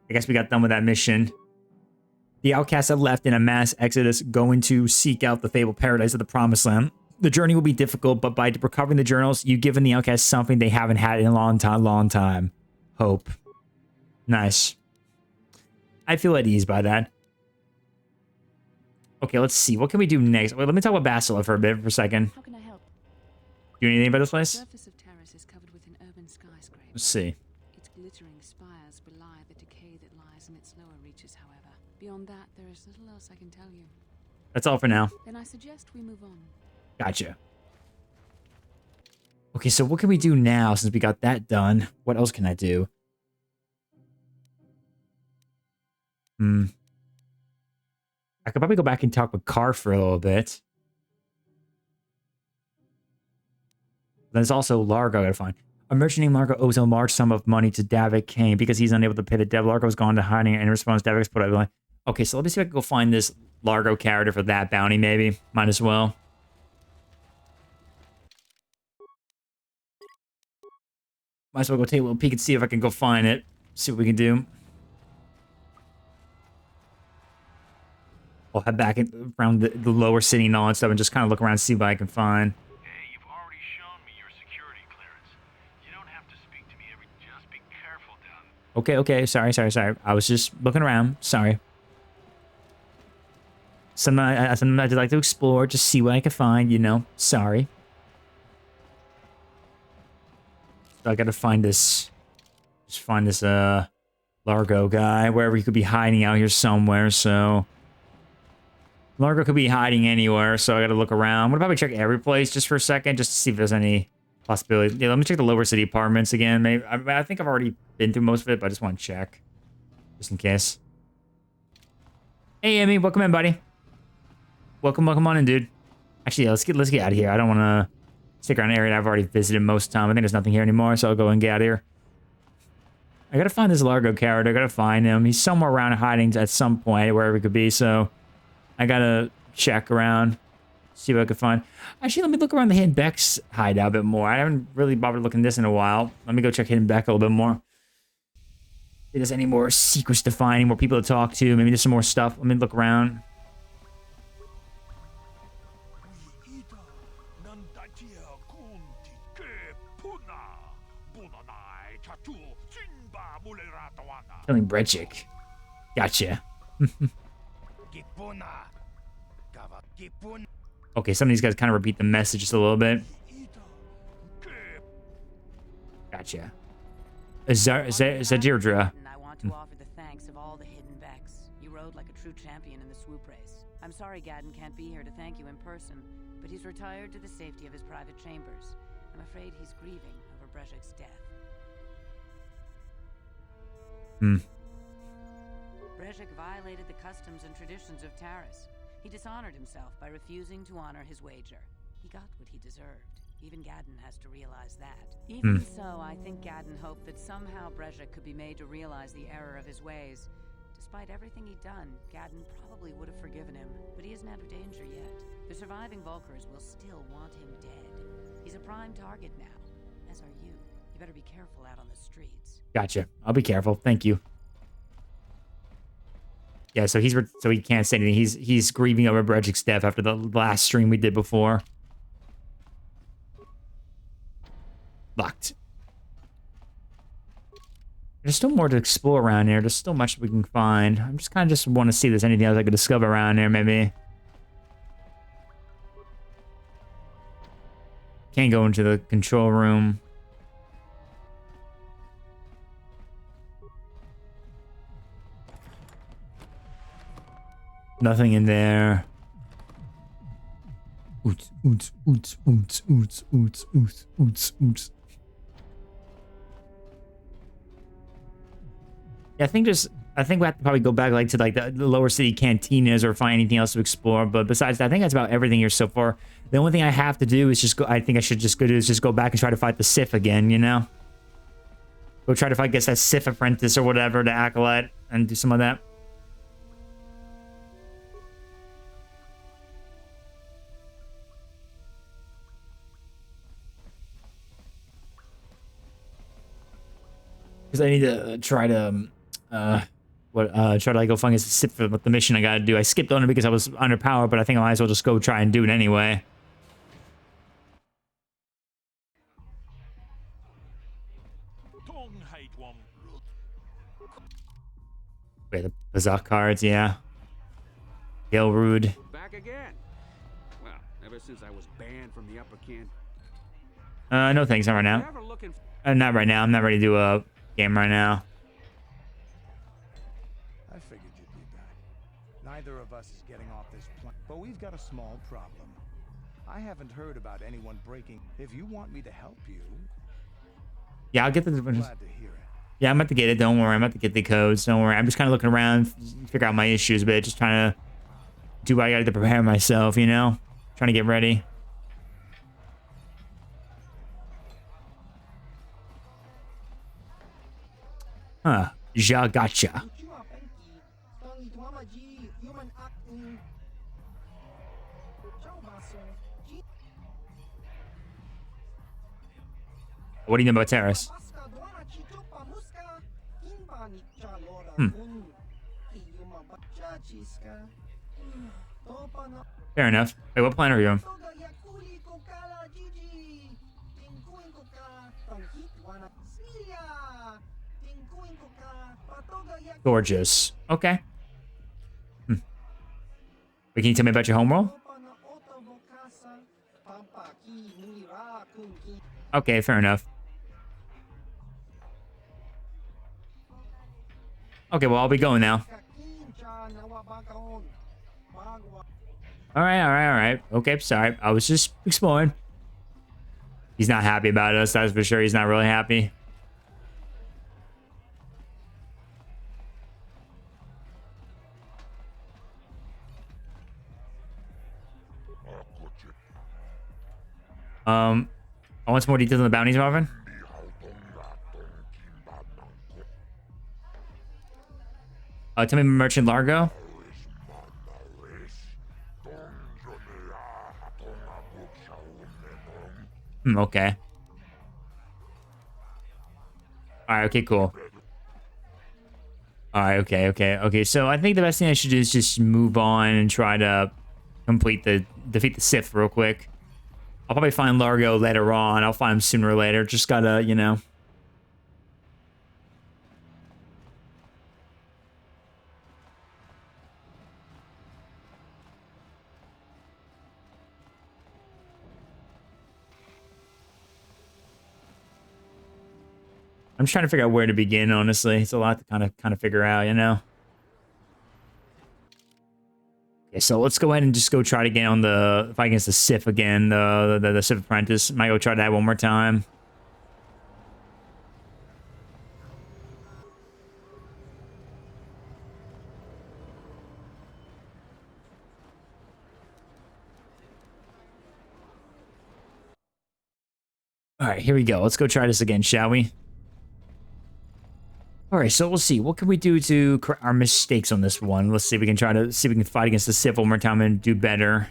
I guess we got done with that mission. The outcasts have left in a mass exodus, going to seek out the fabled paradise of the Promised Land. The journey will be difficult, but by recovering the journals, you've given the outcasts something they haven't had in a long time. Hope. Nice. I feel at ease by that. Okay, let's see. What can we do next? Wait, let me talk about Bastila for a second. How can I help? Do anything about this The place? surface of Terrace is covered with an urban skyscraper. Let's see. Its glittering spires belie the decay that lies in its lower reaches, however. Beyond that, there is little else I can tell you. That's all for now. Then I suggest we move on. Gotcha. Okay, so what can we do now since we got that done? What else can I do? I could probably go back and talk with Carr for a little bit. There's also Largo I gotta find. A merchant named Largo owes a large sum of money to Davik Kane because he's unable to pay the debt. Largo's gone to hiding, and in response, Davik's put up. Okay, so let me see if I can go find this Largo character for that bounty, maybe. Might as well. Might as well go take a little peek and see if I can go find it. See what we can do. I'll head back around the lower city and all that stuff and just kind of look around and see what I can find. Hey, you've already shown me your security clearance. You don't have to speak to me. Just be careful down. Okay. Sorry. I was just looking around. Sorry. Something I'd like to explore, just see what I can find, you know. Sorry. So I gotta find this... Just find this, Largo guy, wherever he could be hiding out here somewhere, so... Largo could be hiding anywhere, so I gotta look around. I'm gonna probably check every place just for a second, just to see if there's any possibility. Yeah, let me check the lower city apartments again. Maybe I think I've already been through most of it, but I just want to check. Just in case. Hey, Amy, welcome in, buddy. Welcome on in, dude. Actually, yeah, let's get out of here. I don't want to stick around an area that I've already visited most of the time. I think there's nothing here anymore, so I'll go and get out of here. I gotta find this Largo character. I gotta find him. He's somewhere around hiding at some point, wherever he could be, so... I gotta check around, see what I can find. Actually, let me look around the Hidden Beck's hideout a bit more. I haven't really bothered looking this in a while. Let me go check Hidden Beck a little bit more. If there's any more secrets to find, any more people to talk to, maybe there's some more stuff. Let me look around. Killing Brechik. Gotcha. Okay, some of these guys kind of repeat the message just a little bit. Gotcha. Deirdre. I want to offer the thanks of all the Hidden Becks. You rode like a true champion in the swoop race. I'm sorry Gadden can't be here to thank you in person, but he's retired to the safety of his private chambers. I'm afraid he's grieving over Brejik's death. Brejik violated the customs and traditions of Taris. He dishonored himself by refusing to honor his wager. He got what he deserved. Even Gadden has to realize that. Even so, I think Gadden hoped that somehow Brejik could be made to realize the error of his ways. Despite everything he'd done, Gadden probably would have forgiven him, but he isn't out of danger yet. The surviving Volkers will still want him dead. He's a prime target now, as are you. You better be careful out on the streets. Gotcha. I'll be careful. Thank you. Yeah, so so he can't say anything. He's grieving over Brejik's death after the last stream we did before. Locked. There's still more to explore around here. There's still much we can find. I'm just kind of just want to see if there's anything else I could discover around here, maybe. Can't go into the control room. Nothing in there. Oots. Yeah, I think we have to probably go back to the lower city cantinas or find anything else to explore. But besides that, I think that's about everything here so far. The only thing I have to do is just go. I think I should just go back and try to fight the Sith again. You know, go try to fight, guess that Sith apprentice or whatever, the acolyte, and do some of that. Because I need to try to try to go find a Sith for the mission I gotta do. I skipped on it because I was underpowered, but I think I might as well just go try and do it anyway. Wait, the Bazak cards, yeah. Gelrude. back again. Well, ever since I was banned from the upper can. No thanks, not right now. Ever looking Not right now. I'm not ready to do a game right now. I figured you'd be back. Neither of us is getting off this plane, but we've got a small problem. I haven't heard about anyone breaking. If you want me to help you, Yeah, I'll get the. glad to hear it. Yeah, I'm about to get it. Don't worry. I'm about to get the codes. Don't worry. I'm just kind of looking around, figure out my issues a bit. Just trying to do what I got to do to prepare myself, you know? Trying to get ready. Huh. Ja gotcha. What do you know about Terrace? Fair enough. Wait, what planet are you on? Gorgeous. Okay. Wait, can you tell me about your homeworld? Okay, fair enough. Okay, well, I'll be going now. Alright. Okay, sorry. I was just exploring. He's not happy about us, that's for sure. He's not really happy. I want some more details on the bounties, Marvin. Tell me Merchant Largo. Okay. Alright, okay, cool. Alright, okay. So I think the best thing I should do is just move on and try to defeat the Sith real quick. I'll probably find Largo later on. I'll find him sooner or later. Just gotta, you know. I'm just trying to figure out where to begin, honestly. It's a lot to kind of figure out, you know. Okay, so let's go ahead and just go try to get on the fight against the Sith again, the Sith Apprentice. Might go try that one more time. All right, here we go. Let's go try this again, shall we? All right, so we'll see. What can we do to correct our mistakes on this one? Let's see if we can try to see if we can fight against the Sith one more time and do better.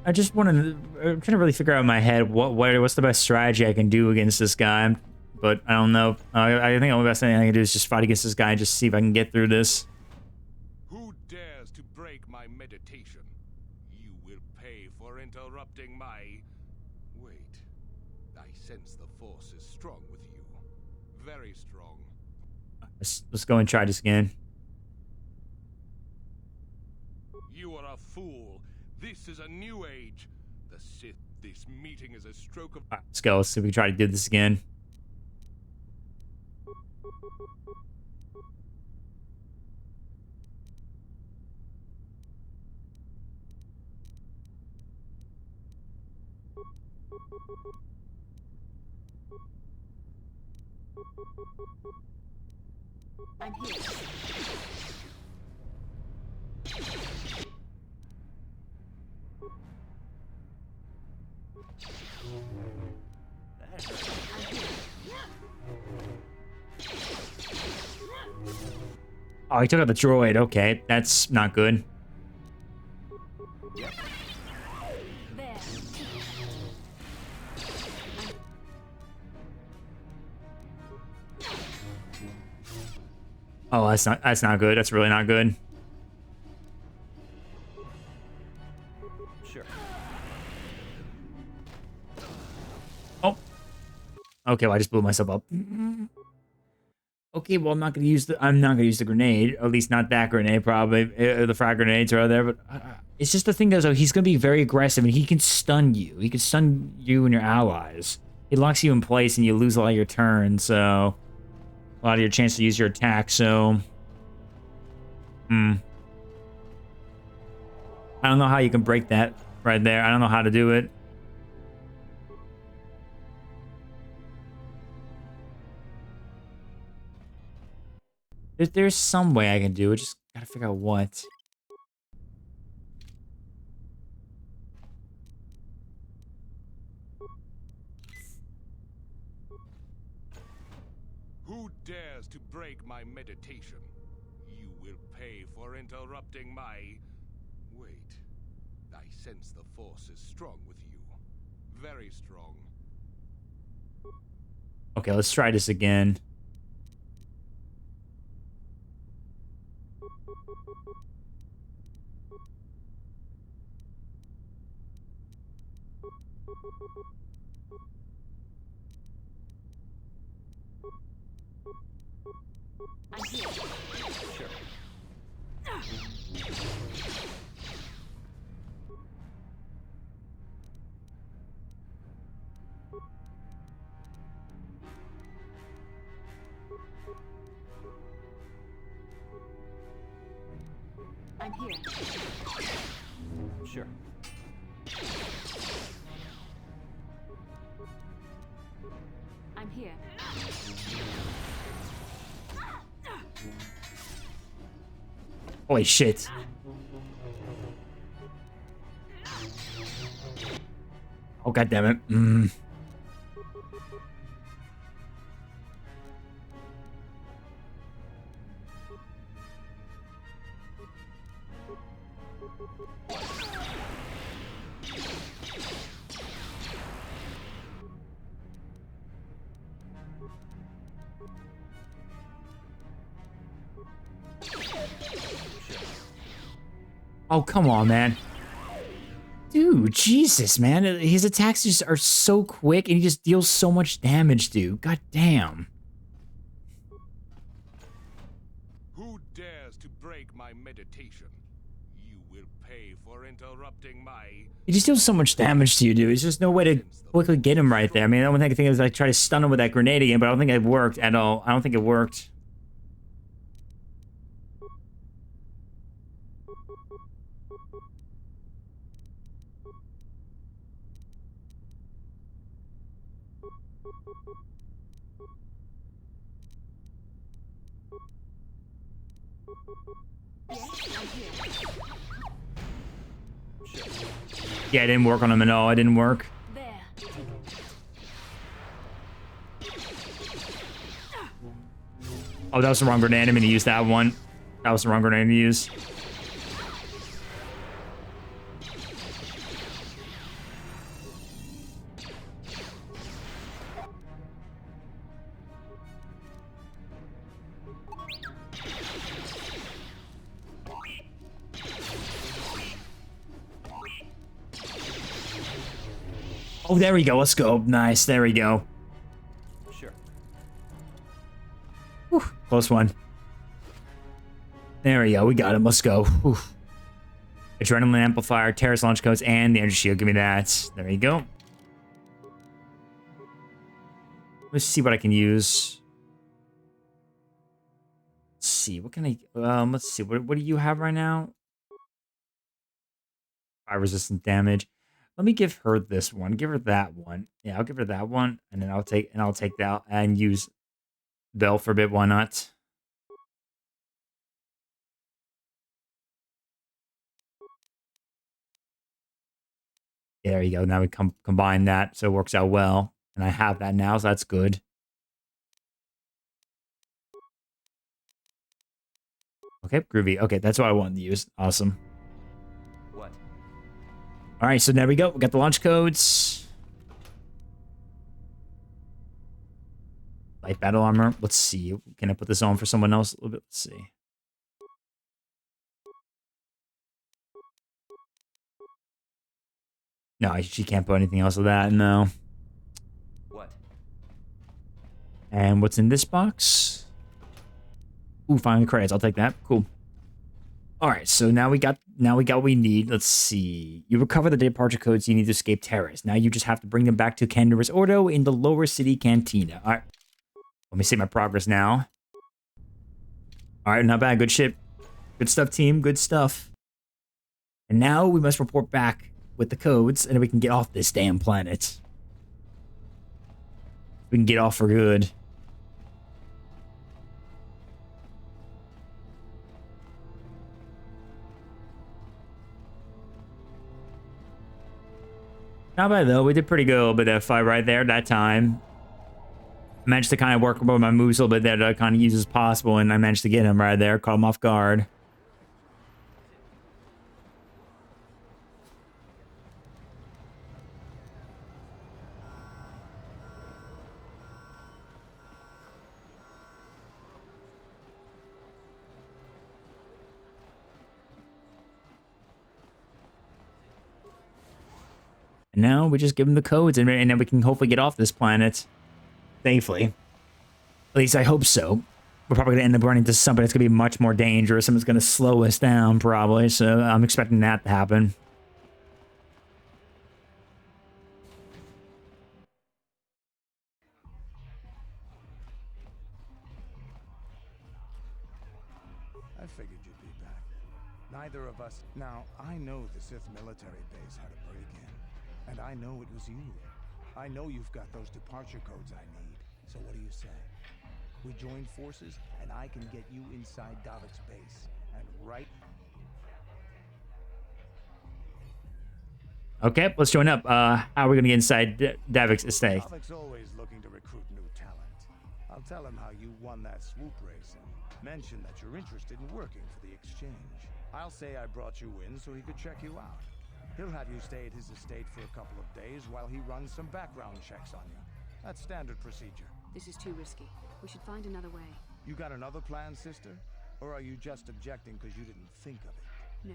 I just want to. I'm trying to really figure out in my head what's the best strategy I can do against this guy. But I don't know. I think the only best thing I can do is just fight against this guy and just see if I can get through this. Who dares to break my meditation? You will pay for interrupting my... Wait. I sense the force is strong with you. Very strong. Let's go and try this again. You are a fool. This is a new age. The Sith, this meeting is a stroke of... All right, let's go. Let's see if we can try to do this again. I'm here. Oh, he took out the droid. Okay, that's not good. Oh, that's not good. That's really not good. Sure. Okay, well, I just blew myself up. Okay, well, I'm not gonna use the grenade. Or at least not that grenade, probably. The frag grenades are there, but it's just the thing though. So he's gonna be very aggressive, and he can stun you. He can stun you and your allies. He locks you in place, and you lose a lot of your turns. So a lot of your chance to use your attack. So, I don't know how you can break that right there. I don't know how to do it. There's some way I can do it. Just gotta figure out what. Who dares to break my meditation? You will pay for interrupting my... Wait. I sense the force is strong with you. Very strong. Okay, let's try this again. I'm here. Sure. I'm here. Sure. I'm here. Holy shit. Oh, god damn it. Oh, come on, man. Dude, Jesus, man. His attacks just are so quick and he just deals so much damage, dude. God damn. Who dares to break my meditation? You will pay for interrupting my... He just deals so much damage to you, dude. There's just no way to quickly get him right there. I mean, the only thing I was like try to stun him with that grenade again, but I don't think it worked at all. I don't think it worked. Yeah, it didn't work on him at all. It didn't work. There. Oh, that was the wrong grenade. I didn't mean to use that one. That was the wrong grenade to use. Oh, there we go. Let's go. Nice. There we go. Sure. Whew, close one. There we go. We got him. Let's go. Whew. Adrenaline amplifier, terrorist launch codes, and the energy shield. Give me that. There you go. Let's see what I can use. Let's see. What can I... let's see. What do you have right now? Fire resistant damage. Let me give her this one. Give her that one. Yeah, I'll give her that one, and then I'll take that and use Bell for a bit. Why not? There you go. Now we combine that, so it works out well, and I have that now, so that's good. Okay, groovy. Okay, that's what I wanted to use. Awesome. What? All right, so there we go. We got the launch codes. Light battle armor. Let's see. Can I put this on for someone else a little bit? Let's see. No, she can't put anything else with that. No. What? And what's in this box? Ooh, finally credits. I'll take that. Cool. All right, so now we got what we need. Let's see. You recover the departure codes you need to escape Terrace. Now you just have to bring them back to Canderous Ordo in the lower city cantina. All right. Let me see my progress now. All right, not bad. Good shit. Good stuff, team. Good stuff. And now we must report back with the codes, and then we can get off this damn planet. We can get off for good. Not bad, though. We did pretty good a little bit of that fight right there that time. I managed to kind of work with my moves a little bit there to kind of use as possible, and I managed to get him right there. Caught him off guard. And now we just give him the codes, and then we can hopefully get off this planet safely. At least I hope so. We're probably going to end up running into somebody that's going to be much more dangerous. Someone's going to slow us down, probably. So I'm expecting that to happen. I figured you'd be back. Neither of us... Now, I know the Sith military base had a break-in. And I know it was you. I know you've got those departure codes I need. So what do you say? We join forces, and I can get you inside Davik's base. And right... Okay, let's join up. How are we going to get inside Davik's estate? Davik's always looking to recruit new talent. I'll tell him how you won that swoop race and mention that you're interested in working for the exchange. I'll say I brought you in so he could check you out. He'll have you stay at his estate for a couple of days while he runs some background checks on you. That's standard procedure. This is too risky. We should find another way. You got another plan, sister? Or are you just objecting because you didn't think of it? No,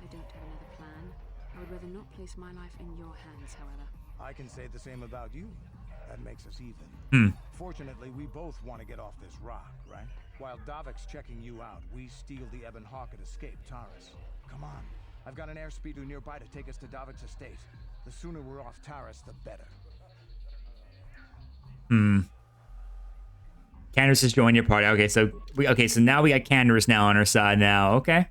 I don't have another plan. I would rather not place my life in your hands, however. I can say the same about you. That makes us even. Fortunately, we both want to get off this rock, right? While Davik's checking you out, we steal the Ebon Hawk and escape Taris. Come on. I've got an airspeeder nearby to take us to Davik's estate. The sooner we're off Taris, the better. Canderous is joining your party. Okay, so now we got Canderous now on our side now. Okay.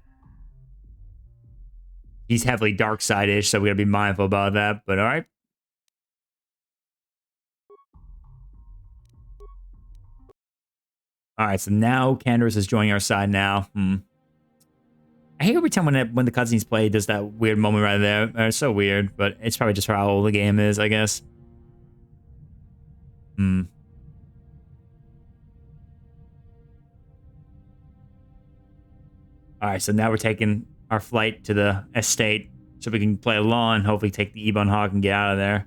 He's heavily dark side-ish, so we gotta be mindful about that, but alright. Alright, so now Canderous is joining our side now. I hate every time when the cutscenes play, it does that weird moment right there. It's so weird, but it's probably just how old the game is, I guess. Alright, so now we're taking our flight to the estate so we can play along and hopefully take the Ebon Hawk and get out of there.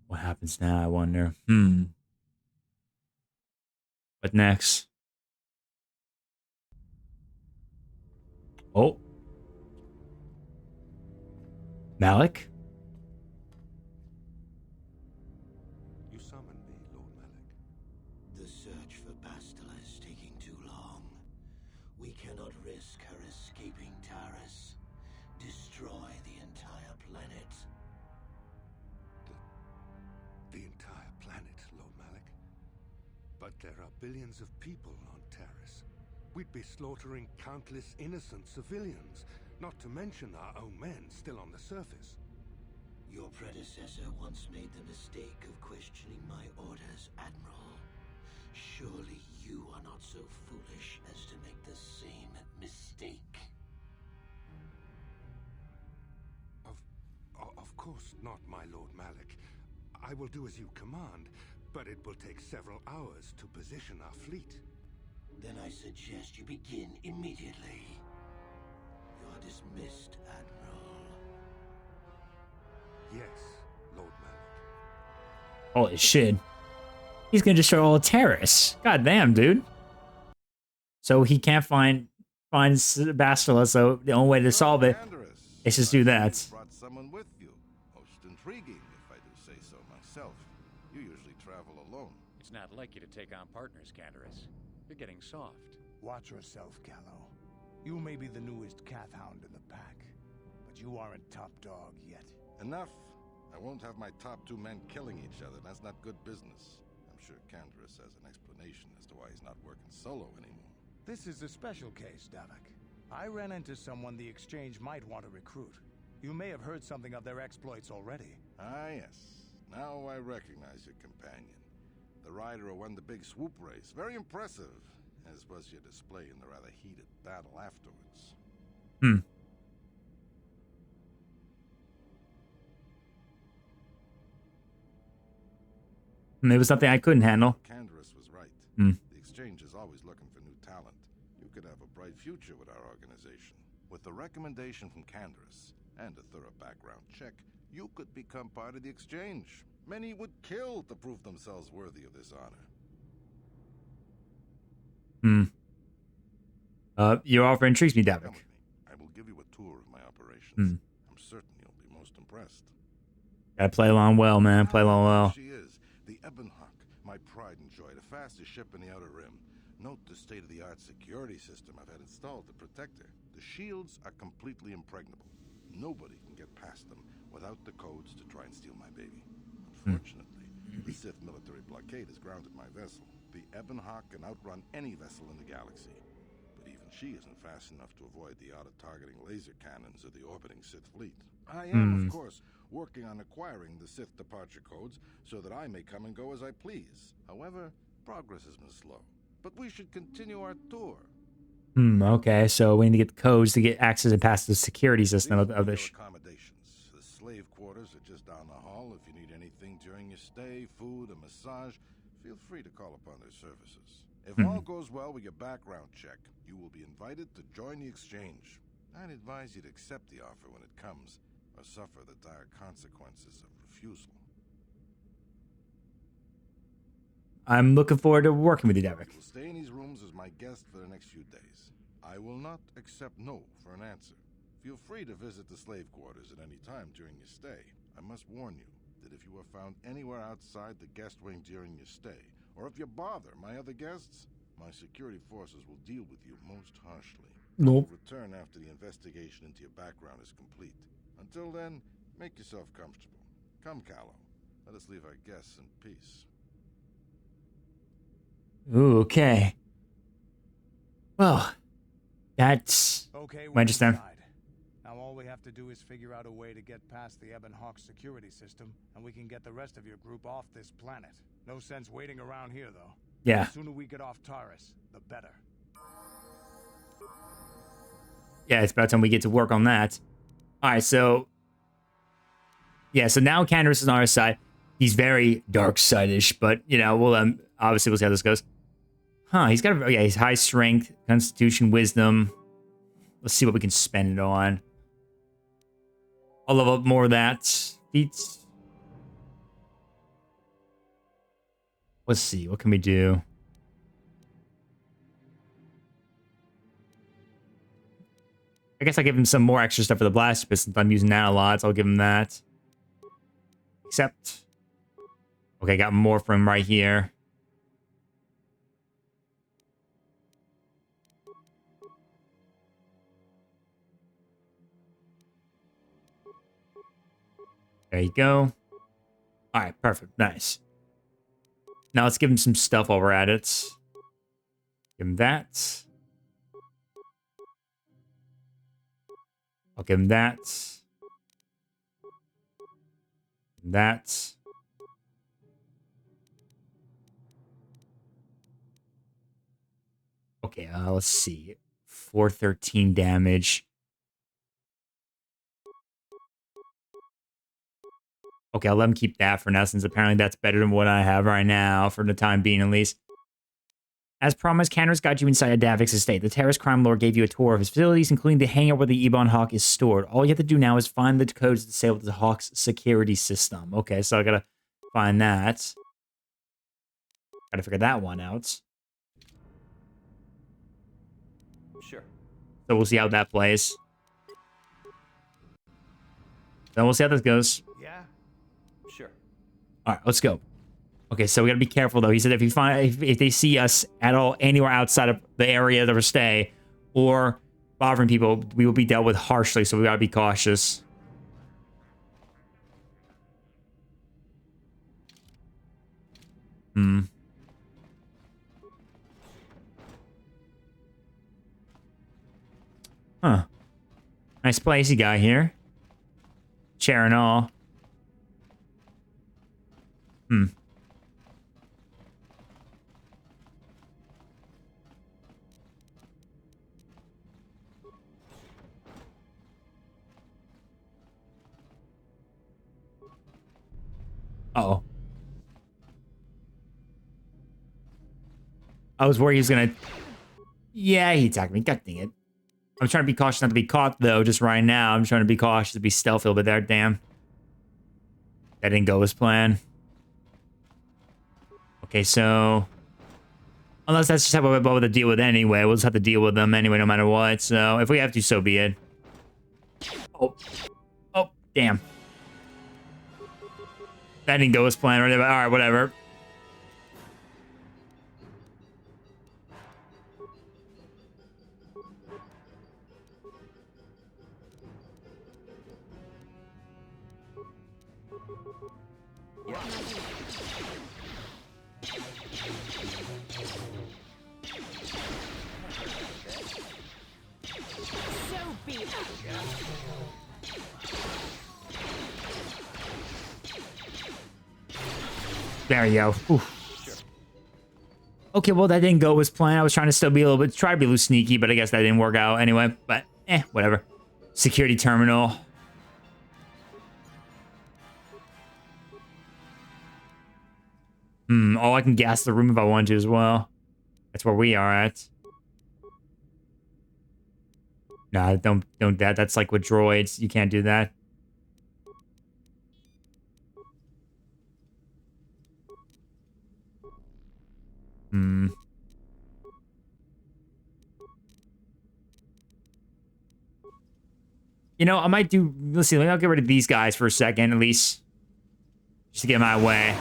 What happens now, I wonder? What next? Oh. Malik? You summoned me, Lord Malik. The search for Bastila is taking too long. We cannot risk her escaping Taris. Destroy the entire planet. The entire planet, Lord Malik. But there are billions of people on Taris. We'd be slaughtering countless innocent civilians. Not to mention our own men still on the surface. Your predecessor once made the mistake of questioning my orders, Admiral. Surely you are not so foolish as to make the same mistake. Of course not, my Lord Malik. I will do as you command, but it will take several hours to position our fleet. Then I suggest you begin immediately. You're dismissed, Admiral. Yes, Lord Malik. Holy shit. He's gonna destroy all of Terrace. God damn, dude. So he can't find Bastila, so the only way to solve it is just do that. Brought someone with you. Most intriguing, if I do say so myself. You usually travel alone. It's not like you to take on partners, Canderous. You're getting soft. Watch yourself, Callow. You may be the newest Cath Hound in the pack, but you aren't top dog yet. Enough. I won't have my top 2 men killing each other. That's not good business. I'm sure Canderous has an explanation as to why he's not working solo anymore. This is a special case, Davik. I ran into someone the Exchange might want to recruit. You may have heard something of their exploits already. Ah, yes. Now I recognize your companion. The rider who won the big swoop race. Very impressive, as was your display in the rather heated battle afterwards. It was something I couldn't handle. Canderous was right. The Exchange is always looking for new talent. You could have a bright future with our organization. With the recommendation from Canderous and a thorough background check, you could become part of the Exchange. Many would kill to prove themselves worthy of this honor. Your offer intrigues me, Davik. I will give you a tour of my operations. I'm certain you'll be most impressed. Gotta play along well, man. Play along well. She is the Ebonhawk, my pride and joy, the fastest ship in the Outer Rim. Note the state-of-the-art security system I've had installed to protect her. The shields are completely impregnable. Nobody can get past them without the codes to try and steal my baby. Unfortunately, the Sith military blockade has grounded my vessel. The Ebonhawk can outrun any vessel in the galaxy. But even she isn't fast enough to avoid the auto-targeting laser cannons of the orbiting Sith fleet. I am, of course, working on acquiring the Sith departure codes so that I may come and go as I please. However, progress has been slow. But we should continue our tour. Okay, so we need to get the codes to get access and pass the security system of this. Accommodations. The slave quarters are just down the hall. If you need anything during your stay, food, a massage, feel free to call upon their services. If all goes well with your background check, you will be invited to join the Exchange. I'd advise you to accept the offer when it comes, or suffer the dire consequences of refusal. I'm looking forward to working with you, Davik. You will stay in these rooms as my guest for the next few days. I will not accept no for an answer. Feel free to visit the slave quarters at any time during your stay. I must warn you that if you are found anywhere outside the guest wing during your stay, or if you bother my other guests, my security forces will deal with you most harshly. Nope. Return after the investigation into your background is complete. Until then, make yourself comfortable. Come, Callow. Let us leave our guests in peace. Ooh, okay. Well, that's Okay, my understand. Now all we have to do is figure out a way to get past the Ebonhawk security system, and we can get the rest of your group off this planet. No sense waiting around here, though. Yeah. The sooner we get off Taurus, the better. Yeah, it's about time we get to work on that. All right, so yeah, so now Canderous is on our side. He's very dark side-ish, but you know, we'll obviously we'll see how this goes. Huh? He's got he's high strength, constitution, wisdom. Let's see what we can spend it on. I'll level up more of that. Feats. Let's see. What can we do? I guess I'll give him some more extra stuff for the blaster pistol. Since I'm using that a lot, so I'll give him that. Except... Okay, got more from right here. There you go. All right, perfect. Nice. Now let's give him some stuff while we're at it. Give him that. I'll give him that. That. Okay, let's see. 413 damage. Okay, I'll let him keep that for now, since apparently that's better than what I have right now, for the time being at least. As promised, Canderous got you inside of Davik's estate. The terrorist crime lord gave you a tour of his facilities, including the hangar where the Ebonhawk is stored. All you have to do now is find the codes to disable the Hawk's security system. Okay, so I gotta find that. Gotta figure that one out. So we'll see how that plays. Then we'll see how this goes. Yeah. Sure. All right, let's go. Okay, so we gotta be careful though. He said if they see us at all anywhere outside of the area that we stay or bothering people, we will be dealt with harshly. So we gotta be cautious. Hmm. Huh. Nice place you got here. Chair and all. Hmm. Uh-oh. I was worried he was gonna... Yeah, he attacked me. God dang it. I'm trying to be cautious not to be caught, though, just right now. I'm trying to be cautious to be stealthy a little bit there. Damn. That didn't go as planned. Okay, so... Unless that's just how we're able to deal with anyway. We'll just have to deal with them anyway, no matter what. So, if we have to, so be it. Oh. Oh, damn. That didn't go as planned. Right? Alright, whatever. There you go. Oof. Okay, well, that didn't go as planned. I was trying to still be a little bit, try to be a little sneaky, but I guess that didn't work out anyway. But, whatever. Security terminal. Oh, I can gas the room if I want to as well. That's where we are at. Nah, don't that. That's like with droids. You can't do that. You know, I might do... Let's see. I'll get rid of these guys for a second, at least. Just to get my way.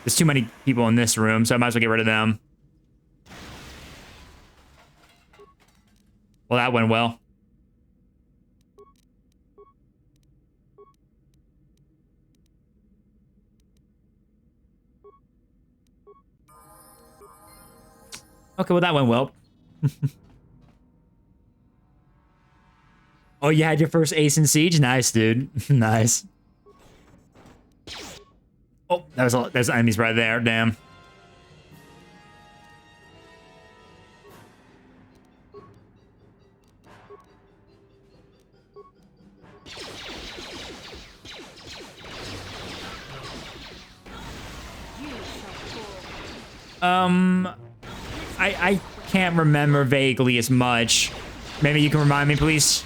There's too many people in this room, so I might as well get rid of them. Well, that went well. Okay, well, that went well. Oh, you had your first ace in Siege? Nice, dude. Nice. Oh, there's enemies right there. Damn. I can't remember vaguely as much. Maybe you can remind me, please.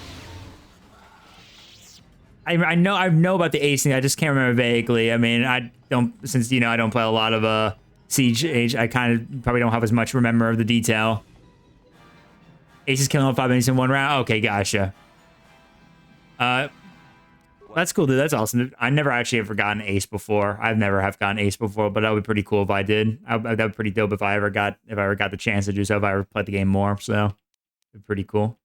I know about the acing. I just can't remember vaguely. I mean, I don't, since I don't play a lot of Siege Age. I kind of probably don't have as much remember of the detail. Ace is killing all 5 enemies in one round. Okay, gotcha. That's cool, dude. That's awesome. I never actually have gotten Ace before. I've never have gotten Ace before, but that would be pretty cool if I did. That'd be pretty dope if I ever got the chance to do so. If I ever played the game more, so it'd be pretty cool.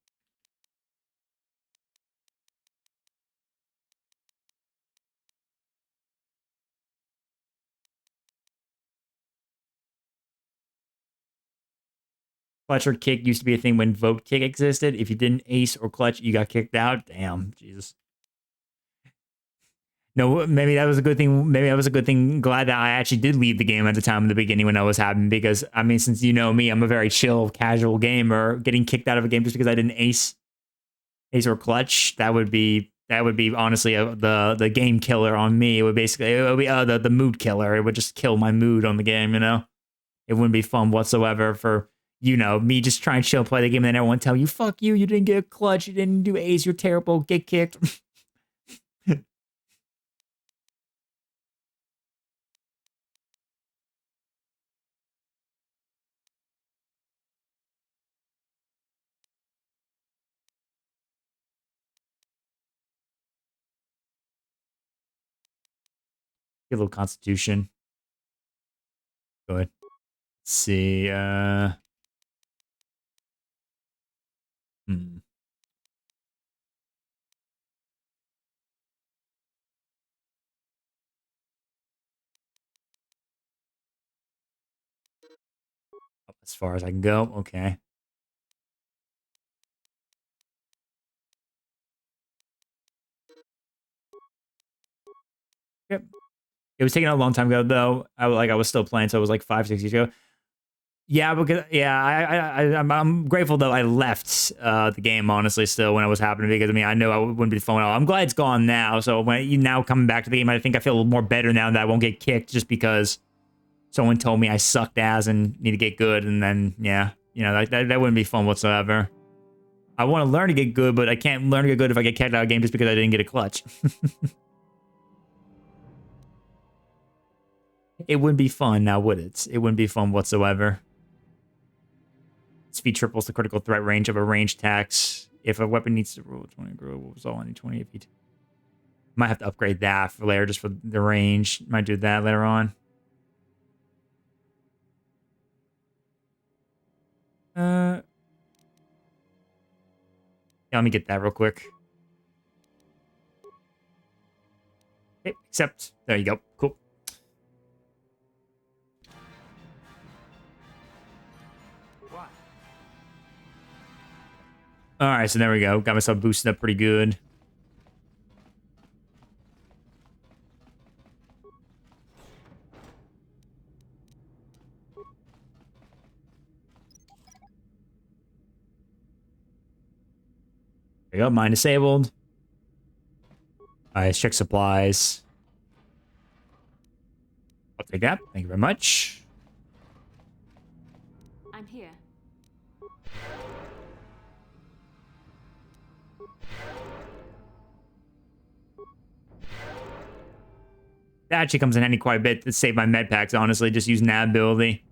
Clutch or kick used to be a thing when vote kick existed. If you didn't ace or clutch, you got kicked out. Damn, Jesus. No, maybe that was a good thing. Maybe that was a good thing. Glad that I actually did leave the game at the time in the beginning when I was having, because I mean, since you know me, I'm a very chill, casual gamer. Getting kicked out of a game just because I didn't ace or clutch, that would be honestly the game killer on me. It would be the mood killer. It would just kill my mood on the game. It wouldn't be fun whatsoever for me just trying to chill, play the game, and then everyone tell you, fuck you, you didn't get a clutch, you didn't do ace, you're terrible, get kicked. Get a little constitution. Good. Let's see. Hmm. Up as far as I can go. Okay. Yep. It was taking a long time ago though. I was still playing, so it was like 5-6 years ago. Yeah, because I'm grateful though I left the game honestly still when it was happening because I mean I know I wouldn't be phone. I'm glad it's gone now. So when you now coming back to the game, I think I feel a little more better now that I won't get kicked just because someone told me I sucked ass and need to get good, and then yeah, you know that wouldn't be fun whatsoever. I want to learn to get good, but I can't learn to get good if I get kicked out of the game just because I didn't get a clutch. It wouldn't be fun now, would it? It wouldn't be fun whatsoever. Speed triples the critical threat range of a ranged attacks. If a weapon needs to roll 20, grow was all only 20 feet. Might have to upgrade that for later just for the range. Might do that later on. Yeah, let me get that real quick. Okay, accept. There you go. Cool. All right, so there we go. Got myself boosted up pretty good. There you go. Mine disabled. All right, let's check supplies. I'll take that. Thank you very much. I'm here. That actually comes in handy quite a bit to save my med packs, honestly, just using that ability.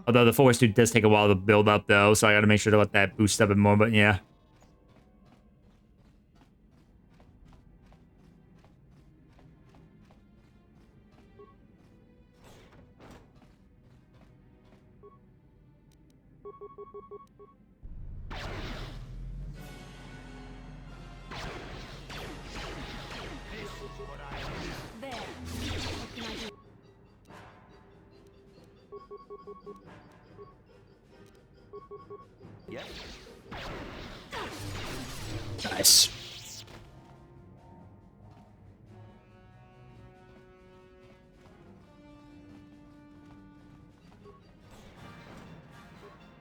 Although the force dude does take a while to build up, though, so I gotta make sure to let that boost up a bit more, but yeah. Yes. Nice.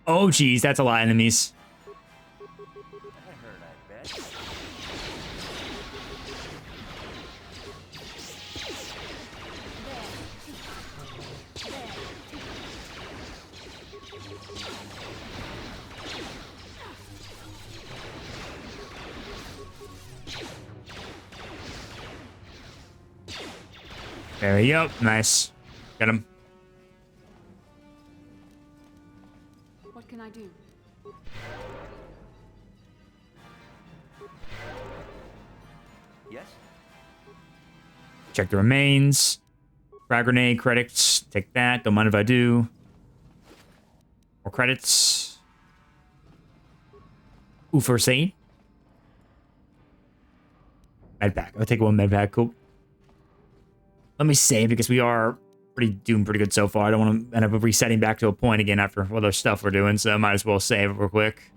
Oh, geez, that's a lot of enemies. That hurt, I bet. There we go. Nice. Got him. What can I do? Yes. Check the remains. Frag grenade credits. Take that. Don't mind if I do. More credits. Ooh, first aid. Med pack. I'll take one med pack. Cool. Let me save because we are doing pretty good so far. I don't want to end up resetting back to a point again after all the stuff we're doing, so I might as well save real quick.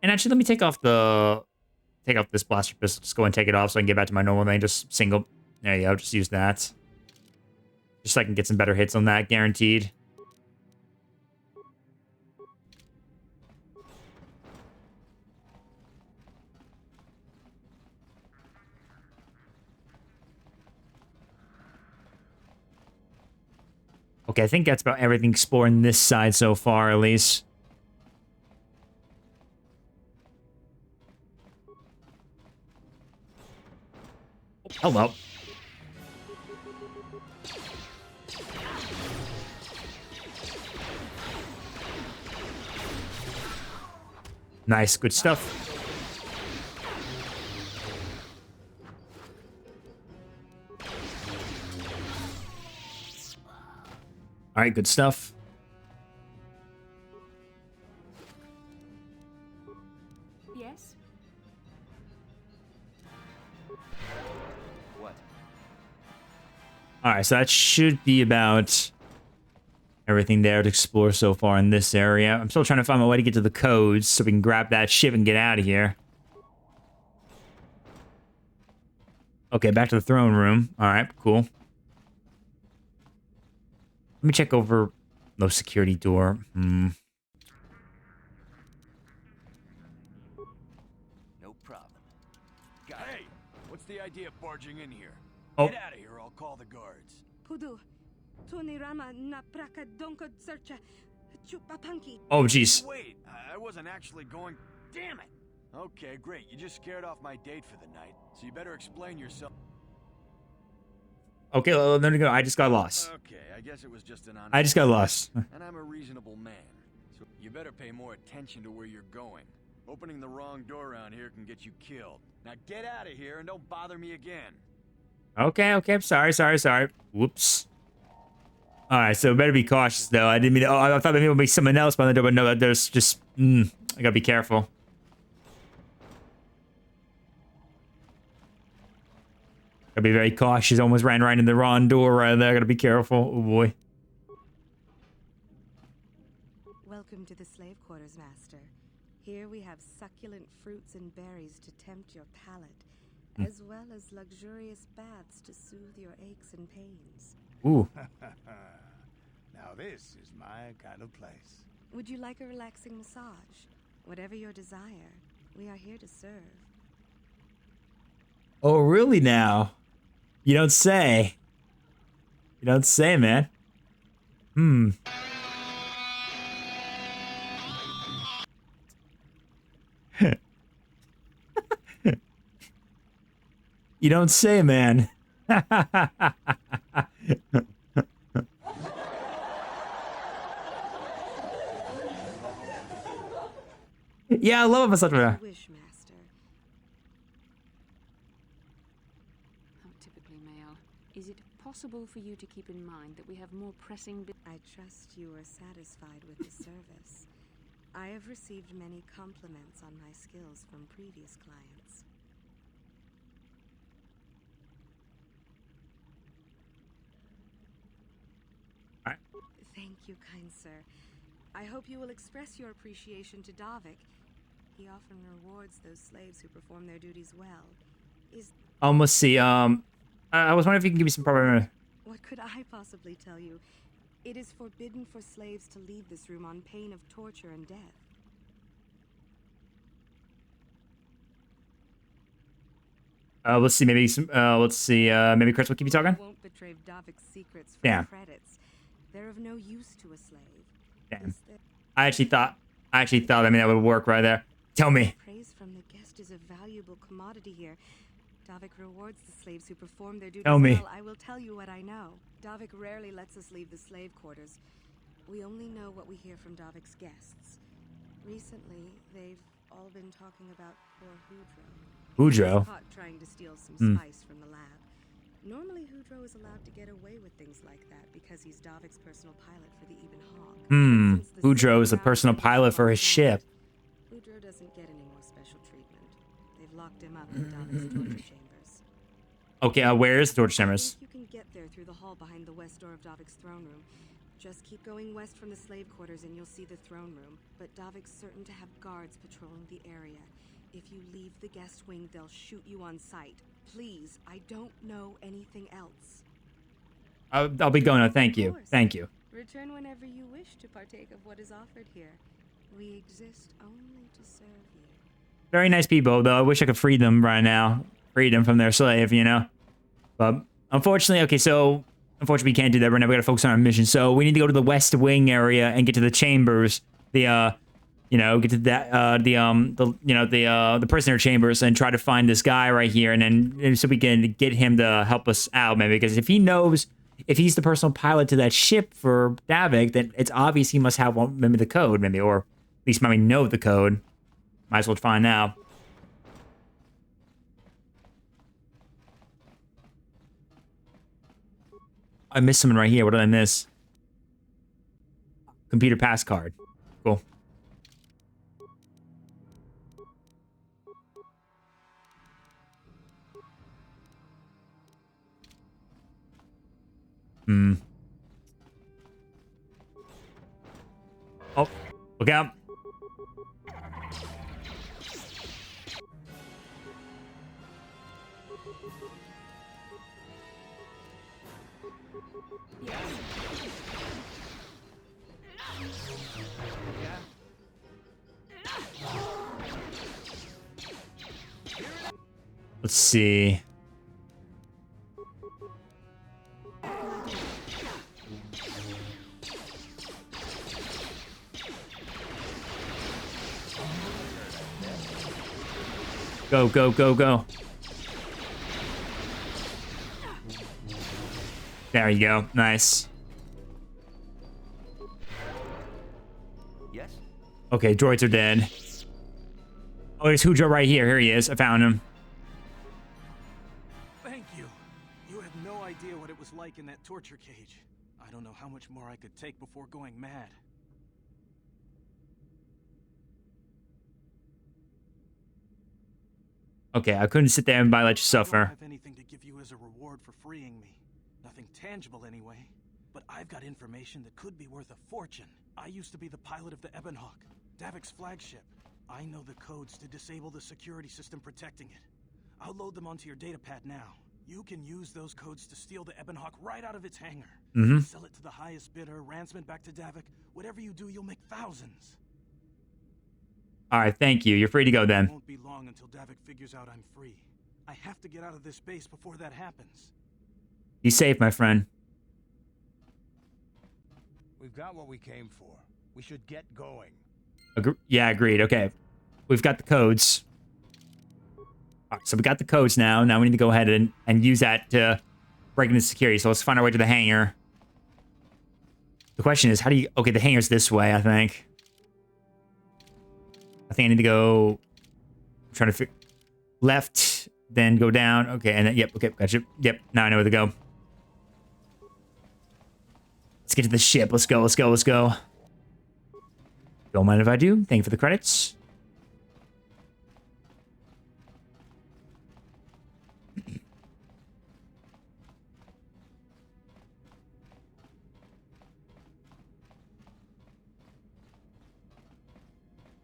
And actually, let me take off this blaster pistol. Just go and take it off so I can get back to my normal thing. Just single. There you go. Just use that. Just so I can get some better hits on that, guaranteed. Okay, I think that's about everything exploring this side so far, at least. Hello. Nice, good stuff. All right, good stuff. Yes? What? All right, so that should be about everything there to explore so far in this area. I'm still trying to find my way to get to the codes so we can grab that ship and get out of here. Okay, back to the throne room. All right, cool. Let me check over no security door. No problem. Hey, what's the idea of barging in here? Oh. Get out of here, I'll call the guards. Pudu, Tunirama na praka donkod searcha chupapanki. Oh, jeez. Wait, I wasn't actually going. Damn it! Okay, great. You just scared off my date for the night, so you better explain yourself. Okay, well, there we go. I just got lost. Okay, I guess it was just an honest. I just got lost. And I'm a reasonable man, so you better pay more attention to where you're going. Opening the wrong door around here can get you killed. Now get out of here and don't bother me again. Okay, I'm sorry. Whoops. All right, so better be cautious, though. I didn't mean. Oh, I thought maybe it would be someone else by the door, but no, there's just. I gotta be careful. Gotta be very cautious. Almost ran right into the wrong door right there. Gotta be careful. Oh boy. Welcome to the slave quarters, Master. Here we have succulent fruits and berries to tempt your palate, as well as luxurious baths to soothe your aches and pains. Ooh. Now this is my kind of place. Would you like a relaxing massage? Whatever your desire, we are here to serve. Oh, really now? You don't say. You don't say, man. You don't say, man. Yeah, I love a massage. Wish, Master. How typically male. Is it possible for you to keep in mind that we have more pressing... I trust you are satisfied with the service. I have received many compliments on my skills from previous clients. All right. Thank you, kind sir. I hope you will express your appreciation to Davik. He often rewards those slaves who perform their duties well. Let's see. I was wondering if you can give me some proper... What could I possibly tell you? It is forbidden for slaves to leave this room on pain of torture and death. Let's see. Maybe some. Let's see. Maybe Chris will keep you talking. I won't betray Davik's secrets for Damn. credits. They're of no use to a slave. Damn. I actually thought. I mean, that would work right there. Tell me. Praise from the guest is a valuable commodity here. Davik rewards the slaves who perform their duties Tell me. well. I will tell you what I know. Davik rarely lets us leave the slave quarters. We only know what we hear from Davik's guests. Recently, they've all been talking about poor Hudro. Hudro? He was caught trying to steal some spice from the lab. Normally, Hudro is allowed to get away with things like that because he's Davik's personal pilot for the Even Hawk. Hudro is the personal pilot for his ship. Hudro doesn't get any more special treatment. They've locked him up in Davik's torture chambers. Okay, where is the torture chambers? You can get there through the hall behind the west door of Davik's throne room. Just keep going west from the slave quarters and you'll see the throne room. But Davik's certain to have guards patrolling the area. If you leave the guest wing, they'll shoot you on sight. Please, I don't know anything else. I'll be going. Thank you. Thank you. Return whenever you wish to partake of what is offered here. We exist only to serve you. Very nice people, though. I wish I could free them right now. Free them from their slave, you know? But unfortunately, okay, so unfortunately we can't do that right now. We gotta focus on our mission. So we need to go to the West Wing area and get to the chambers. The you know, get to that the prisoner chambers and try to find this guy right here, and then so we can get him to help us out, maybe, because if he knows, if he's the personal pilot to that ship for Davik, then it's obvious he must have maybe the code, maybe, or at least maybe know the code. Might as well find out. I missed someone right here. What did I miss? computer pass card. Cool. Hmm. Oh, look out. Let's see. Go, go, go, go. There you go. Nice. Yes? Okay, droids are dead. Oh, there's Hujo right here. Here he is. I found him. Thank you. You have no idea what it was like in that torture cage. I don't know how much more I could take before going mad. Okay, I couldn't sit there and let you I don't suffer. have anything to give you as a reward for freeing me. Nothing tangible anyway. But I've got information that could be worth a fortune. I used to be the pilot of the Ebonhawk, Davik's flagship. I know the codes to disable the security system protecting it. I'll load them onto your datapad now. You can use those codes to steal the Ebonhawk right out of its hangar. Sell it to the highest bidder, ransom it back to Davik. Whatever you do, you'll make thousands. All right, thank you. You're free to go It then. won't be long until Davik figures out I'm free. I have to get out of this base before that happens. Be safe, my friend. We've got what we came for. We should get going. Yeah, agreed. Okay. We've got the codes. All right, so we got the codes now. Now we need to go ahead and use that to break into security. So let's find our way to the hangar. The question is, how do you... Okay, the hangar's this way, I think. I think I need to go... I'm trying to figure... Left, then go down. Okay, and then... Yep, okay, gotcha. Yep, now I know where to go. Let's get to the ship. Let's go, let's go, let's go. Don't mind if I do. Thank you for the credits.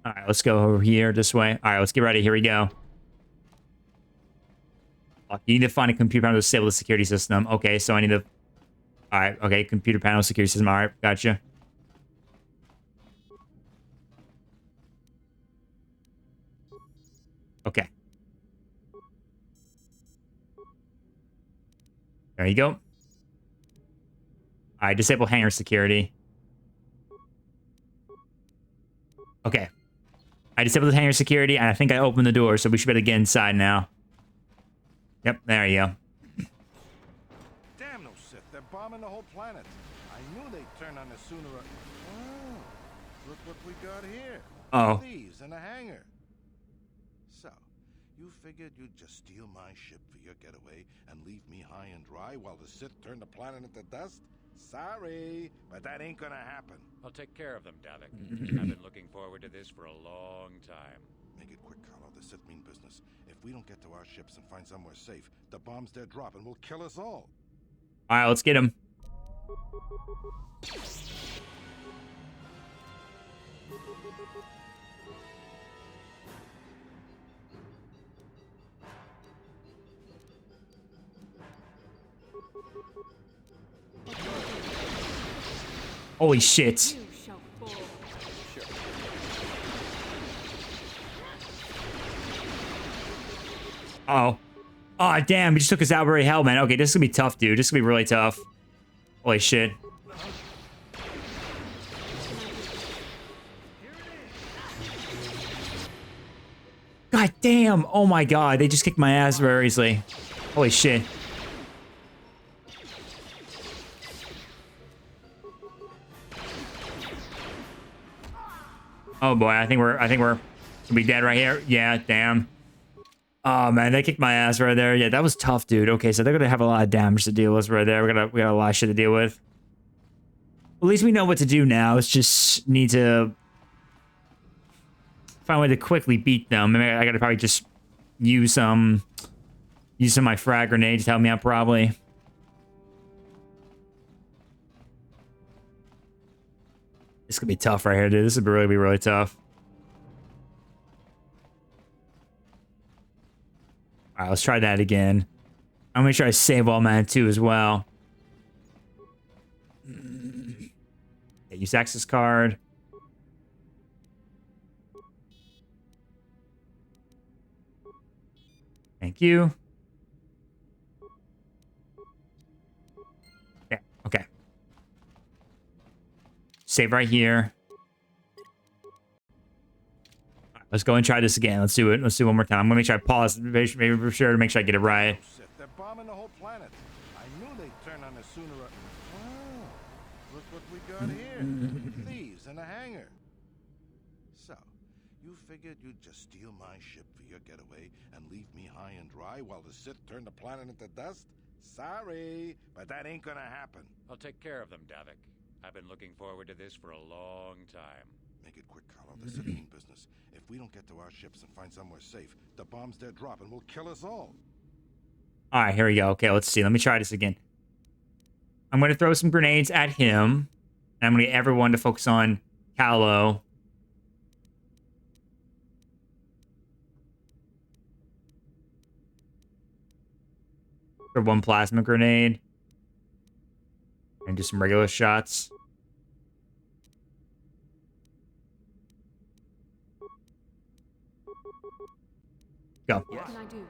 All right, let's go over here this way. All right, let's get ready. Here we go. You need to find a computer panel to disable the security system. Okay, so I need to... All right, okay, computer panel security system. All right, gotcha. Okay. There you go. All right, disable hangar security. Okay. I disabled the hangar security, and I think I opened the door, so we should be able to get inside now. Yep, there you go. Damn those Sith. They're bombing the whole planet. I knew they'd turn on us sooner or... Oh, look what we got here. Oh. These in a hangar. So, you figured you'd just steal my ship for your getaway and leave me high and dry while the Sith turn the planet into dust? Sorry, but that ain't gonna happen. I'll take care of them, Davik. I've been looking forward to this for a long time. Make it quick, Carlo. The Sith mean business. If we don't get to our ships and find somewhere safe, the bombs they're dropping will kill us all. All right, let's get him. Holy shit. Uh-oh. Oh, damn. He just took his out very hell, man. Okay, this is gonna be tough, dude. This is gonna be really tough. Holy shit. God damn. Oh my god. They just kicked my ass very easily. Holy shit. Oh boy, I think we're gonna be dead right here. Yeah, damn. Oh man, they kicked my ass right there. Yeah, that was tough, dude. Okay, so they're gonna have a lot of damage to deal with right there. We got a lot of shit to deal with. At least we know what to do now. It's just need to find a way to quickly beat them. I mean, I gotta probably just use some of my frag grenades to help me out, probably. This could be tough right here, dude. This would really be really tough. All right, let's try that again. I'm gonna make sure I save all mana too as well. Okay, use access card. Thank you. Yeah, okay. Save right here. All right, let's go and try this again. Let's do it. Let's do it one more time. I'm gonna make sure I pause, maybe for sure, to make sure I get it right. They're bombing the whole planet. I knew they'd turn on us sooner or... Wow, look what we got here. Thieves in a hangar. So, you figured you'd just steal my ship for your getaway and leave me high and dry while the Sith turn the planet into dust? Sorry, but that ain't gonna happen. I'll take care of them, Davik. I've been looking forward to this for a long time. Make it quick, Carlo. This is mean business. If we don't get to our ships and find somewhere safe, the bombs they're dropping will kill us all. All right, here we go. Okay, let's see. Let me try this again. I'm going to throw some grenades at him. And I'm going to get everyone to focus on Callo. For one plasma grenade. And just some regular shots. Go. What can I do? You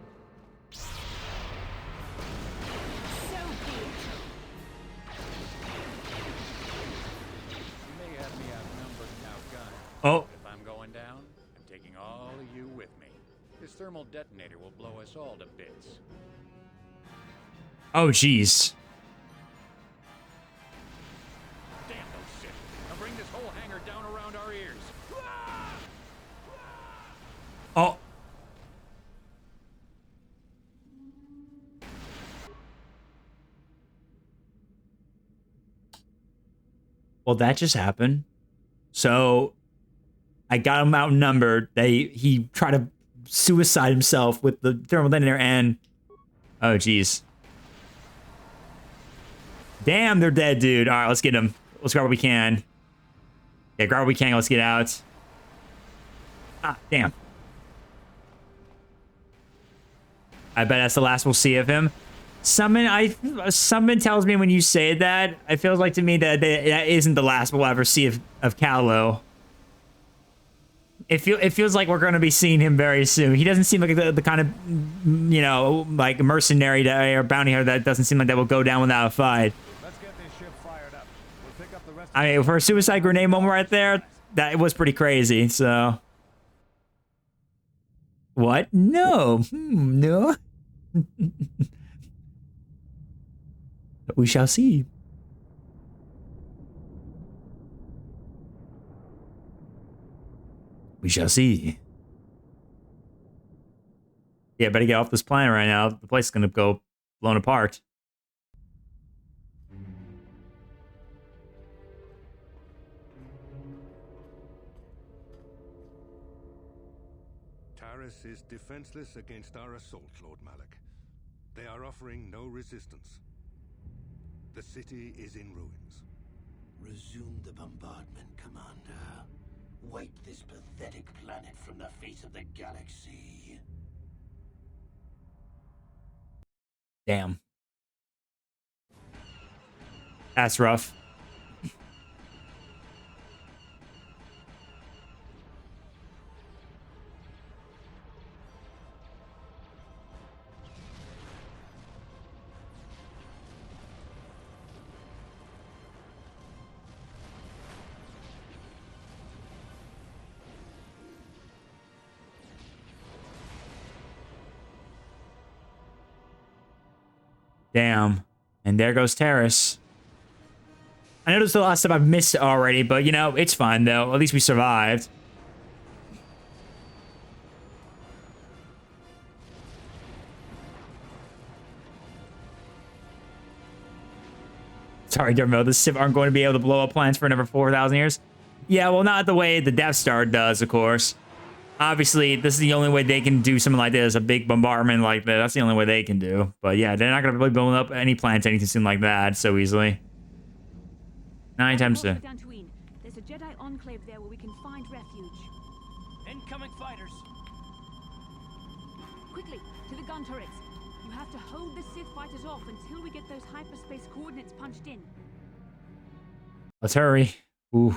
may have me outnumbered and outgunned. Oh. If I'm going down, I'm taking all of you with me. This thermal detonator will blow us all to bits. Oh, jeez. Damn those shit. Now bring this whole hangar down around our ears. Oh. Well, that just happened. So I got him outnumbered. He tried to suicide himself with the thermal detonator and oh jeez. Damn, they're dead, dude. All right, let's get them. Let's grab what we can. Yeah, grab what we can. Let's get out. Ah, damn. I bet that's the last we'll see of him. Something tells me when you say that, it feels like to me that that isn't the last we'll ever see of Callo. It feels like we're going to be seeing him very soon. He doesn't seem like the kind of, you know, like mercenary or bounty hunter that doesn't seem like that will go down without a fight. Let's get this ship fired up. We'll pick up the rest. I mean, for a suicide grenade moment right there, that was pretty crazy. So, what? No, no. We shall see. We shall see. Yeah, better get off this planet right now. The place is gonna go blown apart. Taris is defenseless against our assault, Lord Malik. They are offering no resistance. The city is in ruins. Resume the bombardment, Commander. Wipe this pathetic planet from the face of the galaxy. Damn. That's rough. Damn. And there goes Terrace. I know there's a lot of stuff I've missed already, but, you know, it's fine, though. At least we survived. Sorry, Dermo, the Sith aren't going to be able to blow up planets for another 4,000 years. Yeah, well, not the way the Death Star does, of course. Obviously, this is the only way they can do something like this, a big bombardment like that. That's the only way they can do. But yeah, they're not going to be blowing up any planets anything soon like that so easily. Not anytime soon. There's a Jedi enclave there where we can find refuge. Incoming fighters. Quickly, to the gun turrets. You have to hold the Sith fighters off until we get those hyperspace coordinates punched in. Let's hurry. Ooh.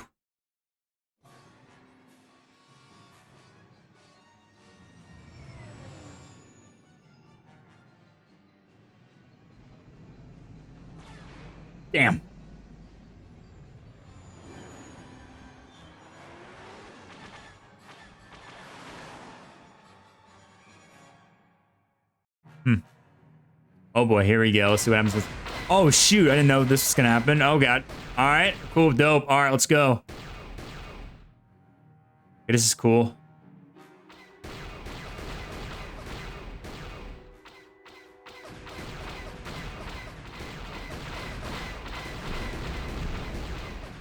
Damn. Oh boy, here we go. Let's see what happens. Oh shoot, I didn't know this was gonna happen. Oh god. All right, cool, dope. All right, let's go. Okay, this is cool.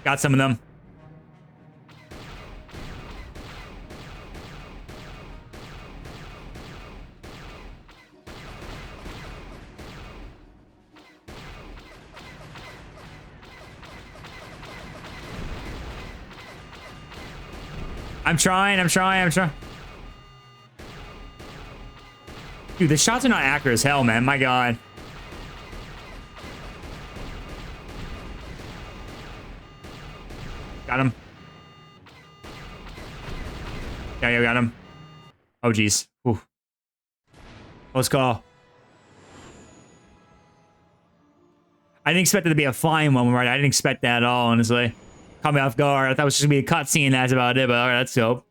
Got some of them. I'm trying. Dude, the shots are not accurate as hell, man. My god. Got him. Yeah, got him. Oh, jeez. Let's go. I didn't expect it to be a flying one, right? I didn't expect that at all, honestly. Caught me off guard. I thought it was just going to be a cutscene. That's about it, but all right, let's go.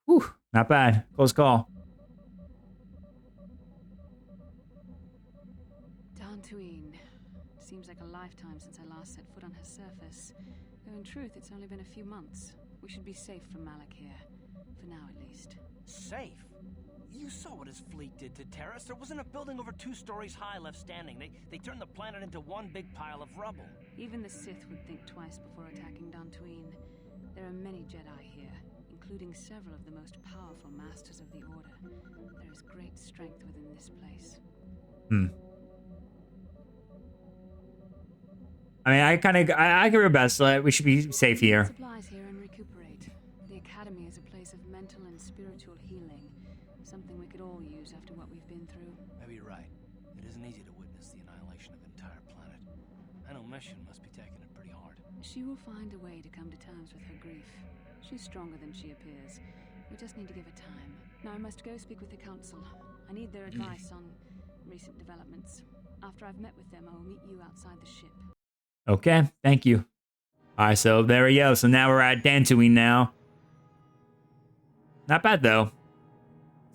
Whew, not bad. Close call. Dantooine. Seems like a lifetime since I last set foot on her surface. Though in truth, it's only been a few months. We should be safe from Malak here. For now, at least. Safe? You saw what his fleet did to Terrace. There wasn't a building over 2 stories high left standing. They turned the planet into one big pile of rubble. Even the Sith would think twice before attacking Dantooine. There are many Jedi here, including several of the most powerful masters of the Order. There is great strength within this place. I mean, I give her best. We should be safe here. Supplies here and recuperate. The Academy is a place of mental and spiritual healing. Something we could all use after what we've been through. Maybe you're right. It isn't easy to witness the annihilation of an entire planet. I know Mission must be taking it pretty hard. She will find a way to come to terms with her grief. She's stronger than she appears. We just need to give her time. Now I must go speak with the Council. I need their advice on recent developments. After I've met with them, I will meet you outside the ship. Okay, thank you. All right, so there we go. So now we're at Dantooine now. Not bad, though.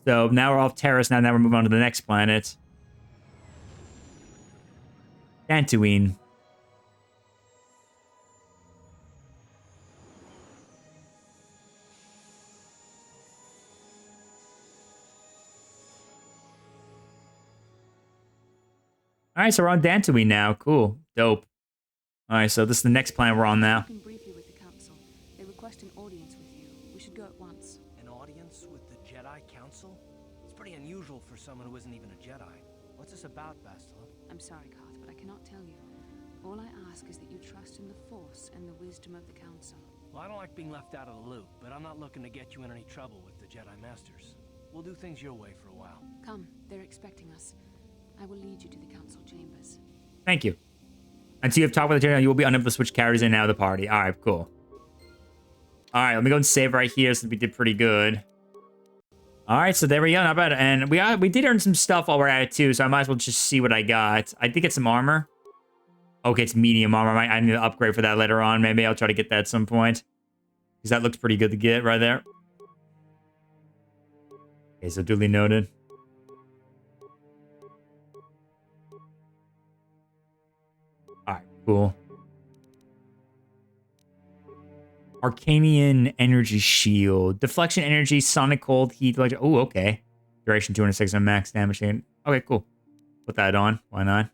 So now we're off Terrace. Now we're moving on to the next planet. Dantooine. All right, so we're on Dantooine now. Cool. Dope. All right, so this is the next planet we're on now. I can brief you with the Council. They request an audience with you. We should go at once. An audience with the Jedi Council? It's pretty unusual for someone who isn't even a Jedi. What's this about, Bastila? I'm sorry, Karth, but I cannot tell you. All I ask is that you trust in the Force and the wisdom of the Council. Well, I don't like being left out of the loop, but I'm not looking to get you in any trouble with the Jedi Masters. We'll do things your way for a while. Come, they're expecting us. I will lead you to the Council chambers. Thank you. Until you have talked with the Jedi, you will be unable to switch characters in and out of the party. All right, cool. All right, let me go and save right here since we did pretty good. All right, so there we go. Not bad. And we did earn some stuff while we're at it, too, so I might as well just see what I got. I did get some armor. Okay, it's medium armor. I need to upgrade for that later on. Maybe I'll try to get that at some point. Because that looks pretty good to get right there. Okay, so duly noted. All right, cool. Arcanian energy shield. Deflection energy, sonic cold, heat, electric. Oh, okay. Duration 206 and max damage. Okay, cool. Put that on. Why not?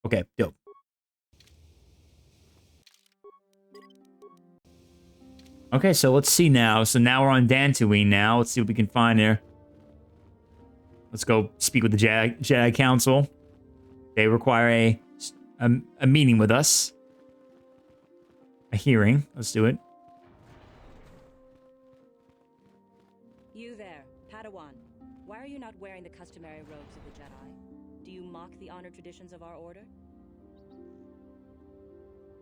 Okay, dope. Okay, so let's see now. So now we're on Dantooine now. Let's see what we can find here. Let's go speak with the Jedi Council. They require a meeting with us. A hearing. Let's do it. You there, Padawan. Why are you not wearing the customary robes of the Jedi? Do you mock the honor traditions of our order?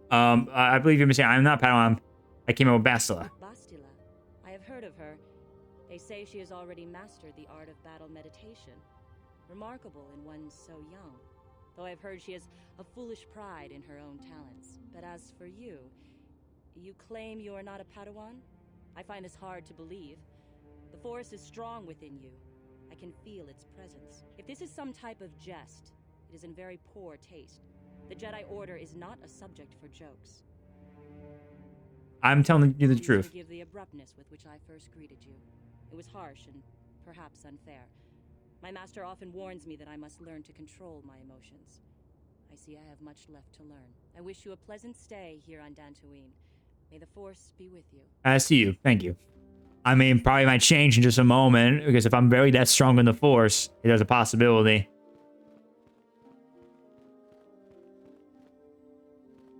I believe you're mistaken. I'm not Padawan. I came out with Bastila. Bastila. I have heard of her. They say she has already mastered the art of battle meditation. Remarkable in one so young. Though I've heard she has a foolish pride in her own talents. But as for you, you claim you are not a Padawan? I find this hard to believe. The Force is strong within you. I can feel its presence. If this is some type of jest, it is in very poor taste. The Jedi Order is not a subject for jokes. I'm telling you the Please truth. forgive the abruptness with which I first greeted you. It was harsh and perhaps unfair. My master often warns me that I must learn to control my emotions. I see I have much left to learn. I wish you a pleasant stay here on Dantooine. May the Force be with you. As to you. Thank you. I mean, probably might change in just a moment, because if I'm really that strong in the Force, there's a possibility.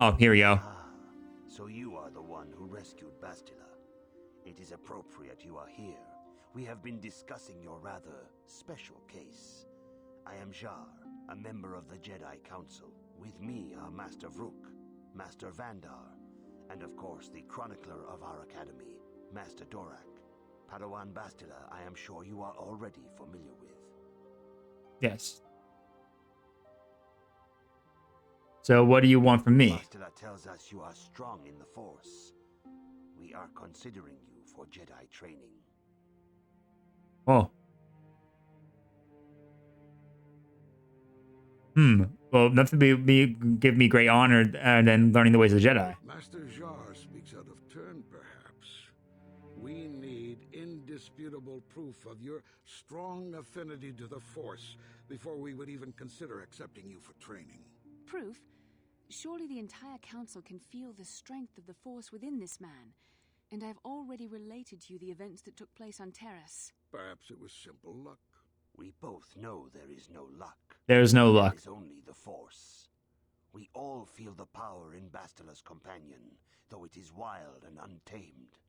Oh, here we go. So you are the one who rescued Bastila. It is appropriate you are here. We have been discussing your rather special case. I am Jar, a member of the Jedi Council. With me are Master Vrook, Master Vandar, and of course the chronicler of our academy, Master Dorak. Padawan Bastila, I am sure you are already familiar with. Yes. So what do you want from me? Bastila tells us you are strong in the Force. We are considering you for Jedi training. Oh. Well, nothing give me great honor than learning the ways of the Jedi. Master Jar speaks out of turn, perhaps. We need indisputable proof of your strong affinity to the Force before we would even consider accepting you for training. Proof? Surely the entire council can feel the strength of the Force within this man. And I've already related to you the events that took place on Terrace. Perhaps it was simple luck. We both know there is no luck. There's no luck. There is only the Force. We all feel the power in Bastila's companion, though it is wild and untamed.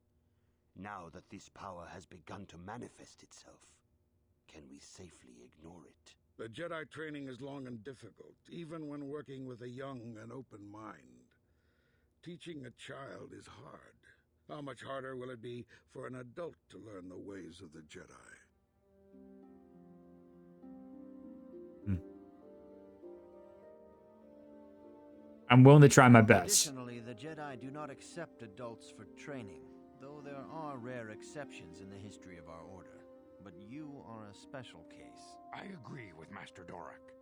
Now that this power has begun to manifest itself, can we safely ignore it? The Jedi training is long and difficult, even when working with a young and open mind. Teaching a child is hard. How much harder will it be for an adult to learn the ways of the Jedi? I'm willing to try my best. Additionally, the Jedi do not accept adults for training, though there are rare exceptions in the history of our order. But you are a special case. I agree with Master Dorak.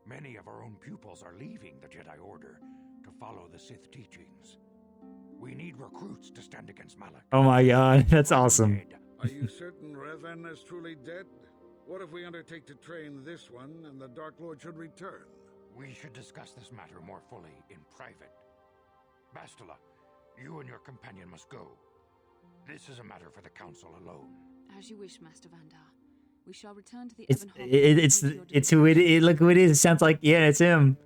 Many of our own pupils are leaving the Jedi Order to follow the Sith teachings. We need recruits to stand against Malak. Oh my god, that's awesome. Are you certain Revan is truly dead? What if we undertake to train this one and the Dark Lord should return? We should discuss this matter more fully in private. Bastila, you and your companion must go. This is a matter for the Council alone. As you wish, Master Vandar. We shall return to the It's who it look who it is. It sounds like, yeah, it's him.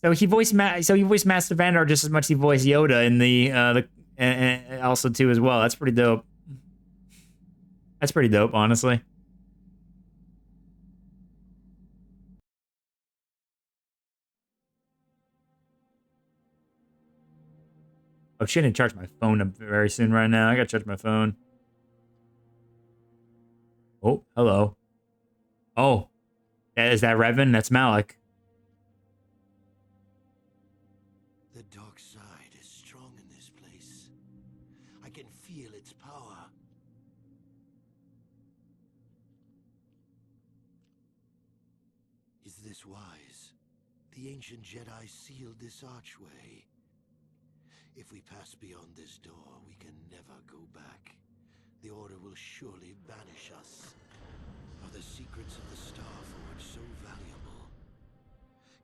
So he voiced Master Vandar just as much as he voiced Yoda in the also too as well. That's pretty dope. That's pretty dope, honestly. Oh shit, I didn't charge my phone up very soon right now. I gotta charge my phone. Oh, hello. Oh. Is that Revan? That's Malak. The dark side is strong in this place. I can feel its power. this wise. The ancient Jedi sealed this archway. If we pass beyond this door, we can never go back. The Order will surely banish us. Are the secrets of the Star Forge so valuable?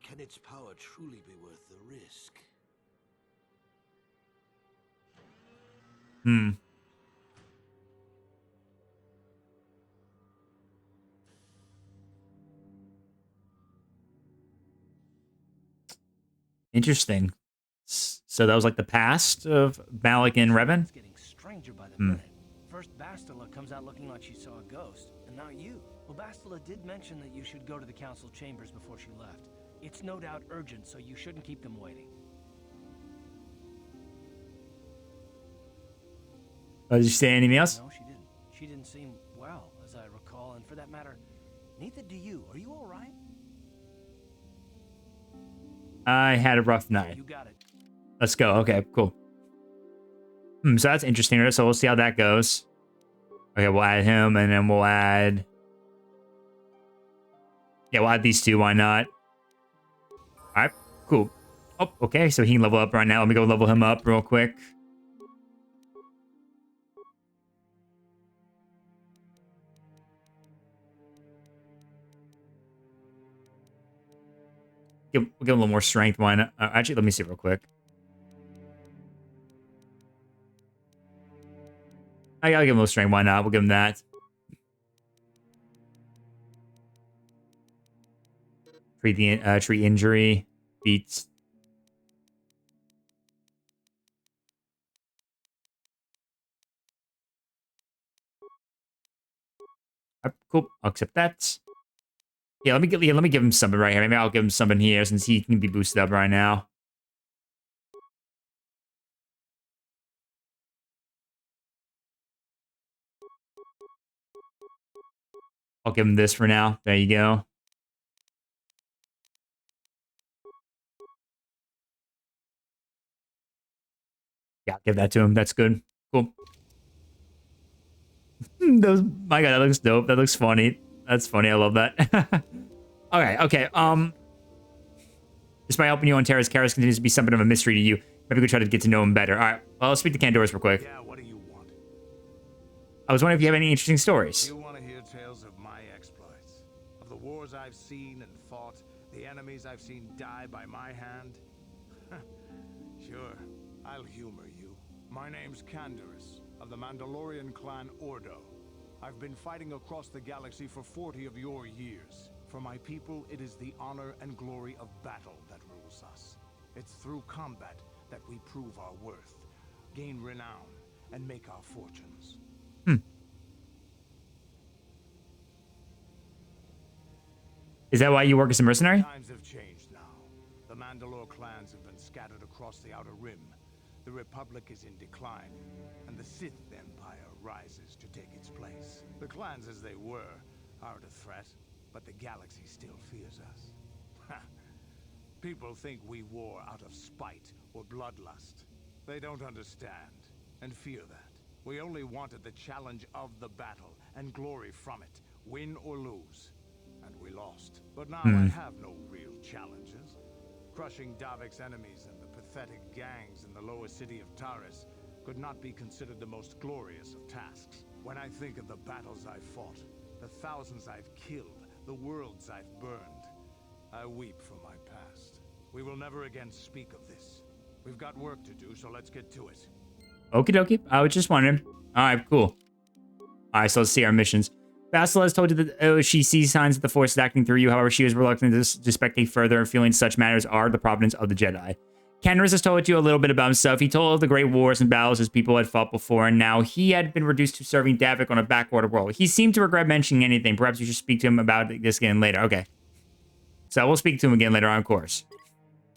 Can its power truly be worth the risk? Hmm. Interesting. So that was like the past of Malik and Revan? It's getting stranger by the minute. First, Bastila comes out looking like she saw a ghost, and now you. Well, Bastila did mention that you should go to the council chambers before she left. It's no doubt urgent, so you shouldn't keep them waiting. Did you say anything else? No, she didn't. She didn't seem well, as I recall, and for that matter, neither do you. Are you all right? I had a rough night. You got it. Let's go. Okay, cool. So that's interesting. So we'll see how that goes. Okay, we'll add him, and then we'll add... Yeah, we'll add these two. Why not? All right, cool. Oh, okay, so he can level up right now. Let me go level him up real quick. We'll give him a little more strength. Why not? Actually, let me see real quick. I gotta give him a little strength. Why not? We'll give him that. Treat injury. Beats. Cool. I'll accept that. Yeah, let me give him something right here. Maybe I'll give him something here since he can be boosted up right now. I'll give him this for now. There you go. Yeah, give that to him. That's good. Cool. My God, that looks dope. That looks funny. That's funny. I love that. Okay. Despite helping you on Terra's, Karis continues to be something of a mystery to you. Maybe we could try to get to know him better. All right. Well, I'll speak to Candoris real quick. Yeah, what do you want? I was wondering if you have any interesting stories. You want to hear tales of my exploits? Of the wars I've seen and fought? The enemies I've seen die by my hand? Sure, I'll humor you. My name's Candoris, of the Mandalorian clan Ordo. I've been fighting across the galaxy for 40 of your years. For my people, it is the honor and glory of battle that rules us. It's through combat that we prove our worth, gain renown, and make our fortunes. Is that why you work as a mercenary? Times have changed now. The Mandalore clans have been scattered across the Outer Rim. The Republic is in decline, and the Sith Empire rises to take its place. The clans as they were aren't a threat, but the galaxy still fears us. People think we war out of spite or bloodlust. They don't understand, and fear that. We only wanted the challenge of the battle, and glory from it, win or lose. And we lost. But now I have no real challenges. Crushing Davik's enemies and the pathetic gangs in the lower city of Taris could not be considered the most glorious of tasks. When I think of the battles I've fought, the thousands I've killed, the worlds I've burned, I weep for my past. We will never again speak of this. We've got work to do, so let's get to it. Okie dokie. I was just wondering. All right, cool. All right, so let's see our missions. Bastila has told you that she sees signs that the Force is acting through you. However, she is reluctant to spectate further, feeling such matters are the providence of the Jedi. Candoris has told you a little bit about himself. He told of the great wars and battles his people had fought before, and now he had been reduced to serving Davik on a backwater world. He seemed to regret mentioning anything. Perhaps you should speak to him about this again later. Okay. So we'll speak to him again later on, of course. All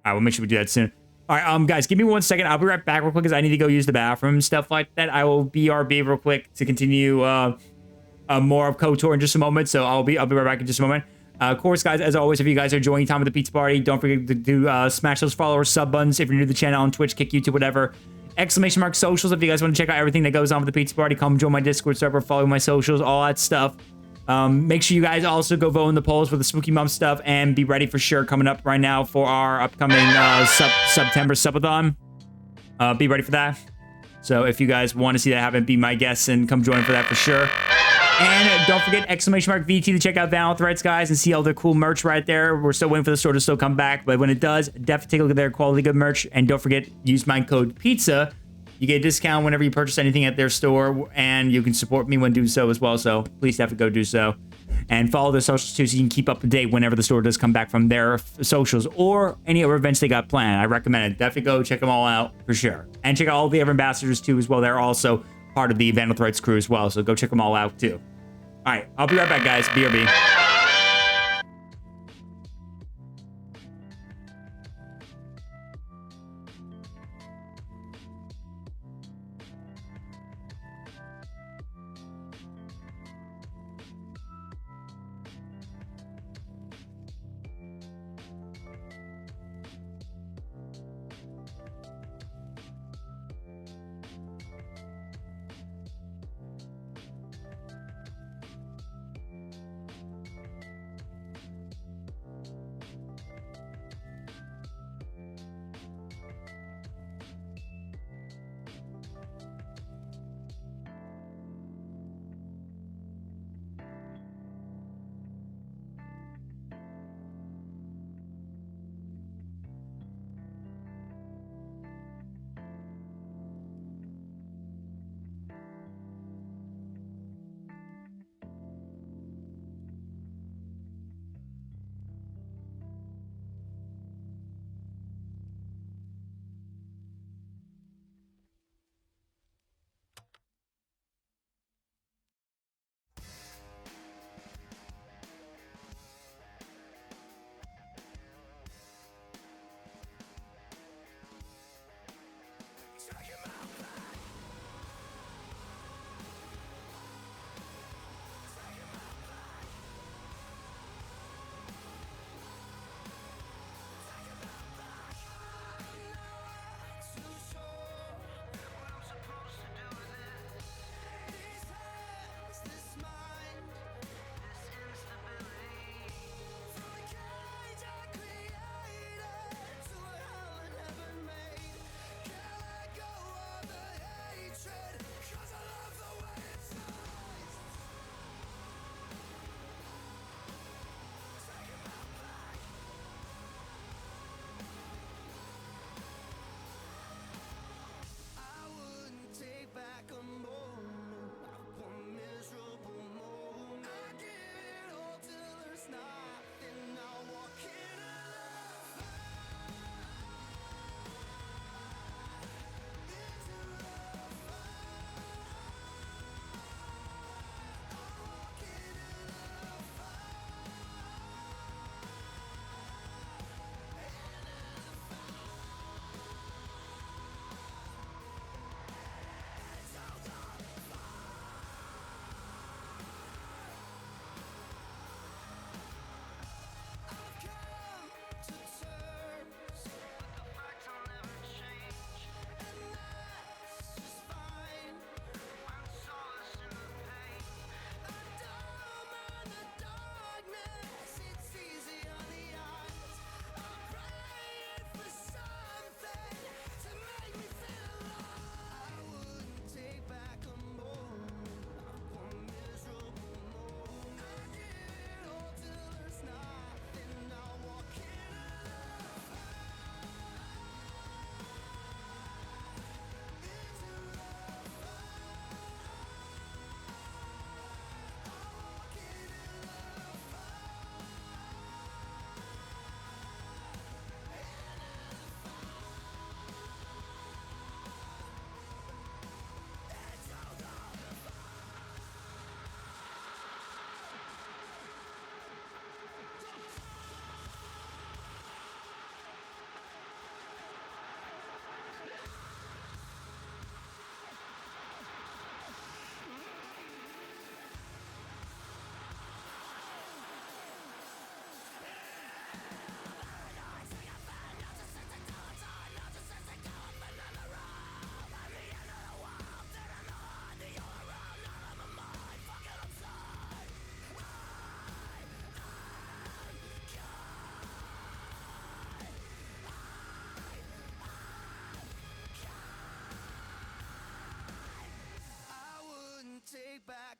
right, we'll make sure we do that soon. All right, guys, give me 1 second. I'll be right back real quick because I need to go use the bathroom and stuff like that. I will BRB real quick to continue more of KOTOR in just a moment. So I'll be right back in just a moment. Of course, guys, as always, if you guys are enjoying Time at the Pizza Party, don't forget to do smash those follow or sub buttons if you're new to the channel on Twitch, Kick, YouTube, whatever. ! Socials if you guys want to check out everything that goes on with the Pizza Party. Come join my Discord server, follow my socials, all that stuff. Make sure you guys also go vote in the polls for the Spooky Mom stuff and be ready for sure coming up right now for our upcoming September subathon. Be ready for that. So if you guys want to see that happen, be my guests and come join for that for sure. And don't forget !VT to check out Vinyl Threads, guys, and see all the cool merch right there. We're still waiting for the store to still come back, but when it does, definitely take a look at their quality good merch. And don't forget, use my code PIZZA. You get a discount whenever you purchase anything at their store, and you can support me when doing so as well. So please definitely go do so. And follow their socials too, so you can keep up to date whenever the store does come back from their socials or any other events they got planned. I recommend it. Definitely go check them all out for sure. And check out all the other ambassadors too as well. They're also part of the Vandal Threads crew as well. So go check them all out too. All right, I'll be right back, guys. BRB.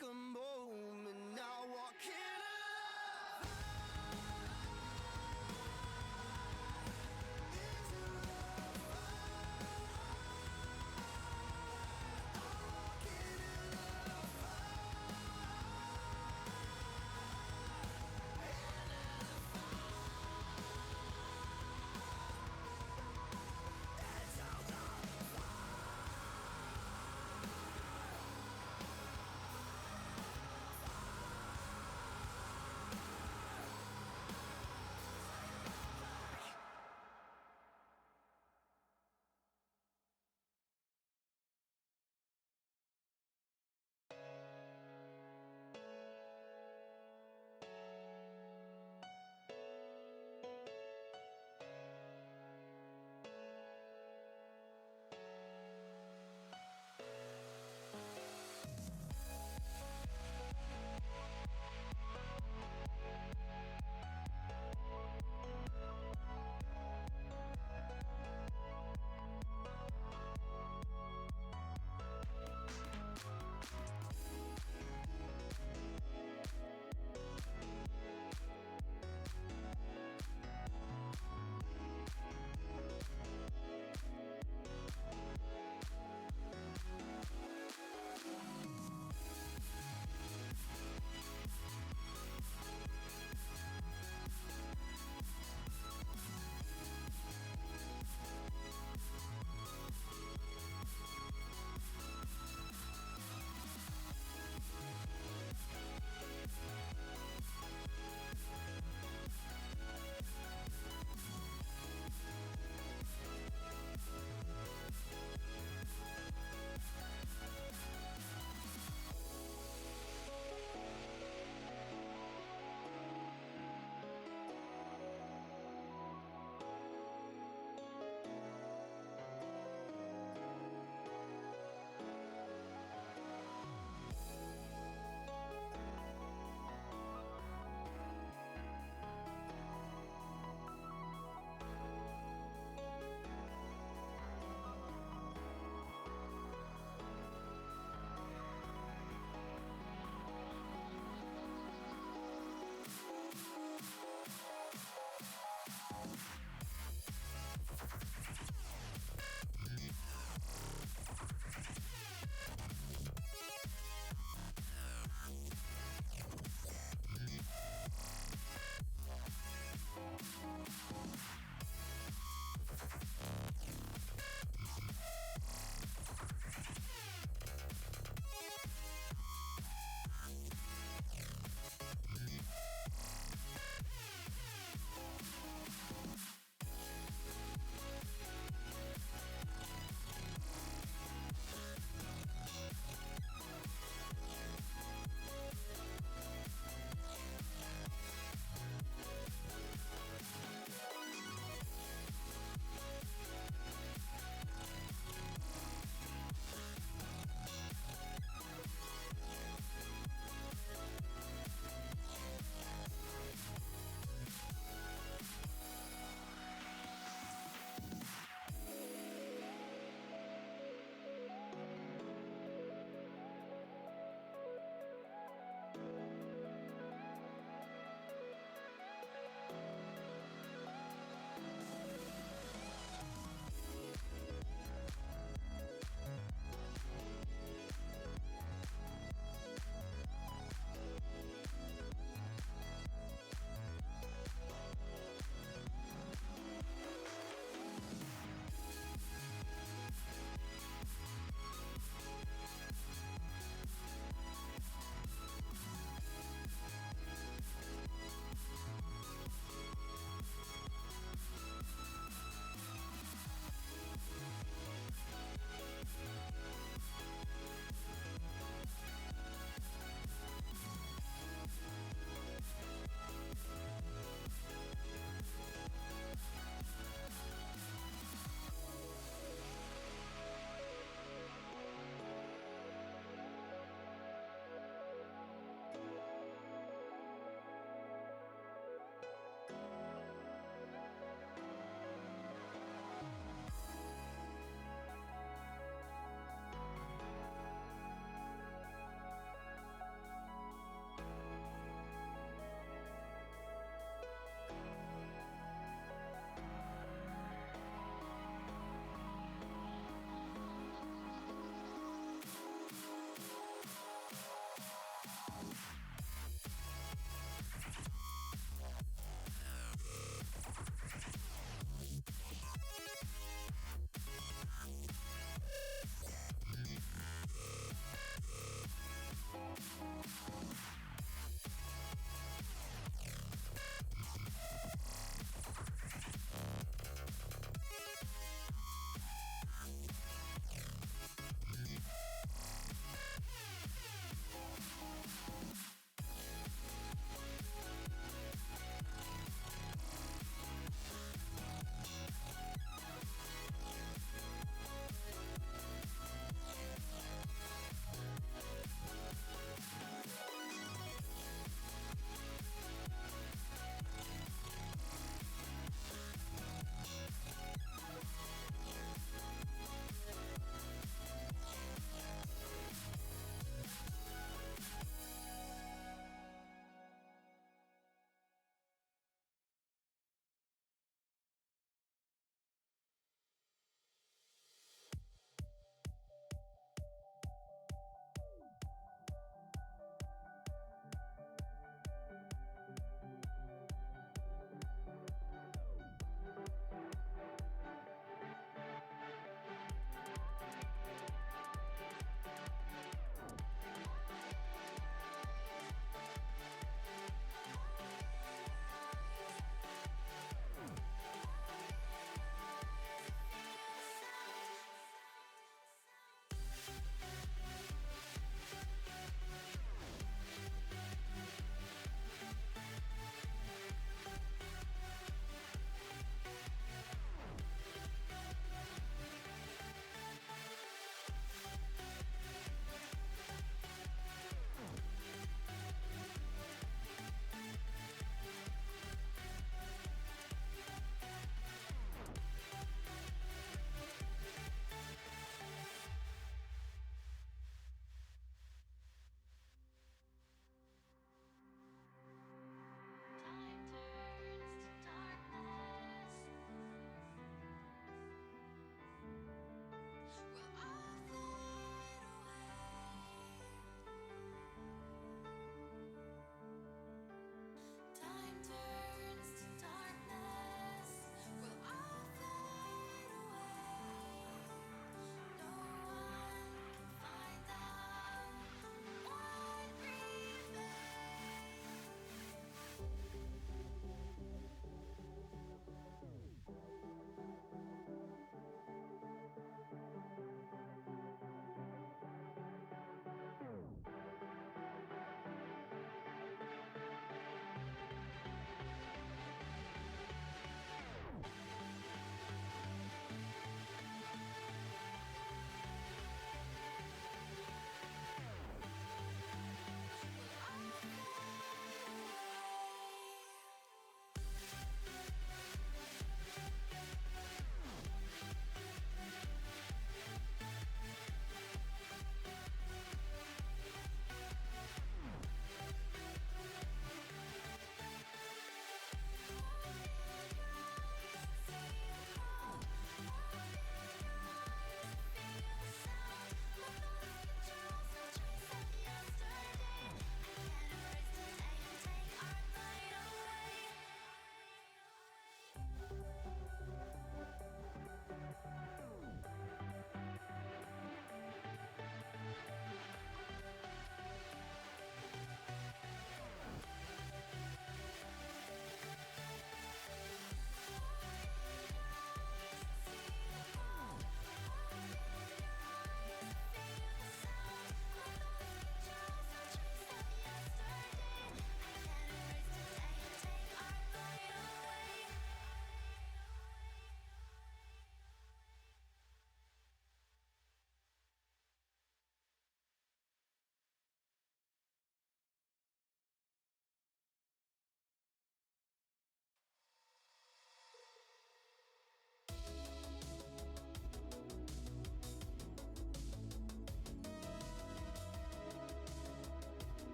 like a moment now walking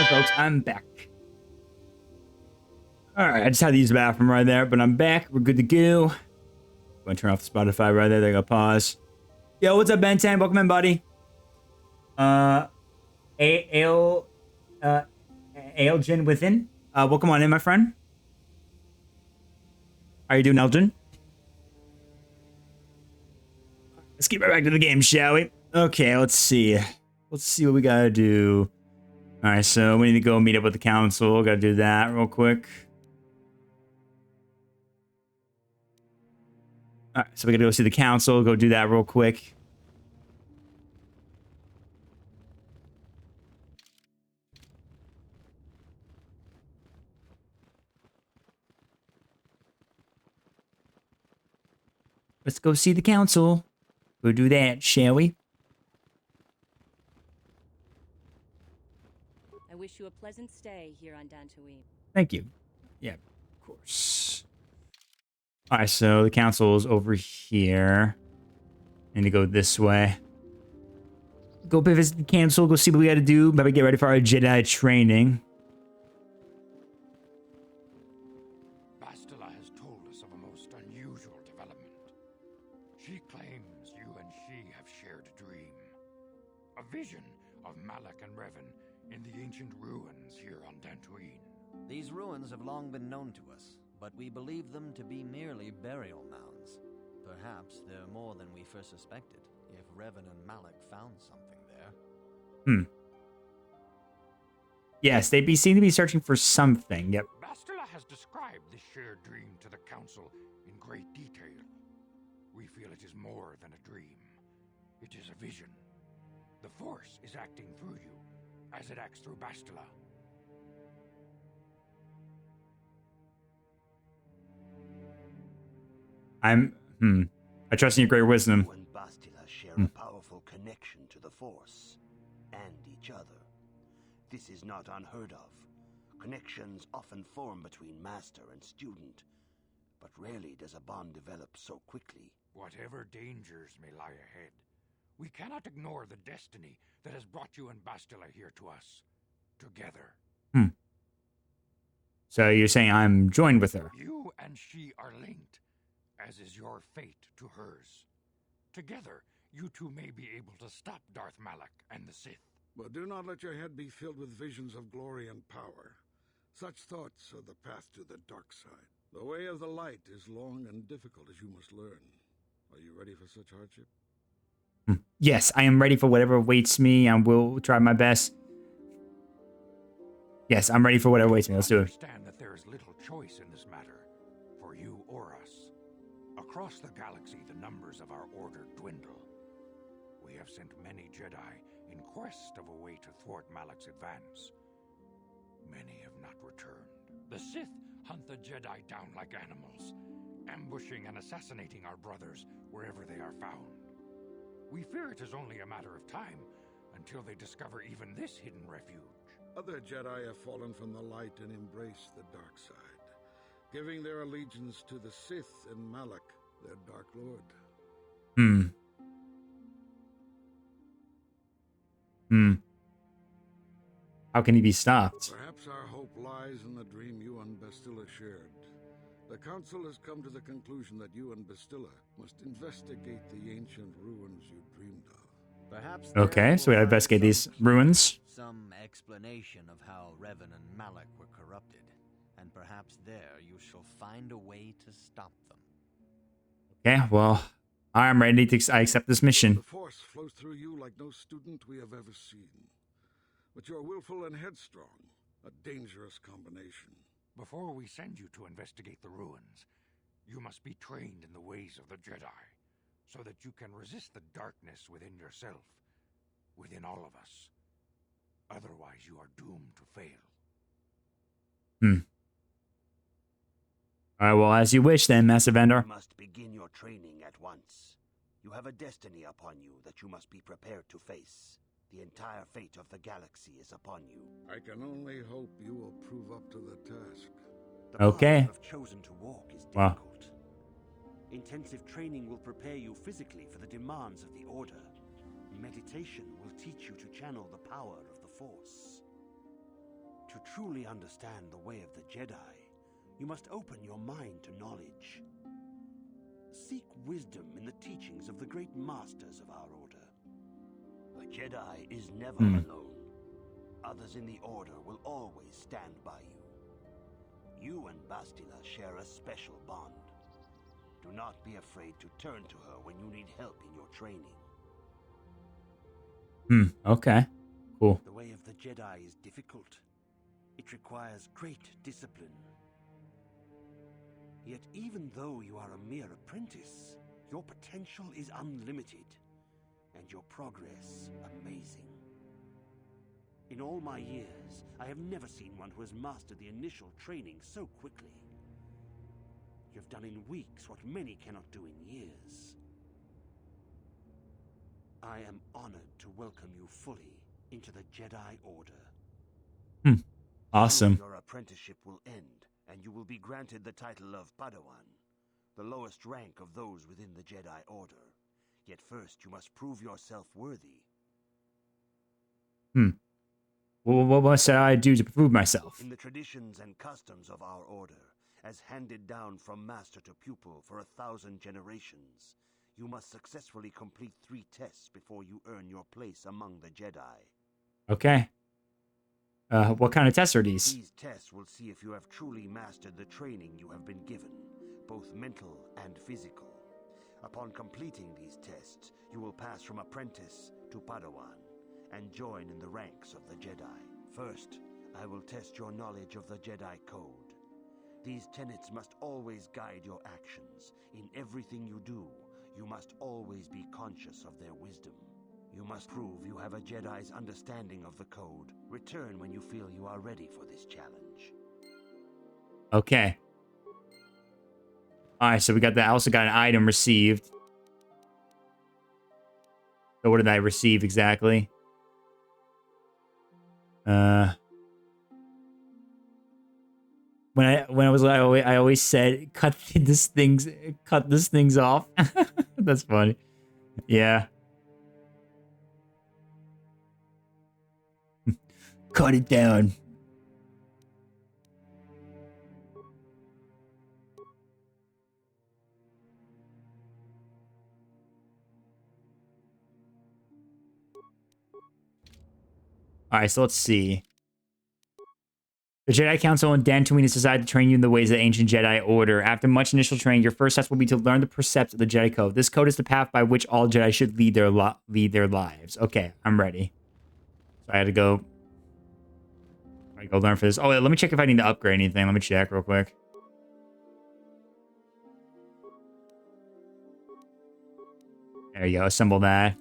folks, I'm back. Alright, I just had to use the bathroom right there, but I'm back. We're good to go. I'm going to turn off Spotify right there. There you go, pause. Yo, what's up, Ben 10? Welcome in, buddy. Aelgin within. Welcome on in, my friend. How you doing, Elgin? Let's get right back to the game, shall we? Okay, let's see. Let's see what we gotta do. Alright, so we need to go meet up with the council. Gotta do that real quick. Alright, so we gotta go see the council. Go do that real quick. Let's go see the council. Go do that, shall we? I wish you a pleasant stay here on Dantooine. Thank you. Yeah, of course. Alright, so the council is over here. Need to go this way. Go visit the council, go see what we gotta do. Maybe get ready for our Jedi training. Bastila has told us of a most unusual development. She claims you and she have shared a dream. A vision of Malak and Revan in the ancient ruins here on Dantooine. These ruins have long been known to us, but we believe them to be merely burial mounds. Perhaps they're more than we first suspected, if Revan and Malak found something there. Yes, they seem to be searching for something. Yep. Bastila has described this shared dream to the Council in great detail. We feel it is more than a dream. It is a vision. The Force is acting through you, as it acts through Bastila. I trust in your great wisdom. You and Bastila share a powerful connection to the Force and each other. This is not unheard of. Connections often form between master and student, but rarely does a bond develop so quickly. Whatever dangers may lie ahead, we cannot ignore the destiny that has brought you and Bastila here to us, together. So you're saying I'm joined with her? You and she are linked, as is your fate to hers. Together, you two may be able to stop Darth Malak and the Sith. But do not let your head be filled with visions of glory and power. Such thoughts are the path to the dark side. The way of the light is long and difficult, as you must learn. Are you ready for such hardship? Yes, I am ready for whatever awaits me, and will try my best. Yes, I'm ready for whatever awaits me. Let's do it. Understand that there is little choice in this matter, for you or us. Across the galaxy, the numbers of our order dwindle. We have sent many Jedi in quest of a way to thwart Malak's advance. Many have not returned. The Sith hunt the Jedi down like animals, ambushing and assassinating our brothers wherever they are found. We fear it is only a matter of time until they discover even this hidden refuge. Other Jedi have fallen from the light and embraced the dark side, giving their allegiance to the Sith and Malak, their Dark Lord. How can he be stopped? Perhaps our hope lies in the dream you and Bastila shared. The Council has come to the conclusion that you and Bastila must investigate the ancient ruins you dreamed of. Perhaps Okay, so we gotta investigate these ruins. Some explanation of how Revan and Malak were corrupted, and perhaps there you shall find a way to stop them. Okay, well, I'm ready to accept this mission. The Force flows through you like no student we have ever seen. But you're willful and headstrong, a dangerous combination. Before we send you to investigate the ruins, you must be trained in the ways of the Jedi, so that you can resist the darkness within yourself, within all of us. Otherwise, you are doomed to fail. Alright, well, as you wish then, Master Vendor. You must begin your training at once. You have a destiny upon you that you must be prepared to face. The entire fate of the galaxy is upon you. I can only hope you will prove up to the task. The Okay. path you have chosen to walk is Wow. difficult. Intensive training will prepare you physically for the demands of the Order. Meditation will teach you to channel the power of the Force. To truly understand the way of the Jedi, you must open your mind to knowledge. Seek wisdom in the teachings of the great masters of our order. A Jedi is never alone. Others in the Order will always stand by you. You and Bastila share a special bond. Do not be afraid to turn to her when you need help in your training. Okay. Cool. The way of the Jedi is difficult. It requires great discipline. Yet even though you are a mere apprentice, your potential is unlimited, and your progress amazing. In all my years, I have never seen one who has mastered the initial training so quickly. You have done in weeks what many cannot do in years. I am honored to welcome you fully into the Jedi Order. Awesome. Soon your apprenticeship will end, and you will be granted the title of Padawan, the lowest rank of those within the Jedi Order. Yet first you must prove yourself worthy. Well, what must I do to prove myself? In the traditions and customs of our order, as handed down from master to pupil for 1,000 generations, you must successfully complete 3 tests before you earn your place among the Jedi. Okay. What kind of tests are these? These tests will see if you have truly mastered the training you have been given, both mental and physical. Upon completing these tests, you will pass from apprentice to Padawan and join in the ranks of the Jedi. First, I will test your knowledge of the Jedi Code. These tenets must always guide your actions. In everything you do, you must always be conscious of their wisdom. You must prove you have a Jedi's understanding of the Code. Return when you feel you are ready for this challenge. Okay. Alright, so we got that. I also got an item received. So what did I receive exactly? When I always said cut this things off. That's funny. Yeah. Cut it down. Alright, so let's see. The Jedi Council and Dantooine has decided to train you in the ways of the ancient Jedi Order. After much initial training, your first test will be to learn the precepts of the Jedi Code. This code is the path by which all Jedi should lead their lives. Okay, I'm ready. So I had to go... I go learn for this. Oh, wait, let me check if I need to upgrade anything. Let me check real quick. There you go. Assemble that.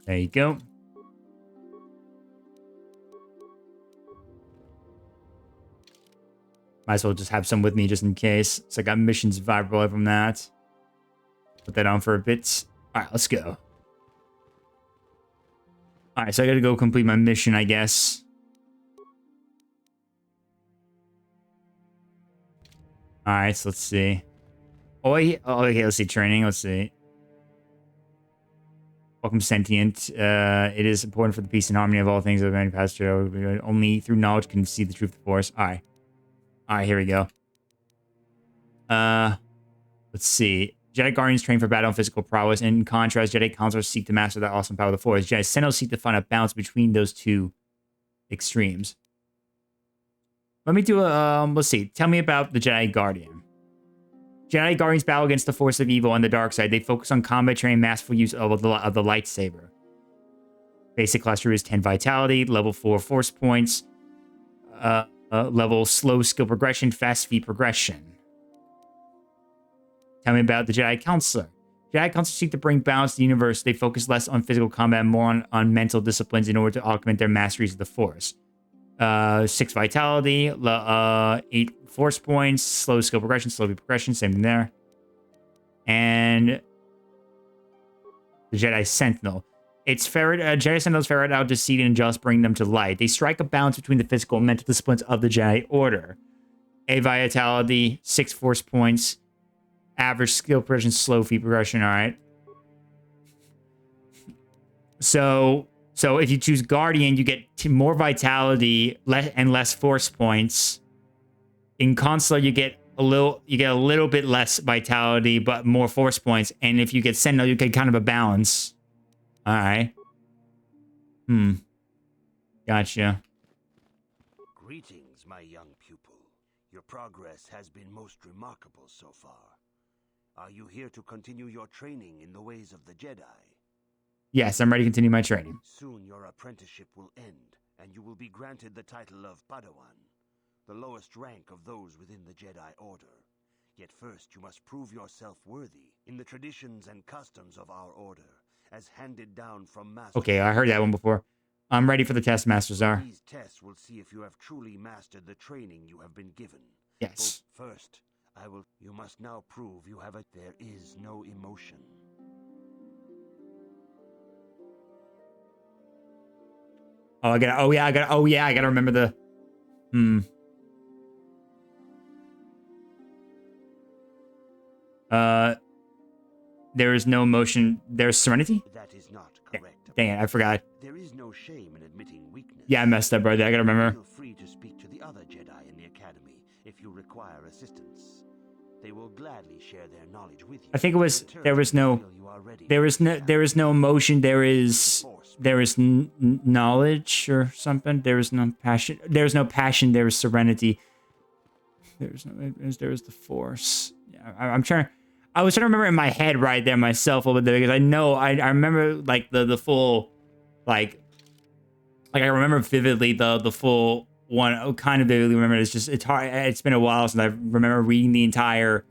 There you go. Might as well just have some with me just in case. So I got missions viable from that. Put that on for a bit. Alright, let's go. Alright, so I gotta go complete my mission, I guess. Alright, so let's see. Oh, okay, let's see. Training, let's see. Welcome, Sentient. It is important for the peace and harmony of all things of any past. Only through knowledge can see the truth of the Force. Alright. Alright, here we go. Let's see. Jedi Guardians train for battle and physical prowess. In contrast, Jedi Counselors seek to master that awesome power of the Force. Jedi Sentinels seek to find a balance between those two extremes. Let me do a, let's see. Tell me about the Jedi Guardian. Jedi Guardians battle against the force of evil and the dark side. They focus on combat training, masterful use of the lightsaber. Basic class is 10 vitality, level 4 force points, level slow skill progression, fast speed progression. Tell me about the Jedi Counselor. Jedi Counselors seek to bring balance to the universe. They focus less on physical combat and more on mental disciplines in order to augment their masteries of the Force. 6 vitality, 8 force points, slow skill progression, slow progression, same thing there. And the Jedi Sentinel. Jedi Sentinels ferret out deceit and injustice, bring them to light. They strike a balance between the physical and mental disciplines of the Jedi Order. A vitality, 6 force points, average skill progression, slow feat progression. All right. So if you choose Guardian, you get more vitality and less force points. In Consular, you get a little bit less vitality but more force points. And if you get Sentinel, you get kind of a balance. All right. Gotcha. Greetings, my young pupil. Your progress has been most remarkable so far. Are you here to continue your training in the ways of the Jedi? Yes, I'm ready to continue my training. Soon your apprenticeship will end, and you will be granted the title of Padawan, the lowest rank of those within the Jedi Order. Yet first you must prove yourself worthy in the traditions and customs of our order, as handed down from Master. Okay, I heard that one before. I'm ready for the test, Master Czar. These tests will see if you have truly mastered the training you have been given. Yes. But first, you must now prove you have there is no emotion. I gotta remember the... There is no emotion. There's serenity? That is not correct. Dang it, I forgot. There is no shame in admitting weakness. Yeah, I messed up, brother. I gotta remember. Feel free to speak to the other Jedi in the Academy if you require assistance. They will gladly share their knowledge with you. I think it was there is no emotion. There is knowledge or something. There is no passion. There is no passion. There is serenity. There is the Force. Yeah, I'm trying. I was trying to remember in my head right there myself a little bit because I know I remember like the full like I remember vividly the full one. I kind of vividly remember. It's hard. It's been a while since I remember reading the entire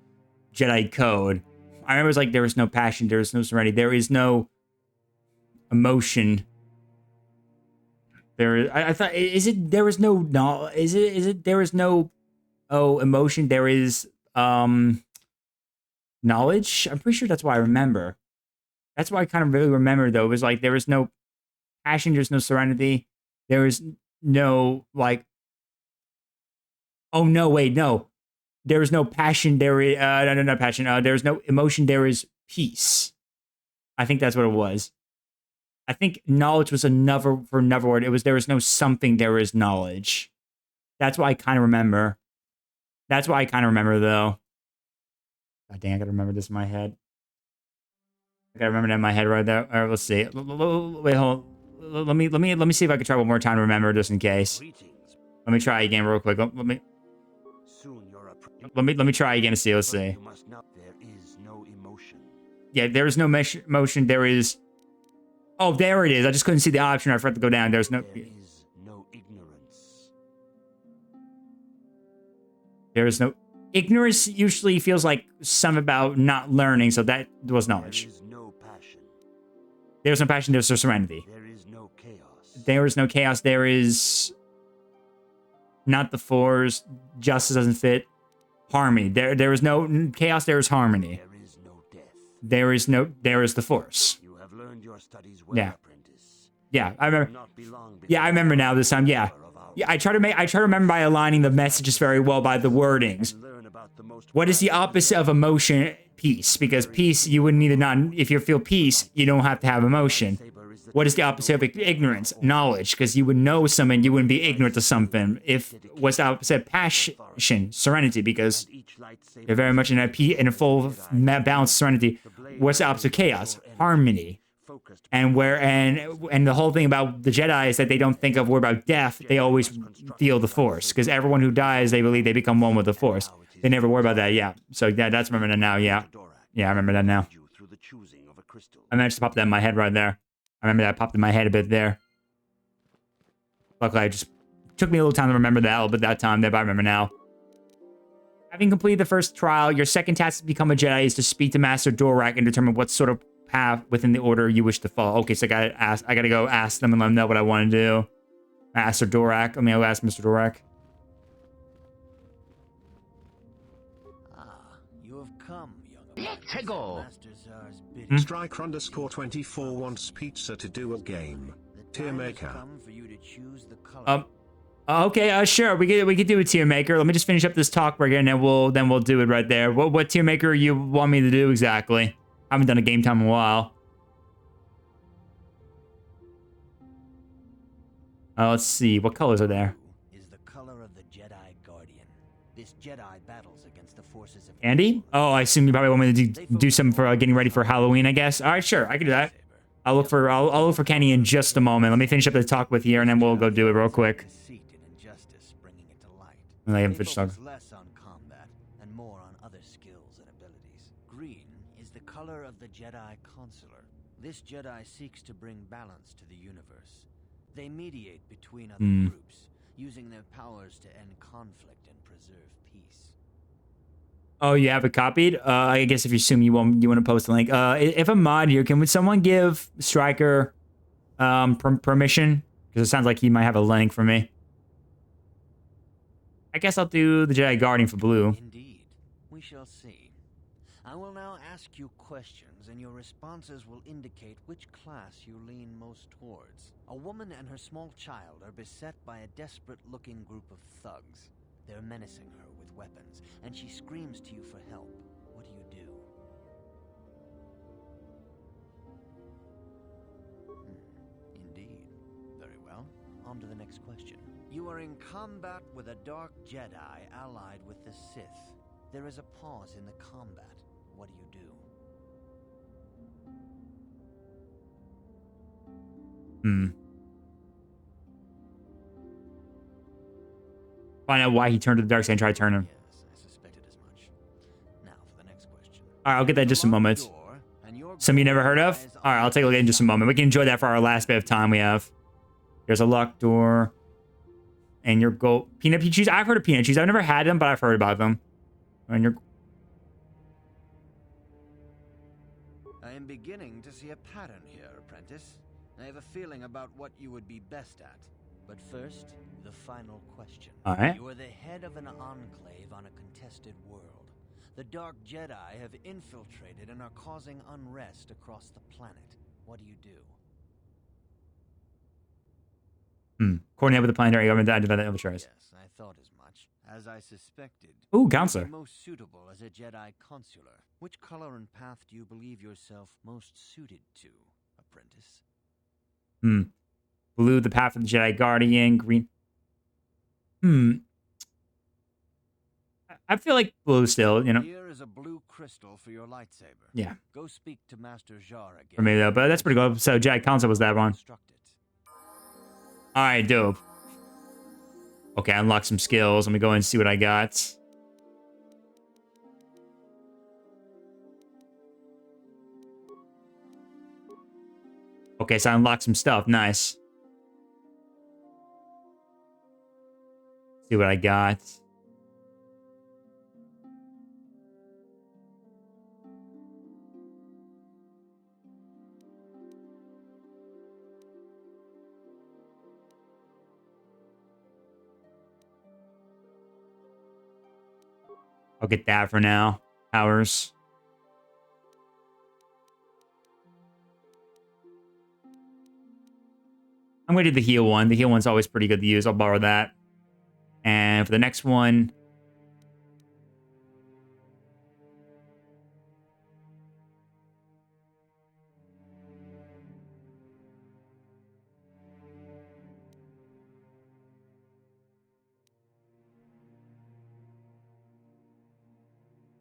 Jedi Code. I remember it was like there was no passion, there was no serenity, there is no emotion. I thought there is no emotion, there is knowledge. I'm pretty sure that's why I remember. That's why I kind of really remember though. It was like there is no passion, there's no serenity, there is no like. Oh no! Wait, no. There is no passion. There is no passion. There is no emotion. There is peace. I think that's what it was. I think knowledge was another word. It was there is no something. There is knowledge. That's what I kind of remember. That's why I kind of remember though. God dang! I gotta remember this in my head. I gotta remember that in my head right there. All right, let's see. Wait, hold. Let me see if I can try one more time to remember just in case. Let me try again real quick. Let me try again to see. Let's see. There is no emotion. Yeah, there is no motion. There is. Oh, there it is. I just couldn't see the option. I forgot to go down. There's no. There is no ignorance. There is no. Ignorance usually feels like something about not learning, so that was knowledge. There is no passion. There's no passion. There's no serenity. There is no chaos. There is no chaos. There is. Not the Force. Justice doesn't fit. Harmony. There is no chaos. There is harmony. There is no death. There is the Force. You have learned your studies well, yeah. apprentice. Yeah, I remember. Yeah, I remember now this time. Yeah. Yeah, I try to remember by aligning the messages very well by the wordings. What is the opposite of emotion? Peace. Because peace, you wouldn't need if you feel peace, you don't have to have emotion. What is the opposite of ignorance? Knowledge, because you would know something, you wouldn't be ignorant to something. What's the opposite? Passion, serenity, because you're very much in a full balanced serenity. What's the opposite of chaos? Harmony. And the whole thing about the Jedi is that they don't think of word about death. They always feel the Force, because everyone who dies, they believe they become one with the Force. They never worry about that. Yeah. So yeah, that's remember that now. Yeah. Yeah, I remember that now. I managed to pop that in my head right there. I remember that popped in my head a bit there. Luckily, it took me a little time to remember that a little bit that time there, but I remember now. Having completed the first trial, your second task to become a Jedi is to speak to Master Dorak and determine what sort of path within the order you wish to follow. Okay, so I gotta go ask them and let them know what I want to do. Master Dorak. I mean, I'll ask Mr. Dorak. You have come, young. Let's go. Strike_24 wants pizza to do a game. Tier maker. Okay, sure. We could do a tier maker. Let me just finish up this talk right here, and then we'll do it right there. What tier maker you want me to do exactly? I haven't done a game time in a while. Let's see. What colors are there? Is the color of the Jedi Guardian. This Jedi battles against the forces of Andy? Oh, I assume you probably want me to do something for getting ready for Halloween, I guess. All right, sure. I can do that. I'll look for Kenny in just a moment. Let me finish up the talk with you, and then we'll go do it real quick. Let him finish talking. Less on combat and more on other skills and abilities. Green is the color of the Jedi Consular. This Jedi seeks to bring balance to the universe. They mediate between other groups, using their powers to end conflict and preserve peace. Oh, you have it copied? I guess if you assume you want to post a link. If I'm mod here, would someone give Striker permission? Because it sounds like he might have a link for me. I guess I'll do the Jedi Guardian for blue. Indeed. We shall see. I will now ask you questions, and your responses will indicate which class you lean most towards. A woman and her small child are beset by a desperate-looking group of thugs. They're menacing her with weapons, and she screams to you for help. What do you do? Indeed. Very well. On to the next question. You are in combat with a dark Jedi allied with the Sith. There is a pause in the combat. What do you do? Find out why he turned to the dark side and try to turn him. Yes, I suspected as much. Now for the next question. All right, I'll get that in just a moment. Some you never heard of? All right, I'll take a look at it in just a moment. We can enjoy that for our last bit of time we have. There's a locked door. And your gold peanut cheese. I've heard of peanut cheese. I've never had them, but I've heard about them. And your I am beginning to see a pattern here, apprentice. I have a feeling about what you would be best at. But first, the final question. All right. You are the head of an enclave on a contested world. The Dark Jedi have infiltrated and are causing unrest across the planet. What do you do? Coordinate with the planetary government to identify the infiltrators. Yes, I thought as much. As I suspected. Ooh, counselor. Most suitable as a Jedi consular. Which color and path do you believe yourself most suited to, apprentice? Blue, the path of the Jedi Guardian. Green. I feel like blue still, you know. Here is a blue crystal for your lightsaber. Yeah. Go speak to Master Jar again. For me though, but that's pretty good. So Jedi Council was that one. All right, dope. Okay, unlock some skills. Let me go and see what I got. Okay, so I unlocked some stuff. Nice. See what I got. I'll get that for now. Powers. I'm going to do the heal one. The heal one's always pretty good to use. I'll borrow that. And for the next one...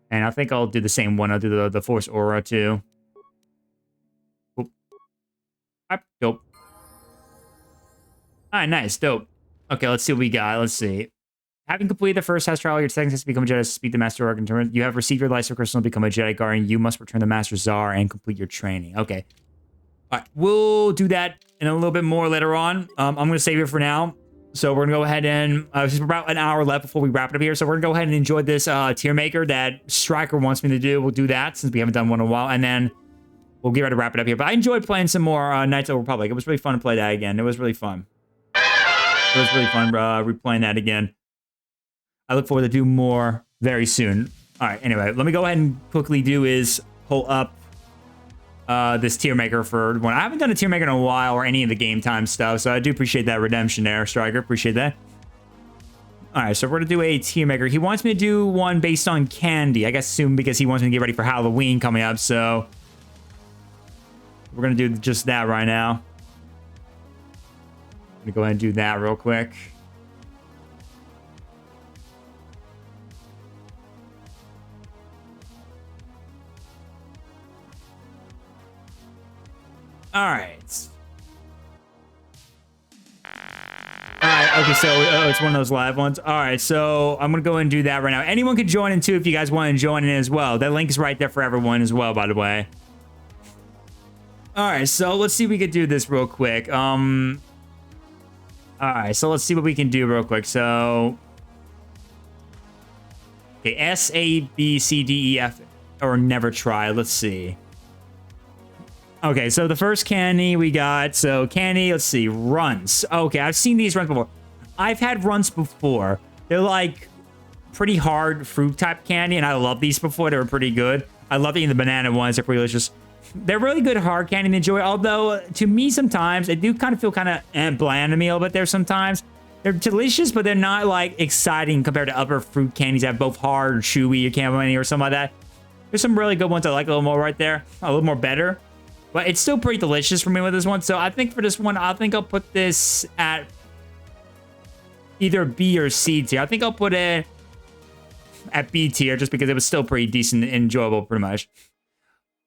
And I think I'll do the same one. I'll do the Force Aura too. Oop. Dope. Alright, nice. Dope. Okay, let's see what we got. Let's see. Having completed the first test trial, your settings has to become a Jedi to speak the Master Arc. You have received your Lightsaber Crystal and become a Jedi Guardian. You must return the Master Czar and complete your training. Okay. Alright, we'll do that in a little bit more later on. I'm going to save it for now. So we're going to go ahead and... there's about an hour left before we wrap it up here. So we're going to go ahead and enjoy this tier maker that Striker wants me to do. We'll do that since we haven't done one in a while. And then we'll get ready to wrap it up here. But I enjoyed playing some more Knights of the Republic. It was really fun to play that again. It was really fun. It was really fun replaying that again. I look forward to do more very soon. All right, anyway, let me go ahead and quickly do is pull up this tier maker for one. I haven't done a tier maker in a while or any of the game time stuff, so I do appreciate that redemption there, Striker. Appreciate that. All right, so we're gonna do a tier maker. He wants me to do one based on candy. I guess soon because he wants me to get ready for Halloween coming up. So we're gonna do just that right now. I'm gonna go ahead and do that real quick. All right. Okay, so it's one of those live ones. All right, so I'm going to go and do that right now. Anyone can join in, too, if you guys want to join in as well. That link is right there for everyone as well, by the way. All right, so let's see if we can do this real quick. All right, so let's see what we can do real quick. So, okay, S, A, B, C, D, E, F, or never try. Let's see. Okay, so the first candy we got, so candy, let's see, runs. Okay, I've seen these runs before. I've had runs before. They're like pretty hard fruit type candy, and I love these before. They were pretty good. I love eating the banana ones. They're pretty delicious. They're really good hard candy to enjoy, although to me sometimes, they do kind of feel kind of bland to me a little bit there sometimes. They're delicious, but they're not like exciting compared to other fruit candies that have both hard, chewy, or caramel or something like that. There's some really good ones I like a little more right there. A little more better. But it's still pretty delicious for me with this one. So I think for this one, I think I'll put this at either B or C tier. I think I'll put it at B tier just because it was still pretty decent and enjoyable pretty much.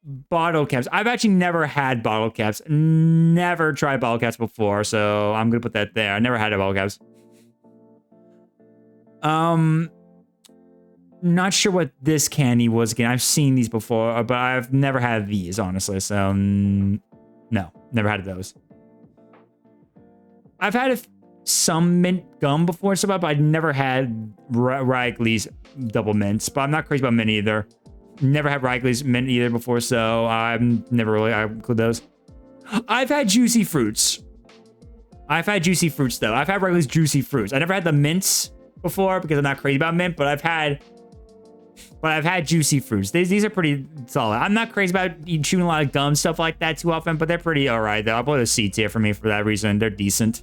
Bottle caps. I've actually never had bottle caps. Never tried bottle caps before. So I'm going to put that there. I never had a bottle caps. Not sure what this candy was again. I've seen these before, but I've never had these, honestly. So, no, never had those. I've had some mint gum before, so but I've never had Wrigley's double mints. But I'm not crazy about mint either. Never had Wrigley's mint either before, so I've never really include those. I've had juicy fruits. I've had juicy fruits though. I've had Wrigley's juicy fruits. I never had the mints before because I'm not crazy about mint, but I've had juicy fruits. These are pretty solid. I'm not crazy about chewing a lot of gum, stuff like that too often, but they're pretty all right, though. I'll put a C tier for me for that reason. They're decent.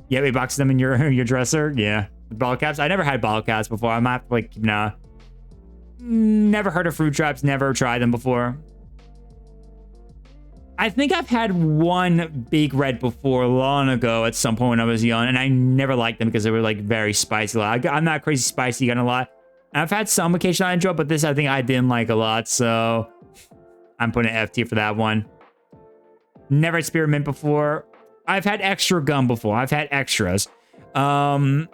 You have 8 boxes of them in your dresser? Yeah. Bottle caps? I never had bottle caps before. I'm not like, nah. Never heard of fruit traps. Never tried them before. I think I've had one Big Red before long ago at some point when I was young, and I never liked them because they were like very spicy. I'm not crazy spicy gun a lot. I've had some occasion I enjoy, but this I think I didn't like a lot, so I'm putting an F tier for that one. Never experiment before. I've had extra gum before. I've had extras. I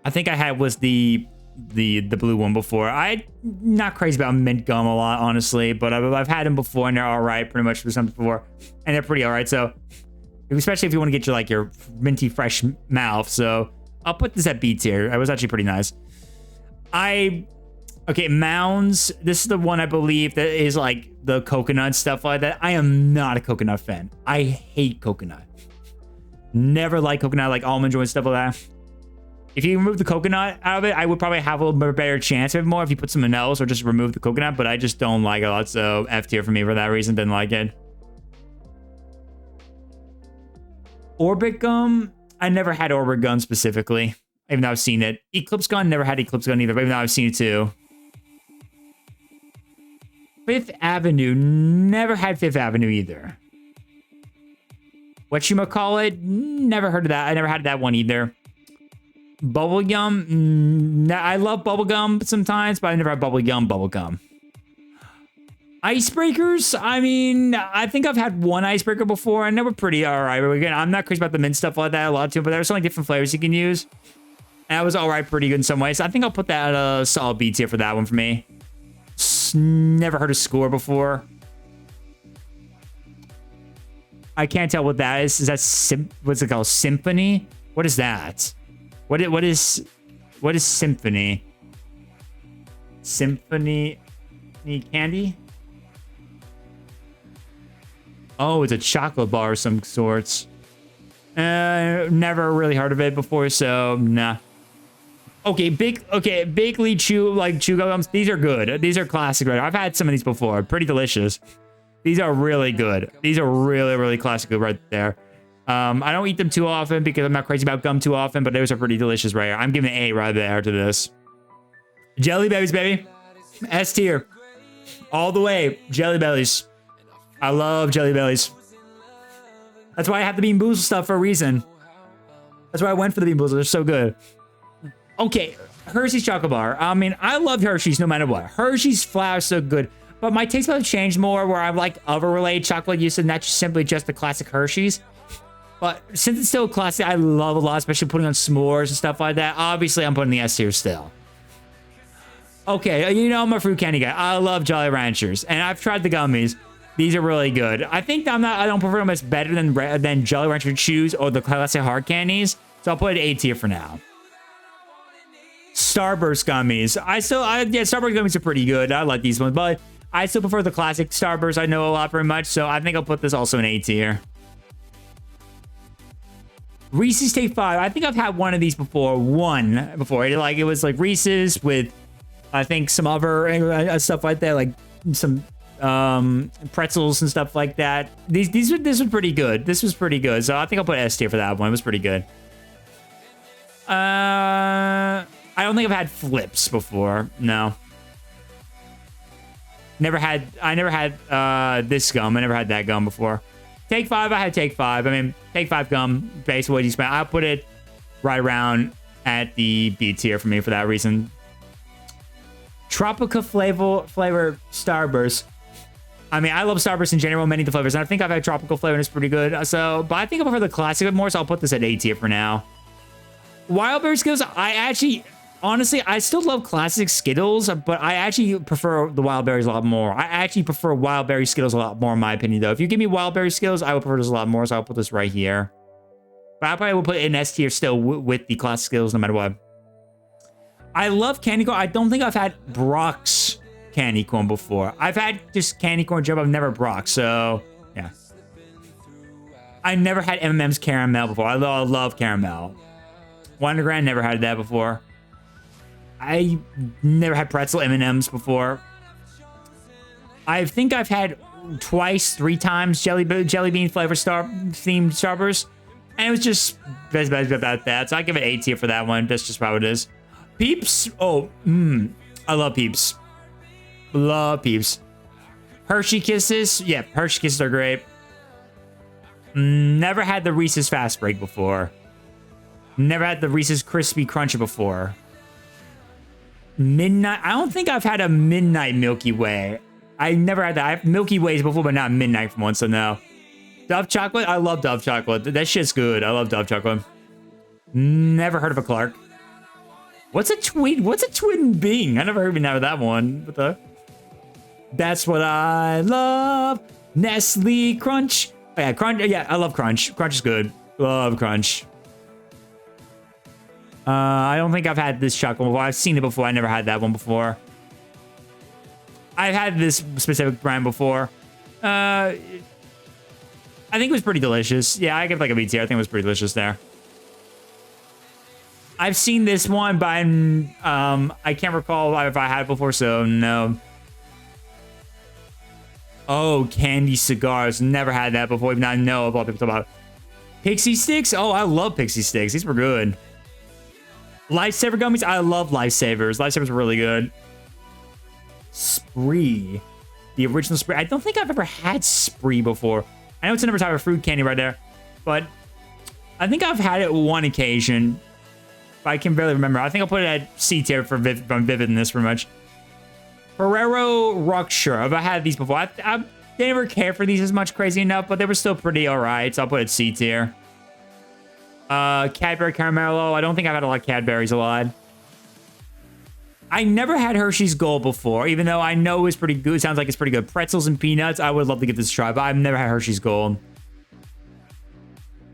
think I had was the blue one before. I'm not crazy about mint gum a lot, honestly, but I've had them before and they're all right, pretty much for something before, and they're pretty all right. So, especially if you want to get your minty fresh mouth. So I'll put this at B tier. It was actually pretty nice. Okay, Mounds. This is the one I believe that is like the coconut stuff like that. I am not a coconut fan. I hate coconut. Never liked coconut, like almond joy and stuff like that. If you remove the coconut out of it, I would probably have a little bit better chance of it more if you put something else or just remove the coconut, but I just don't like it a lot, so F tier for me for that reason. Didn't like it. Orbit gum. I never had orbit gum specifically, even though I've seen it. Eclipse gun, never had Eclipse gun either, but even though I've seen it too. Fifth Avenue, never had Fifth Avenue either. Whatchamacallit, never heard of that. I never had that one either. Bubblegum, I love bubblegum sometimes, but I never had bubblegum. Icebreakers, I mean, I think I've had one icebreaker before, and they were pretty alright. But again, I'm not crazy about the mint stuff like that a lot too, but there's so many different flavors you can use. And that was alright, pretty good in some ways. I think I'll put that at a solid B tier for that one for me. Never heard of Score before. I can't tell what that is. Is that what's it called? Symphony? What is that? What is Symphony? Symphony candy? Oh, it's a chocolate bar of some sorts. Never really heard of it before, so nah. Okay, Big Lead Chew gums. These are good. These are classic. Right? I've had some of these before. Pretty delicious. These are really good. These are really, really classic right there. I don't eat them too often because I'm not crazy about gum too often, but those are pretty delicious right here. I'm giving an A right there to this. Jelly Bellies, baby. S tier. All the way. Jelly Bellies. I love Jelly Bellies. That's why I have the Bean Boozled stuff for a reason. That's why I went for the Bean Boozled. They're so good. Okay, Hershey's Chocolate Bar. I mean, I love Hershey's no matter what. Hershey's flour is so good. But my taste buds changed more where I like other related chocolate use and not just simply just the classic Hershey's. But since it's still classic, I love a lot, especially putting on s'mores and stuff like that. Obviously, I'm putting the S tier still. Okay, you know I'm a fruit candy guy. I love Jolly Ranchers, and I've tried the gummies. These are really good. I think I don't prefer them as better than Jolly Rancher Chews or the classic hard candies, so I'll put it A tier for now. Starburst gummies. Yeah, Starburst gummies are pretty good. I like these ones, but I still prefer the classic Starburst. I know a lot very much, so I think I'll put this also in A tier. Reese's Take 5. I think I've had one of these before. It was like Reese's with, I think, some other stuff like that, like some pretzels and stuff like that. This was pretty good. This was pretty good. So I think I'll put S tier for that one. It was pretty good. I don't think I've had Flips before. No. I never had this gum. I never had that gum before. Take 5, I had Take 5. I mean, Take 5 gum, based on what you spent. I'll put it right around at the B tier for me for that reason. Tropical flavor Starburst. I mean, I love Starburst in general, many of the flavors, and I think I've had tropical flavor and it's pretty good. But I think I prefer the classic a bit more, so I'll put this at A tier for now. Wild Berry Skittles, honestly, I still love classic Skittles, but I actually prefer the Wild Berries a lot more. I actually prefer Wild Berry Skittles a lot more, in my opinion, though. If you give me Wild Berry Skittles, I would prefer this a lot more, so I'll put this right here. But I probably will put it in S tier still with the classic Skittles, no matter what. I love candy corn. I don't think I've had Brock's candy corn before. I've had just candy corn jump. I've never Brock, so yeah. I never had M&M's caramel before. I love caramel. Wonder Grand, never had that before. I never had pretzel M&M's before. I think I've had twice, 3 times jelly bean flavor themed Starburst, and it was just best about that. So I give it A tier for that one. That's just how it is. Peeps. I love Peeps. Love Peeps. Hershey Kisses. Yeah, Hershey Kisses are great. Never had the Reese's Fast Break before. Never had the Reese's Crispy Cruncher before. Midnight. I don't think I've had a Midnight Milky Way. I never had that. I've Milky Ways before, but not Midnight for one, so no. Dove Chocolate. I love Dove Chocolate. That shit's good. I love Dove Chocolate. Never heard of a Clark. What's a twin Bing? I never even heard that one. What the? That's what I love. Nestle Crunch. Oh, yeah, Crunch. Yeah, I love Crunch. Crunch is good. Love Crunch. I don't think I've had this chocolate before. I've seen it before. I never had that one before. I've had this specific brand before. I think it was pretty delicious. Yeah, I give like a B tier. I think it was pretty delicious there. I've seen this one, but I can't recall if I had it before, so no. Oh, candy cigars. Never had that before. Even I know a lot of people talk about Pixie Sticks. Oh, I love Pixie Sticks. These were good. Lifesaver gummies. I love Lifesavers. Lifesavers are really good. Spree. The original Spree. I don't think I've ever had Spree before. I know it's another type of fruit candy right there, but I think I've had it one occasion. But I can barely remember. I think I'll put it at C tier for vividness pretty much. Ferrero Rocher. I've had these before. I never cared for these as much, crazy enough, but they were still pretty alright, so I'll put it C tier. Cadbury Caramello. I don't think I've had a lot of Cadburys a lot. I never had Hershey's Gold before, even though I know it's pretty good. It sounds like it's pretty good. Pretzels and peanuts. I would love to give this a try, but I've never had Hershey's Gold.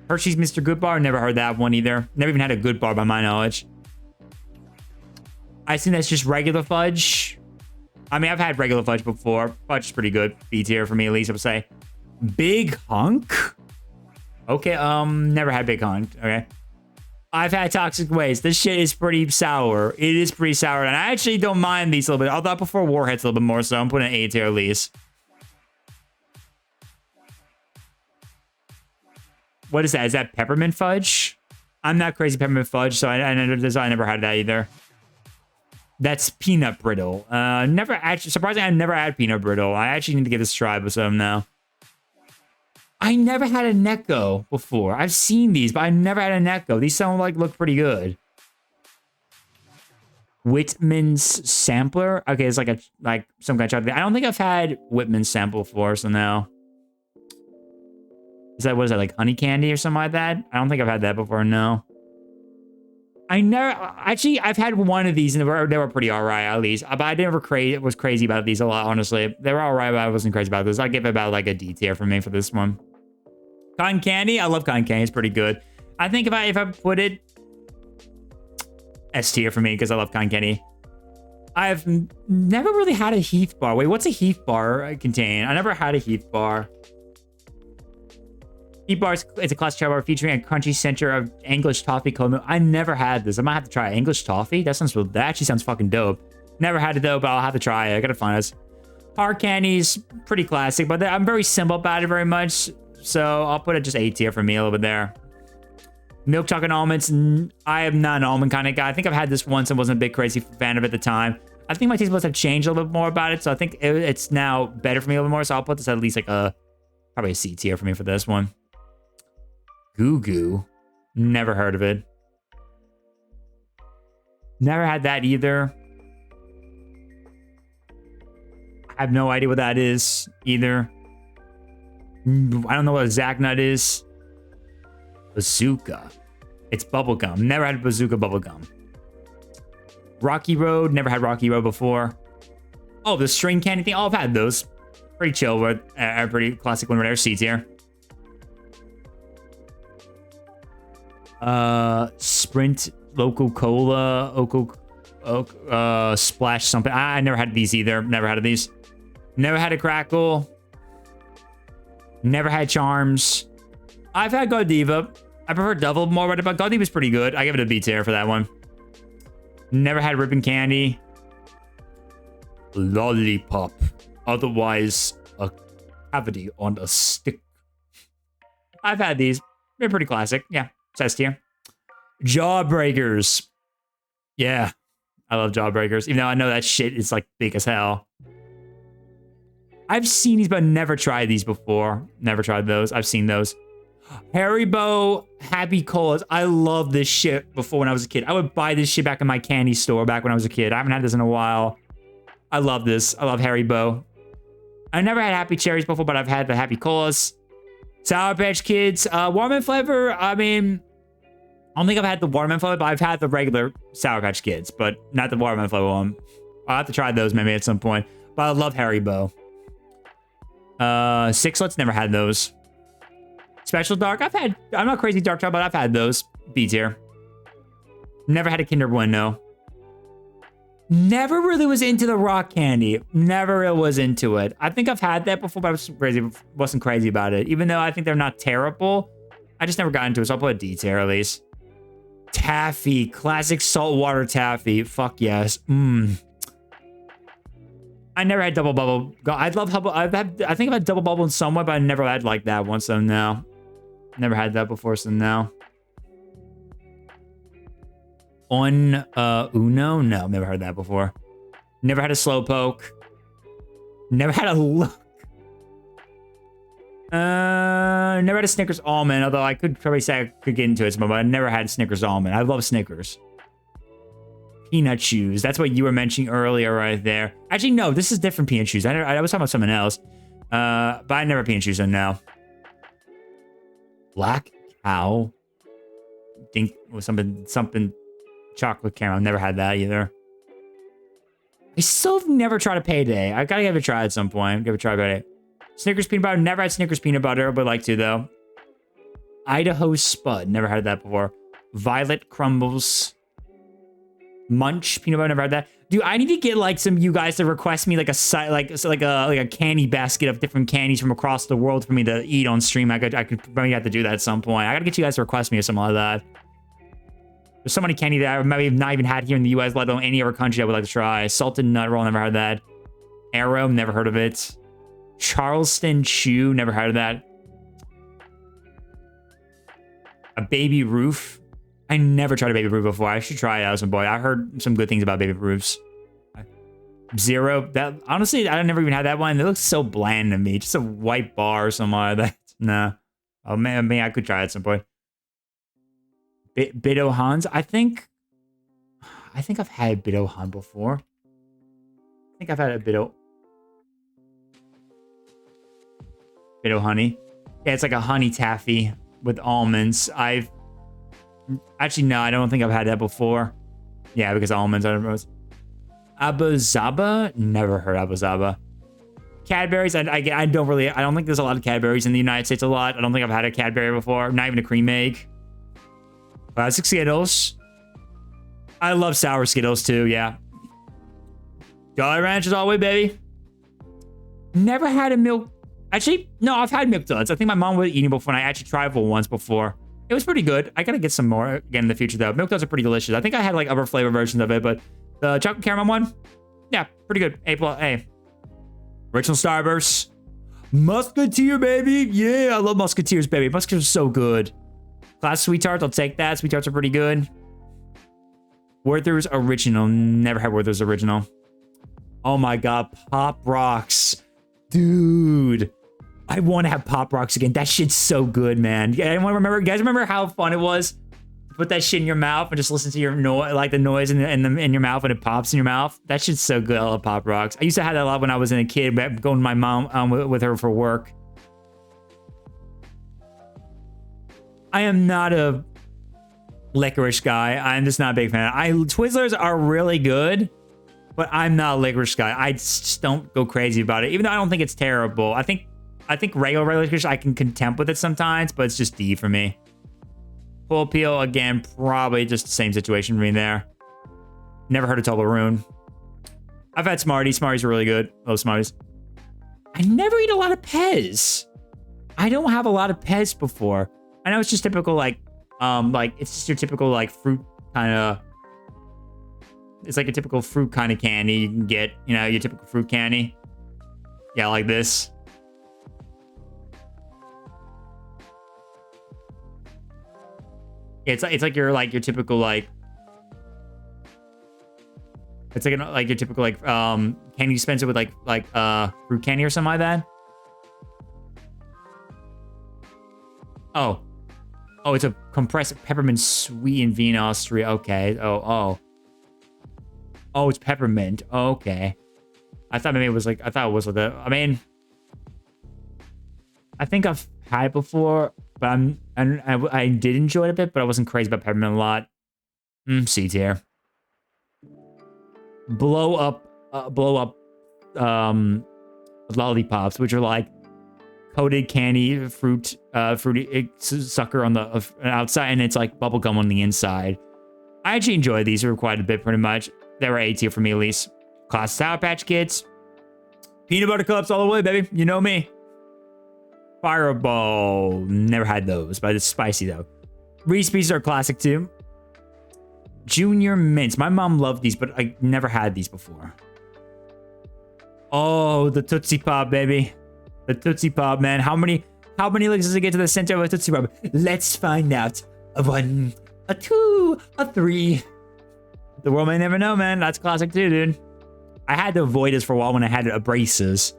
Hershey's Mr. Good Bar. Never heard that one either. Never even had a Good Bar by my knowledge. I think that's just regular fudge. I mean, I've had regular fudge before. Fudge is pretty good. B tier for me, at least, I would say. Big Hunk? Okay, never had Big Hunk. Okay. I've had Toxic Waste. This shit is pretty sour. It is pretty sour, and I actually don't mind these a little bit. Although I prefer Warheads a little bit more, so I'm putting an A tier at least. What is that? Is that peppermint fudge? I'm not crazy peppermint fudge, so I never had that either. That's peanut brittle. Never actually, surprisingly, I've never had peanut brittle. I actually need to give this a try with some now. I never had a Necco before. I've seen these, but I never had a Necco. These sound like look pretty good. Whitman's sampler. Okay, it's like some kind of chocolate. I don't think I've had Whitman's sample before, so no. Is that, what is that, like honey candy or something like that? I don't think I've had that before, no. I never, actually, I've had one of these and they were pretty alright at least. But I never was crazy about these a lot, honestly. They were alright, but I wasn't crazy about this. I'd give it about like a D tier for me for this one. Cotton candy, I love cotton candy, it's pretty good. I think if I put it S tier for me because I love cotton candy. I've never really had a Heath bar. Wait, what's a Heath bar contain? I never had a Heath bar. Heath bar is a classic chocolate bar featuring a crunchy center of English toffee cold milk. I never had this. I might have to try it. English toffee? That actually sounds fucking dope. Never had it though, but I'll have to try it. I gotta find this. Hard candy's pretty classic, but I'm very simple about it very much. So I'll put it just A tier for me a little bit there. Milk chocolate almonds. I am not an almond kind of guy. I think I've had this once and wasn't a big crazy fan of it at the time. I think my taste buds have changed a little bit more about it. So I think it's now better for me a little bit more. So I'll put this at least like probably a C tier for me for this one. Goo Goo. Never heard of it. Never had that either. I have no idea what that is either. I don't know what a Zack Nut is. Bazooka. It's bubblegum. Never had Bazooka bubblegum. Rocky Road. Never had Rocky Road before. Oh, the string candy thing. Oh, I've had those. Pretty chill, but a pretty classic one right there. C tier. Sprint Local Cola. Splash something. I never had these either. Never had these. Never had a Crackle. Never had Charms. I've had Godiva. I prefer Double more, but Godiva's pretty good. I give it a B tier for that one. Never had Ribbon Candy. Lollipop. Otherwise, a cavity on a stick. I've had these. They're pretty classic. Yeah, it's tier. Jawbreakers. Yeah, I love Jawbreakers. Even though I know that shit is like big as hell. I've seen these, but never tried these before. Never tried those. I've seen those. Haribo Happy Colas. I love this shit before when I was a kid. I would buy this shit back in my candy store back when I was a kid. I haven't had this in a while. I love this. I love Haribo. I never had Happy Cherries before, but I've had the Happy Colas. Sour Patch Kids. Watermelon flavor. I mean, I don't think I've had the watermelon flavor, but I've had the regular Sour Patch Kids, but not the watermelon flavor one. I'll have to try those maybe at some point. But I love Haribo. Sixlets, never had those. Special Dark, I'm not crazy dark chocolate, but I've had those. B tier. Never had a Kinder Bueno. Never really was into the rock candy. Never really was into it. I think I've had that before, but I wasn't crazy about it. Even though I think they're not terrible, I just never got into it, so I'll put a D tier at least. Taffy, classic saltwater taffy. Fuck yes. I never had double bubble. I love Hubble. I think I've had double bubble in some way, but I never had like that one, so no. Never had that before, so no. On Uno? No, never heard that before. Never had a Slowpoke. Never had a look. Never had a Snickers almond, although I could probably say I could get into it, but I never had Snickers almond. I love Snickers. Peanut Chews. That's what you were mentioning earlier right there. Actually, no, this is different Peanut Chews. I was talking about something else. But I never Peanut Chews, so no. Black Cow. Think was something chocolate caramel. Never had that either. I still have never tried a Payday. I gotta give it a try at some point. Give it a try Payday. Snickers peanut butter. Never had Snickers peanut butter, but like to though. Idaho Spud. Never had that before. Violet Crumbles. Munch peanut butter. Never had that. Dude, I need to get like some of you guys to request me like a candy basket of different candies from across the world for me to eat on stream. I could probably have to do that at some point. I gotta get you guys to request me or something like that. There's so many candy that I maybe not even had here in the US, let alone any other country I would like to try. Salted Nut Roll, never had that. Arrow, never heard of it. Charleston Chew, never heard of that. A Baby Roof. I never tried a Baby Roof before. I should try it out some boy. I heard some good things about Baby Roofs. Zero. That honestly, I never even had that one. It looks so bland to me. Just a white bar or something like that. Nah. Oh man, I could try it at some point. Bido Hans. I think I've had Bido Han before. I think I've had a Bido honey. Yeah, it's like a honey taffy with almonds. Actually, no, I don't think I've had that before. Yeah, because almonds, I don't know. Abuzaba? Never heard Abuzaba. Cadbury's, I don't think there's a lot of Cadbury's in the United States a lot. I don't think I've had a Cadbury before. Not even a cream egg. Classic Skittles. I love sour Skittles too, yeah. Jolly Ranchers all the way, baby. Never had a milk. Actually, no, I've had Milk Duds. I think my mom was eating before, and I actually tried one once before. It was pretty good. I gotta get some more again in the future, though. Milk Duds are pretty delicious. I think I had like other flavor versions of it, but the chocolate caramel one, yeah, pretty good. A+. Original Starburst. Musketeer, baby. Yeah, I love Musketeers, baby. Musketeers are so good. Class Sweet Tarts, I'll take that. Sweet Tarts are pretty good. Werther's Original. Never had Werther's Original. Oh my god, Pop Rocks. Dude. I want to have Pop Rocks again. That shit's so good, man. Yeah, you guys remember how fun it was? Put that shit in your mouth and just listen to your noise, like the noise in your mouth when it pops in your mouth. That shit's so good. I love Pop Rocks. I used to have that a lot when I was a kid, going to my mom with her for work. I am not a licorice guy. I'm just not a big fan. Twizzlers are really good, but I'm not a licorice guy. I just don't go crazy about it, even though I don't think it's terrible. I think regular licorice, I can contempt with it sometimes, but it's just D for me. Full Peel, again, probably just the same situation for me there. Never heard of Toblerone. I've had Smarties. Smarties are really good. Love Smarties. I never eat a lot of Pez. I don't have a lot of Pez before. I know it's just typical, like it's just your typical, like, fruit kind of... It's like a typical fruit kind of candy you can get, you know, your typical fruit candy. Yeah, like this. It's like your typical like it's like your typical like candy dispenser with like fruit candy or something like that. Oh, it's a compressed peppermint sweetened Vienna Austria. Okay. Oh, it's peppermint. Oh, okay. I thought maybe it was like I mean, I think I've had it before, but I did enjoy it a bit, but I wasn't crazy about peppermint a lot. C tier. Blow up lollipops, which are like coated candy fruity sucker on the outside, and it's like bubblegum on the inside. I actually enjoy these quite a bit, pretty much. They were A tier for me, at least. Class Sour Patch Kids. Peanut Butter Cups all the way, baby. You know me. Fireball. Never had those, but it's spicy, though. Reese's Pieces are classic, too. Junior Mints. My mom loved these, but I never had these before. Oh, the Tootsie Pop, baby. The Tootsie Pop, man. How many licks does it get to the center of a Tootsie Pop? Let's find out. A 1, a 2, a 3. The world may never know, man. That's classic, too, dude. I had to avoid this for a while when I had braces.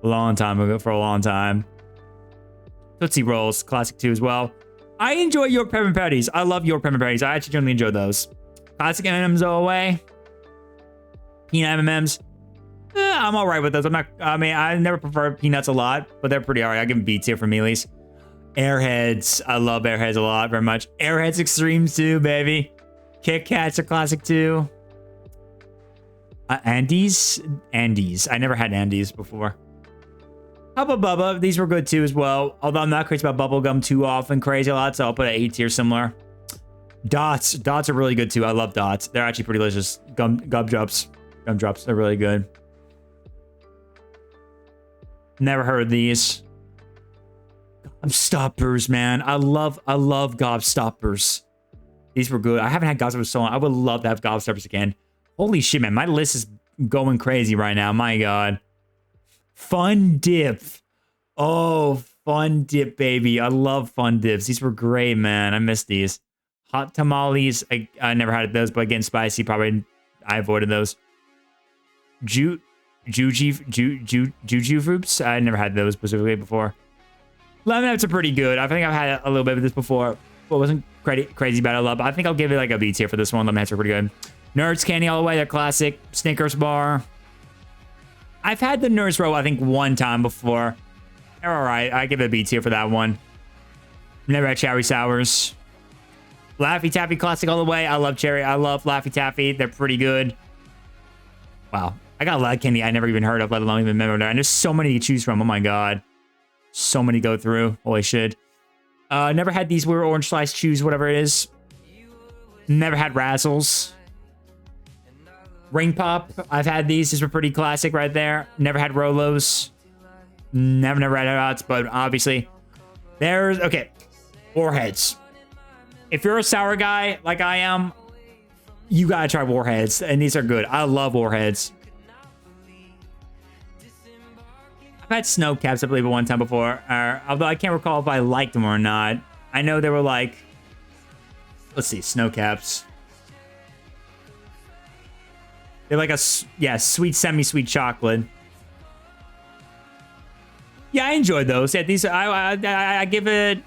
A long time ago, for a long time. Tootsie Rolls, classic too as well. I enjoy York Peppermint Patties. I love York Peppermint Patties. I actually generally enjoy those. Classic M&Ms all the way. Peanut M&Ms. I'm all right with those. I never prefer peanuts a lot, but they're pretty all right. I give them B tier for me, at least. Airheads. I love Airheads a lot, very much. Airheads Extremes too, baby. Kit Kats are classic too. Andes. I never had Andes before. Hubba Bubba, these were good too as well. Although I'm not crazy about bubblegum too often, crazy a lot, so I'll put an A tier similar. Dots are really good too. I love Dots. They're actually pretty delicious. Gumdrops, they're really good. Never heard of these. Gobstoppers, man. I love Gobstoppers. These were good. I haven't had Gobstoppers so long. I would love to have Gobstoppers again. Holy shit, man. My list is going crazy right now. My God. Fun Dip. Oh, Fun dip, baby. I love fun dips. These were great, man. I miss these. Hot tamales. I never had those, but again, spicy. Probably I avoided those. Juju fruits. I never had those specifically before. Lemon nuts are pretty good. I think I've had a little bit of this before, but wasn't crazy about it. But I think I'll give it like a B tier for this one. Lemon nuts are pretty good. Nerds candy all the way. They're classic. Snickers bar. I've had the Nerds roll I think one time before. They're all right. I give it a B tier for that one. Never had cherry sours. Laffy Taffy classic all the way. I love cherry. I love Laffy Taffy. They're pretty good. Wow. I got a lot of candy I never even heard of, let alone even remember. And there's so many to choose from. Oh my god. So many to go through. Holy shit. Never had these weird orange slice chews, whatever it is. Never had Razzles. Ring Pop. I've had these. These were pretty classic right there. Never had Rolos. Never had Hots, but obviously. There's... Okay. Warheads. If you're a sour guy like I am, you gotta try Warheads. And these are good. I love Warheads. I've had Snow Caps, I believe, one time before. Although I can't recall if I liked them or not. I know they were like... Let's see. Snow Caps. They're like a... Yeah, sweet, semi-sweet chocolate. Yeah, I enjoyed those. Yeah, these... I give it...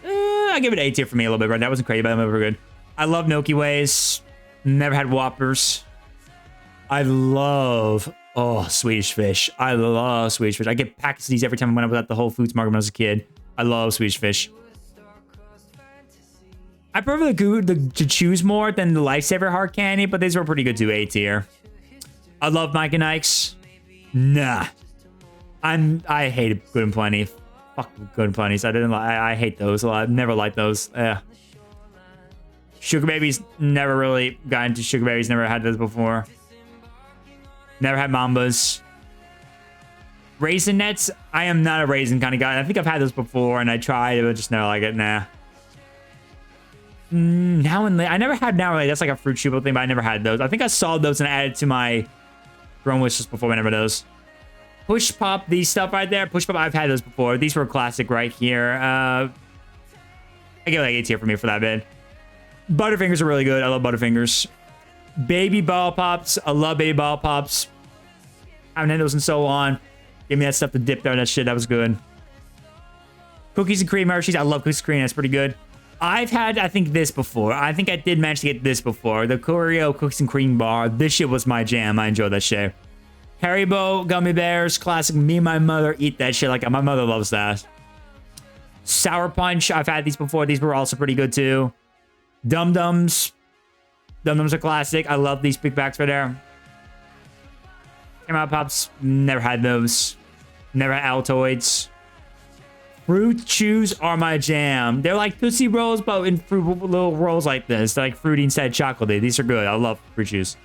I give it A tier for me a little bit, right? That wasn't crazy, but they were good. I love Milky Ways. Never had Whoppers. I love... Oh, Swedish Fish. I love Swedish Fish. I get packets of these every time I was at the Whole Foods market when I was a kid. I love Swedish Fish. I prefer to choose more than the Lifesaver hard candy, but these were pretty good too. A tier. I love Mike and Ike's. Nah. I hated Good and Plenty. Fuck Good and Plenty's. I hate those a lot. I've never liked those. Sugar Babies. Never really got into Sugar Babies. Never had those before. Never had Mambas. Raisin Nets. I am not a raisin kind of guy. I think I've had those before and I tried it, but just never like it. Nah. Now and later. I never had Now and Later. That's like a fruit chew thing, but I never had those. I think I saw those and added to my grown wish list before. I never those. Push Pop. These stuff right there. Push Pop. I've had those before. These were classic right here. I give it like A tier for me for that bit. Butterfingers are really good. I love Butterfingers. Baby Ball Pops. I love Baby Ball Pops. I haven't had those in so long. Give me that stuff to dip there. That shit. That was good. Cookies and Cream Hershey's. I love Cookies and Cream. That's pretty good. I've had, I think, this before. I think I did manage to get this before. The Oreo Cookies and Cream Bar. This shit was my jam. I enjoyed that shit. Haribo Gummy Bears. Classic. Me and my mother eat that shit. Like, my mother loves that. Sour Punch. I've had these before. These were also pretty good, too. Dum Dums. Dum Dums are classic. I love these big packs right there. Caramel Pops. Never had those. Never had Altoids. Fruit Chews are my jam. They're like Tootsie Rolls, but in fruit little rolls like this. They're like fruity instead of chocolatey. These are good. I love Fruit Chews.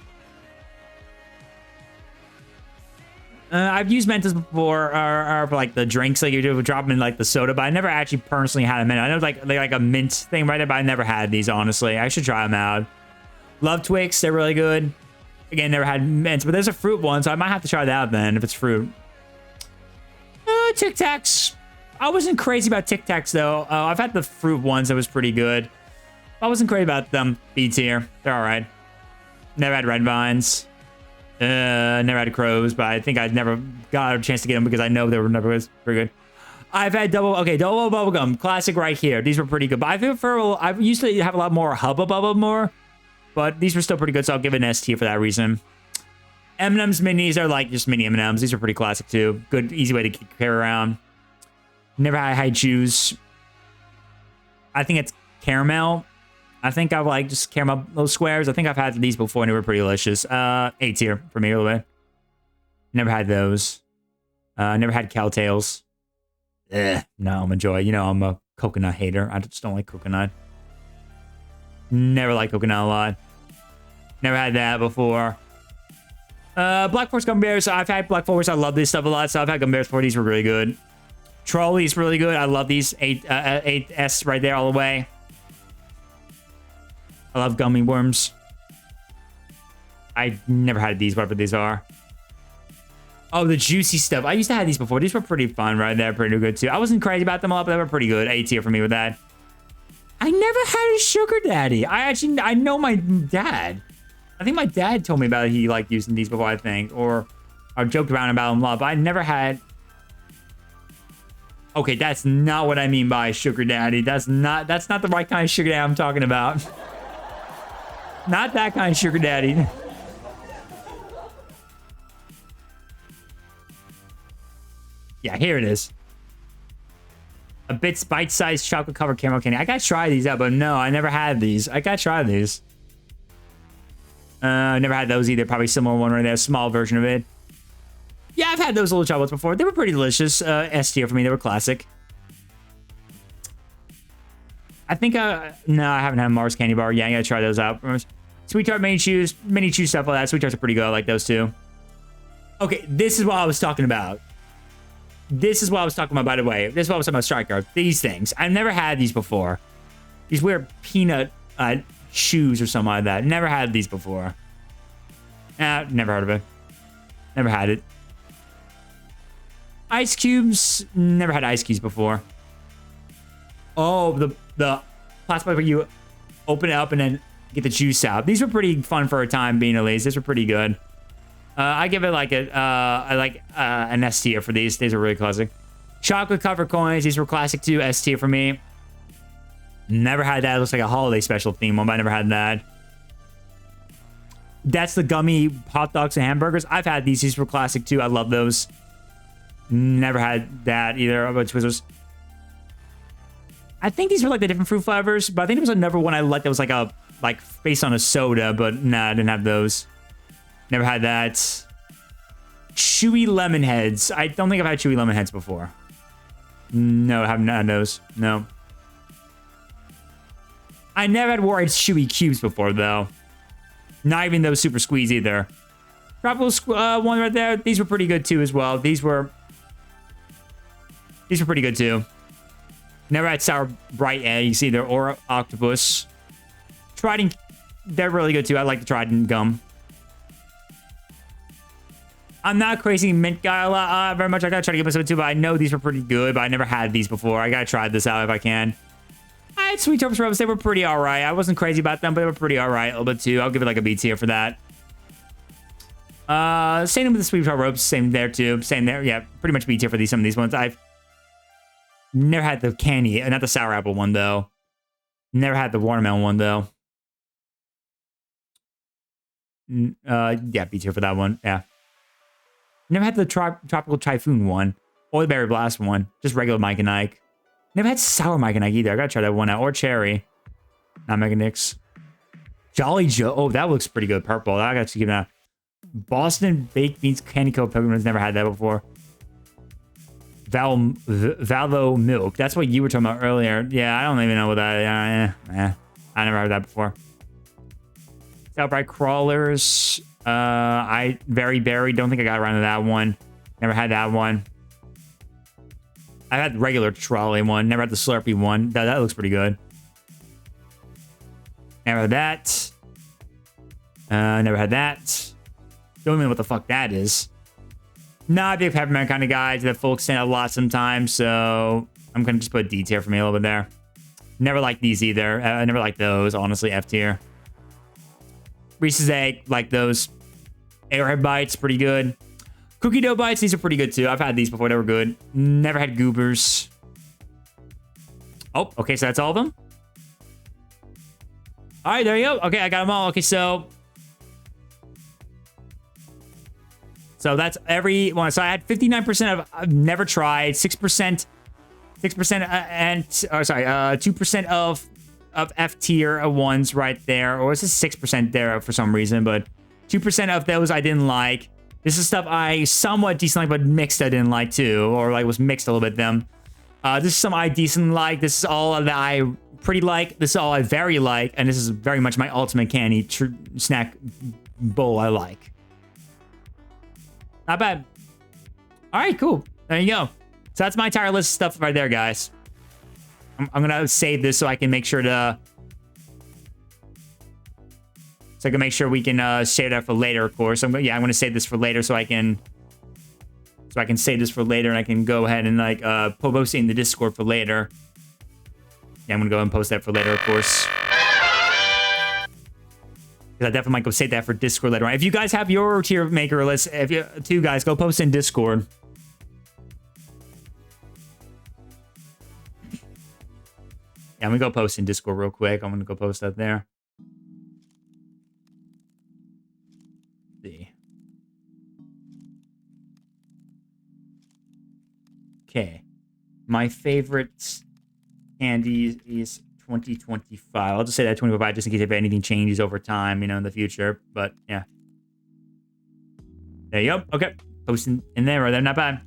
I've used Mentos before, or for like the drinks, like you do drop them in like the soda, but I never actually personally had them in. I know it's like a mint thing right there, but I never had these, honestly. I should try them out. Love Twix, they're really good. Again, never had mints, but there's a fruit one, so I might have to try that out then if it's fruit. Tic Tacs. I wasn't crazy about Tic Tacs though. I've had the fruit ones that was pretty good. I wasn't crazy about them. B tier. They're all right. Never had Red Vines. Never had Crows, but I think I never got a chance to get them because I know they were never very good. I've had double bubblegum, classic right here. These were pretty good, but I used to have a lot more Hubba Bubba more, but these were still pretty good, so I'll give it an S tier for that reason. M&M's minis are like just mini M&M's. These are pretty classic too. Good, easy way to carry around. Never had high chews. I think it's caramel. I think I've like just caramel those squares. I think I've had these before and they were pretty delicious. A tier for me a little bit. Never had those. Never had Cowtails. No, I'm a joy. You know, I'm a coconut hater. I just don't like coconut. Never liked coconut a lot. Never had that before. Black Forest Gummy Bears. I've had Black Forest. I love this stuff a lot. So I've had Gummy Bears before. These were really good. Trolleys really good. I love these. 8S right there all the way. I love gummy worms. I've never had these, whatever these are. Oh, the juicy stuff. I used to have these before. These were pretty fun right there. Pretty good too. I wasn't crazy about them a lot, but they were pretty good. A tier for me with that. I never had a sugar daddy. I know my dad. I think my dad told me about it. He liked using these before, I think. Or I joked around about them a lot, but I never had... Okay, that's not what I mean by sugar daddy. That's not the right kind of sugar daddy I'm talking about. Not that kind of sugar daddy. Yeah, here it is. A bite-sized chocolate-covered caramel candy. I gotta try these out, but no, I never had these. I gotta try these. I never had those either. Probably similar one right there. Small version of it. Yeah, I've had those little chocolates before. They were pretty delicious. S tier for me. They were classic. I think, no, I haven't had Mars Candy Bar. Yeah, I gotta try those out. Sweet Tart Mini Chews stuff like that. Sweet Tarts are pretty good. I like those too. Okay, this is what I was talking about. This is what I was talking about, by the way. This is what I was talking about, Striker. These things. I've never had these before. These weird peanut shoes or something like that. Never had these before. Never heard of it. Never had it. Ice cubes. Never had ice cubes before. Oh, the plastic where you open it up and then get the juice out. These were pretty fun for a time being, at least. These were pretty good. I give it like an S tier for these. These are really classic. Chocolate covered coins. These were classic too. S tier for me. Never had that. It looks like a holiday special theme one, but I never had that. That's the gummy hot dogs and hamburgers. I've had these. These were classic too. I love those. Never had that either. About Twizzlers. I think these were like the different fruit flavors, but I think there was another one I liked that was like based on a soda, but nah, I didn't have those. Never had that. Chewy lemon heads. I don't think I've had chewy lemon heads before. No, I haven't had those. No. I never had Warhead's chewy cubes before, though. Not even those super squeeze either. Tropical one right there. These were pretty good too as well. These were pretty good too. Never had sour bright eggs either or octopus. Trident, they're really good too. I like the Trident gum. I'm not a crazy mint guy a lot, very much. I gotta try to get myself into, but I know these were pretty good, but I never had these before. I gotta try this out if I can. I had Sweet Tarts Rubs. They were pretty alright. I wasn't crazy about them, but they were pretty alright a little bit too. I'll give it like a B tier for that. Same with the Sweet Tart Ropes. Same there too. Same there. Yeah, pretty much B tier for some of these ones. I've never had the candy, not the sour apple one though. Never had the watermelon one though. Yeah, B tier for that one. Yeah. Never had the Tropical Typhoon one. Or the Berry Blast one. Just regular Mike and Ike. Never had Sour Mike and Ike either. I gotta try that one out. Or Cherry. Not Mega Nix. Jolly Joe. Oh, that looks pretty good. Purple. I gotta give that. Boston Baked Beans Candy Coat Pilgrims. Never had that before. Valo Milk. That's what you were talking about earlier. Yeah, I don't even know what that is. I never heard that before. Outright Crawlers. Very Berry. Don't think I got around to that one. Never had that one. I had the regular trolley one. Never had the Slurpee one. That looks pretty good. Never had that. Never had that. Don't even know what the fuck that is. Not a big peppermint kind of guy to the full extent a lot sometimes, so I'm gonna just put a D tier for me a little bit there. Never liked these either. I never liked those, honestly. F tier. Reese's Egg, like those. Airhead Bites, pretty good. Cookie Dough Bites, these are pretty good too. I've had these before, they were good. Never had Goobers. Oh, okay, so that's all of them? All right, there you go. Okay, I got them all. Okay, so that's every one. So I had 59% of I've never tried, 6%, 2% of F tier ones right there, or is this 6% there for some reason, but 2% of those I didn't like. This is stuff I somewhat decent like, but mixed I didn't like too, or like was mixed a little bit them. This is some I decent like. This is all that I pretty like. This is all I very like, and this is very much my ultimate candy snack bowl I like. Not bad. All right, cool. There you go. So that's my entire list of stuff right there, guys. I'm gonna save this so I can make sure to. So I can make sure we can save that for later, of course. I'm gonna save this for later so I can so I can save this for later, and I can go ahead and like post it in the Discord for later. Yeah, I'm gonna go ahead and post that for later, of course. Because I definitely might go save that for Discord later on. If you guys have your tier maker list, if you two guys, go post in Discord. Yeah, I'm gonna go post in Discord real quick. I'm gonna go post that there. Let's see. Okay. My favorite candy is 2025. I'll just say that 2025 just in case if anything changes over time, you know, in the future. But yeah. There you go. Okay. Posting in there right there. Not bad.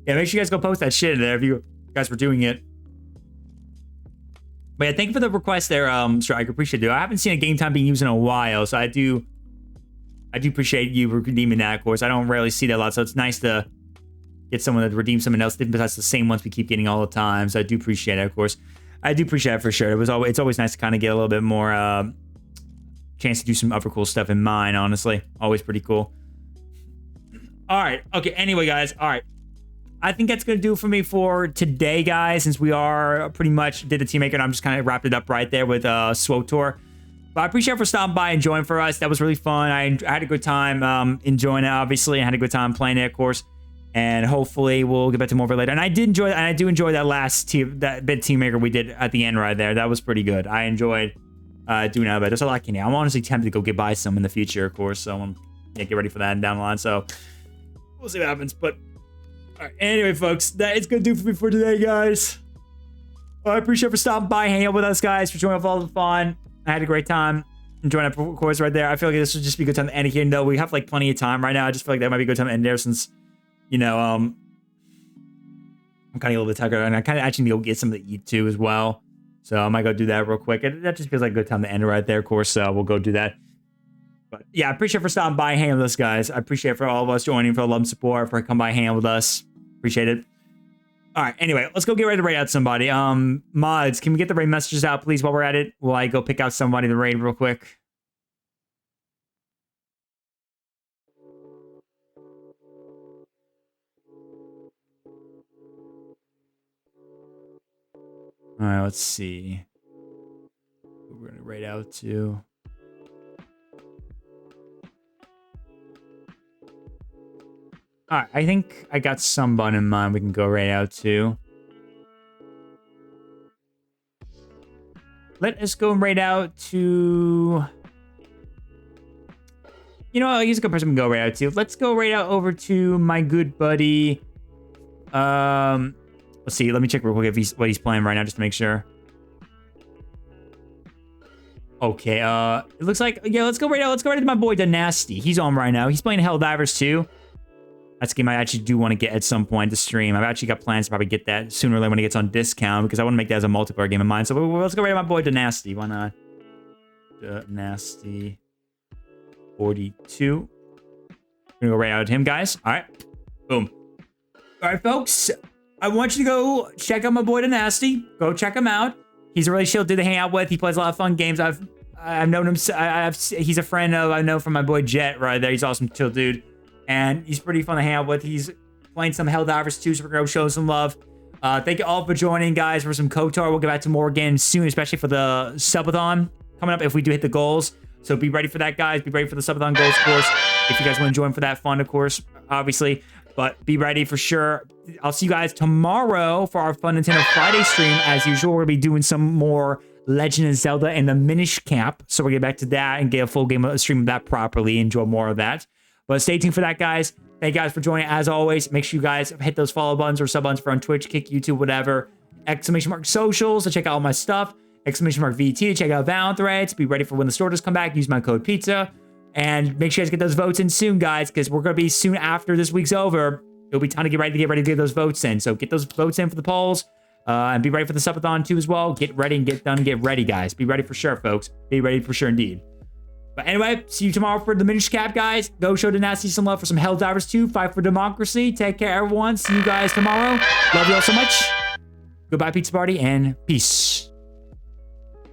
Yeah, make sure you guys go post that shit in there if you guys were doing it. But yeah, thank you for the request there, Strike. I appreciate it. I haven't seen a game time being used in a while, so I do appreciate you redeeming that, of course. I don't rarely see that a lot, so it's nice to get someone that redeems something else besides the same ones we keep getting all the time. So I do appreciate it, of course. I do appreciate it for sure. It's always nice to kind of get a little bit more chance to do some other cool stuff in mine, honestly. Always pretty cool. All right. Okay, anyway, guys. All right. I think that's going to do it for me for today, guys, since we are pretty much did the team maker, and I'm just kind of wrapped it up right there with SWTOR. But I appreciate it for stopping by and joining for us. That was really fun. I had a good time enjoying it, obviously. I had a good time playing it, of course. And hopefully we'll get back to more of it later. And I did enjoy, and I do enjoy that last bit team maker we did at the end right there. That was pretty good. I enjoyed doing that, but there's a lot I can do. I'm honestly tempted to go buy some in the future, of course. So get ready for that down the line. So we'll see what happens. But all right, anyway, folks, that is going to do for me for today, guys. I appreciate for stopping by, hanging out with us, guys, for joining up all the fun. I had a great time enjoying it, of course, right there. I feel like this would just be a good time to end it here. No, we have like plenty of time right now. I just feel like that might be a good time to end there since, you know, I'm kind of a little bit tired, and I kind of actually need to go get something to eat too as well. So I might go do that real quick. That just feels like a good time to end it right there, of course. So we'll go do that. But yeah, I appreciate for stopping by, hanging with us, guys. I appreciate for all of us joining, for the love and support, for coming by, hanging with us. Appreciate it. All right, anyway, let's go get ready to raid out somebody. Mods, can we get the raid messages out, please, while we're at it? Will I go pick out somebody to raid real quick? All right, let's see. We're going to raid out to... All right, I think I got someone in mind we can go right out to. Let us go right out to... You know, he's a good person to go right out to. Let's go right out over to my good buddy. Let's see. Let me check real quick if what he's playing right now, just to make sure. Okay, it looks like... Yeah, let's go right out. Let's go right to my boy, Dynasty. He's on right now. He's playing Helldivers 2. That's a game I actually do want to get at some point to stream. I've actually got plans to probably get that sooner or later when it gets on discount, because I want to make that as a multiplayer game of mine. So let's go right to my boy Dynasty. Why not? Dynasty 42. We're gonna go right out to him, guys. All right. Boom. All right, folks. I want you to go check out my boy Dynasty. Go check him out. He's a really chill dude to hang out with. He plays a lot of fun games. I've known him. He's a friend of I know from my boy Jet right there. He's an awesome chill dude. And he's pretty fun to hang out with. He's playing some Helldivers 2, so we're going to show some love. Thank you all for joining, guys, for some KOTOR. We'll get back to more again soon, especially for the subathon coming up if we do hit the goals. So be ready for that, guys. Be ready for the subathon goals, of course. If you guys want to join for that fun, of course, obviously. But be ready for sure. I'll see you guys tomorrow for our Fun Nintendo Friday stream. As usual, we're going to be doing some more Legend of Zelda and the Minish Cap. So we'll get back to that and get a full game stream of that properly. Enjoy more of that. But stay tuned for that, guys. Thank you guys for joining. As always, make sure you guys hit those follow buttons or sub buttons for on Twitch, Kick, YouTube, whatever. ! Socials to check out all my stuff. ! VT to check out Valorant threads. Be ready for when the store does come back. Use my code PIZZA. And make sure you guys get those votes in soon, guys, because we're going to be soon after this week's over. It'll be time to get ready to get those votes in. So get those votes in for the polls. And be ready for the subathon too as well. Get ready and get done. Get ready, guys. Be ready for sure, folks. Be ready for sure indeed. But anyway, see you tomorrow for the Minish Cap, guys. Go show Dynasty some love for some Helldivers 2. Fight for democracy. Take care, everyone. See you guys tomorrow. Love you all so much. Goodbye, Pizza Party, and peace.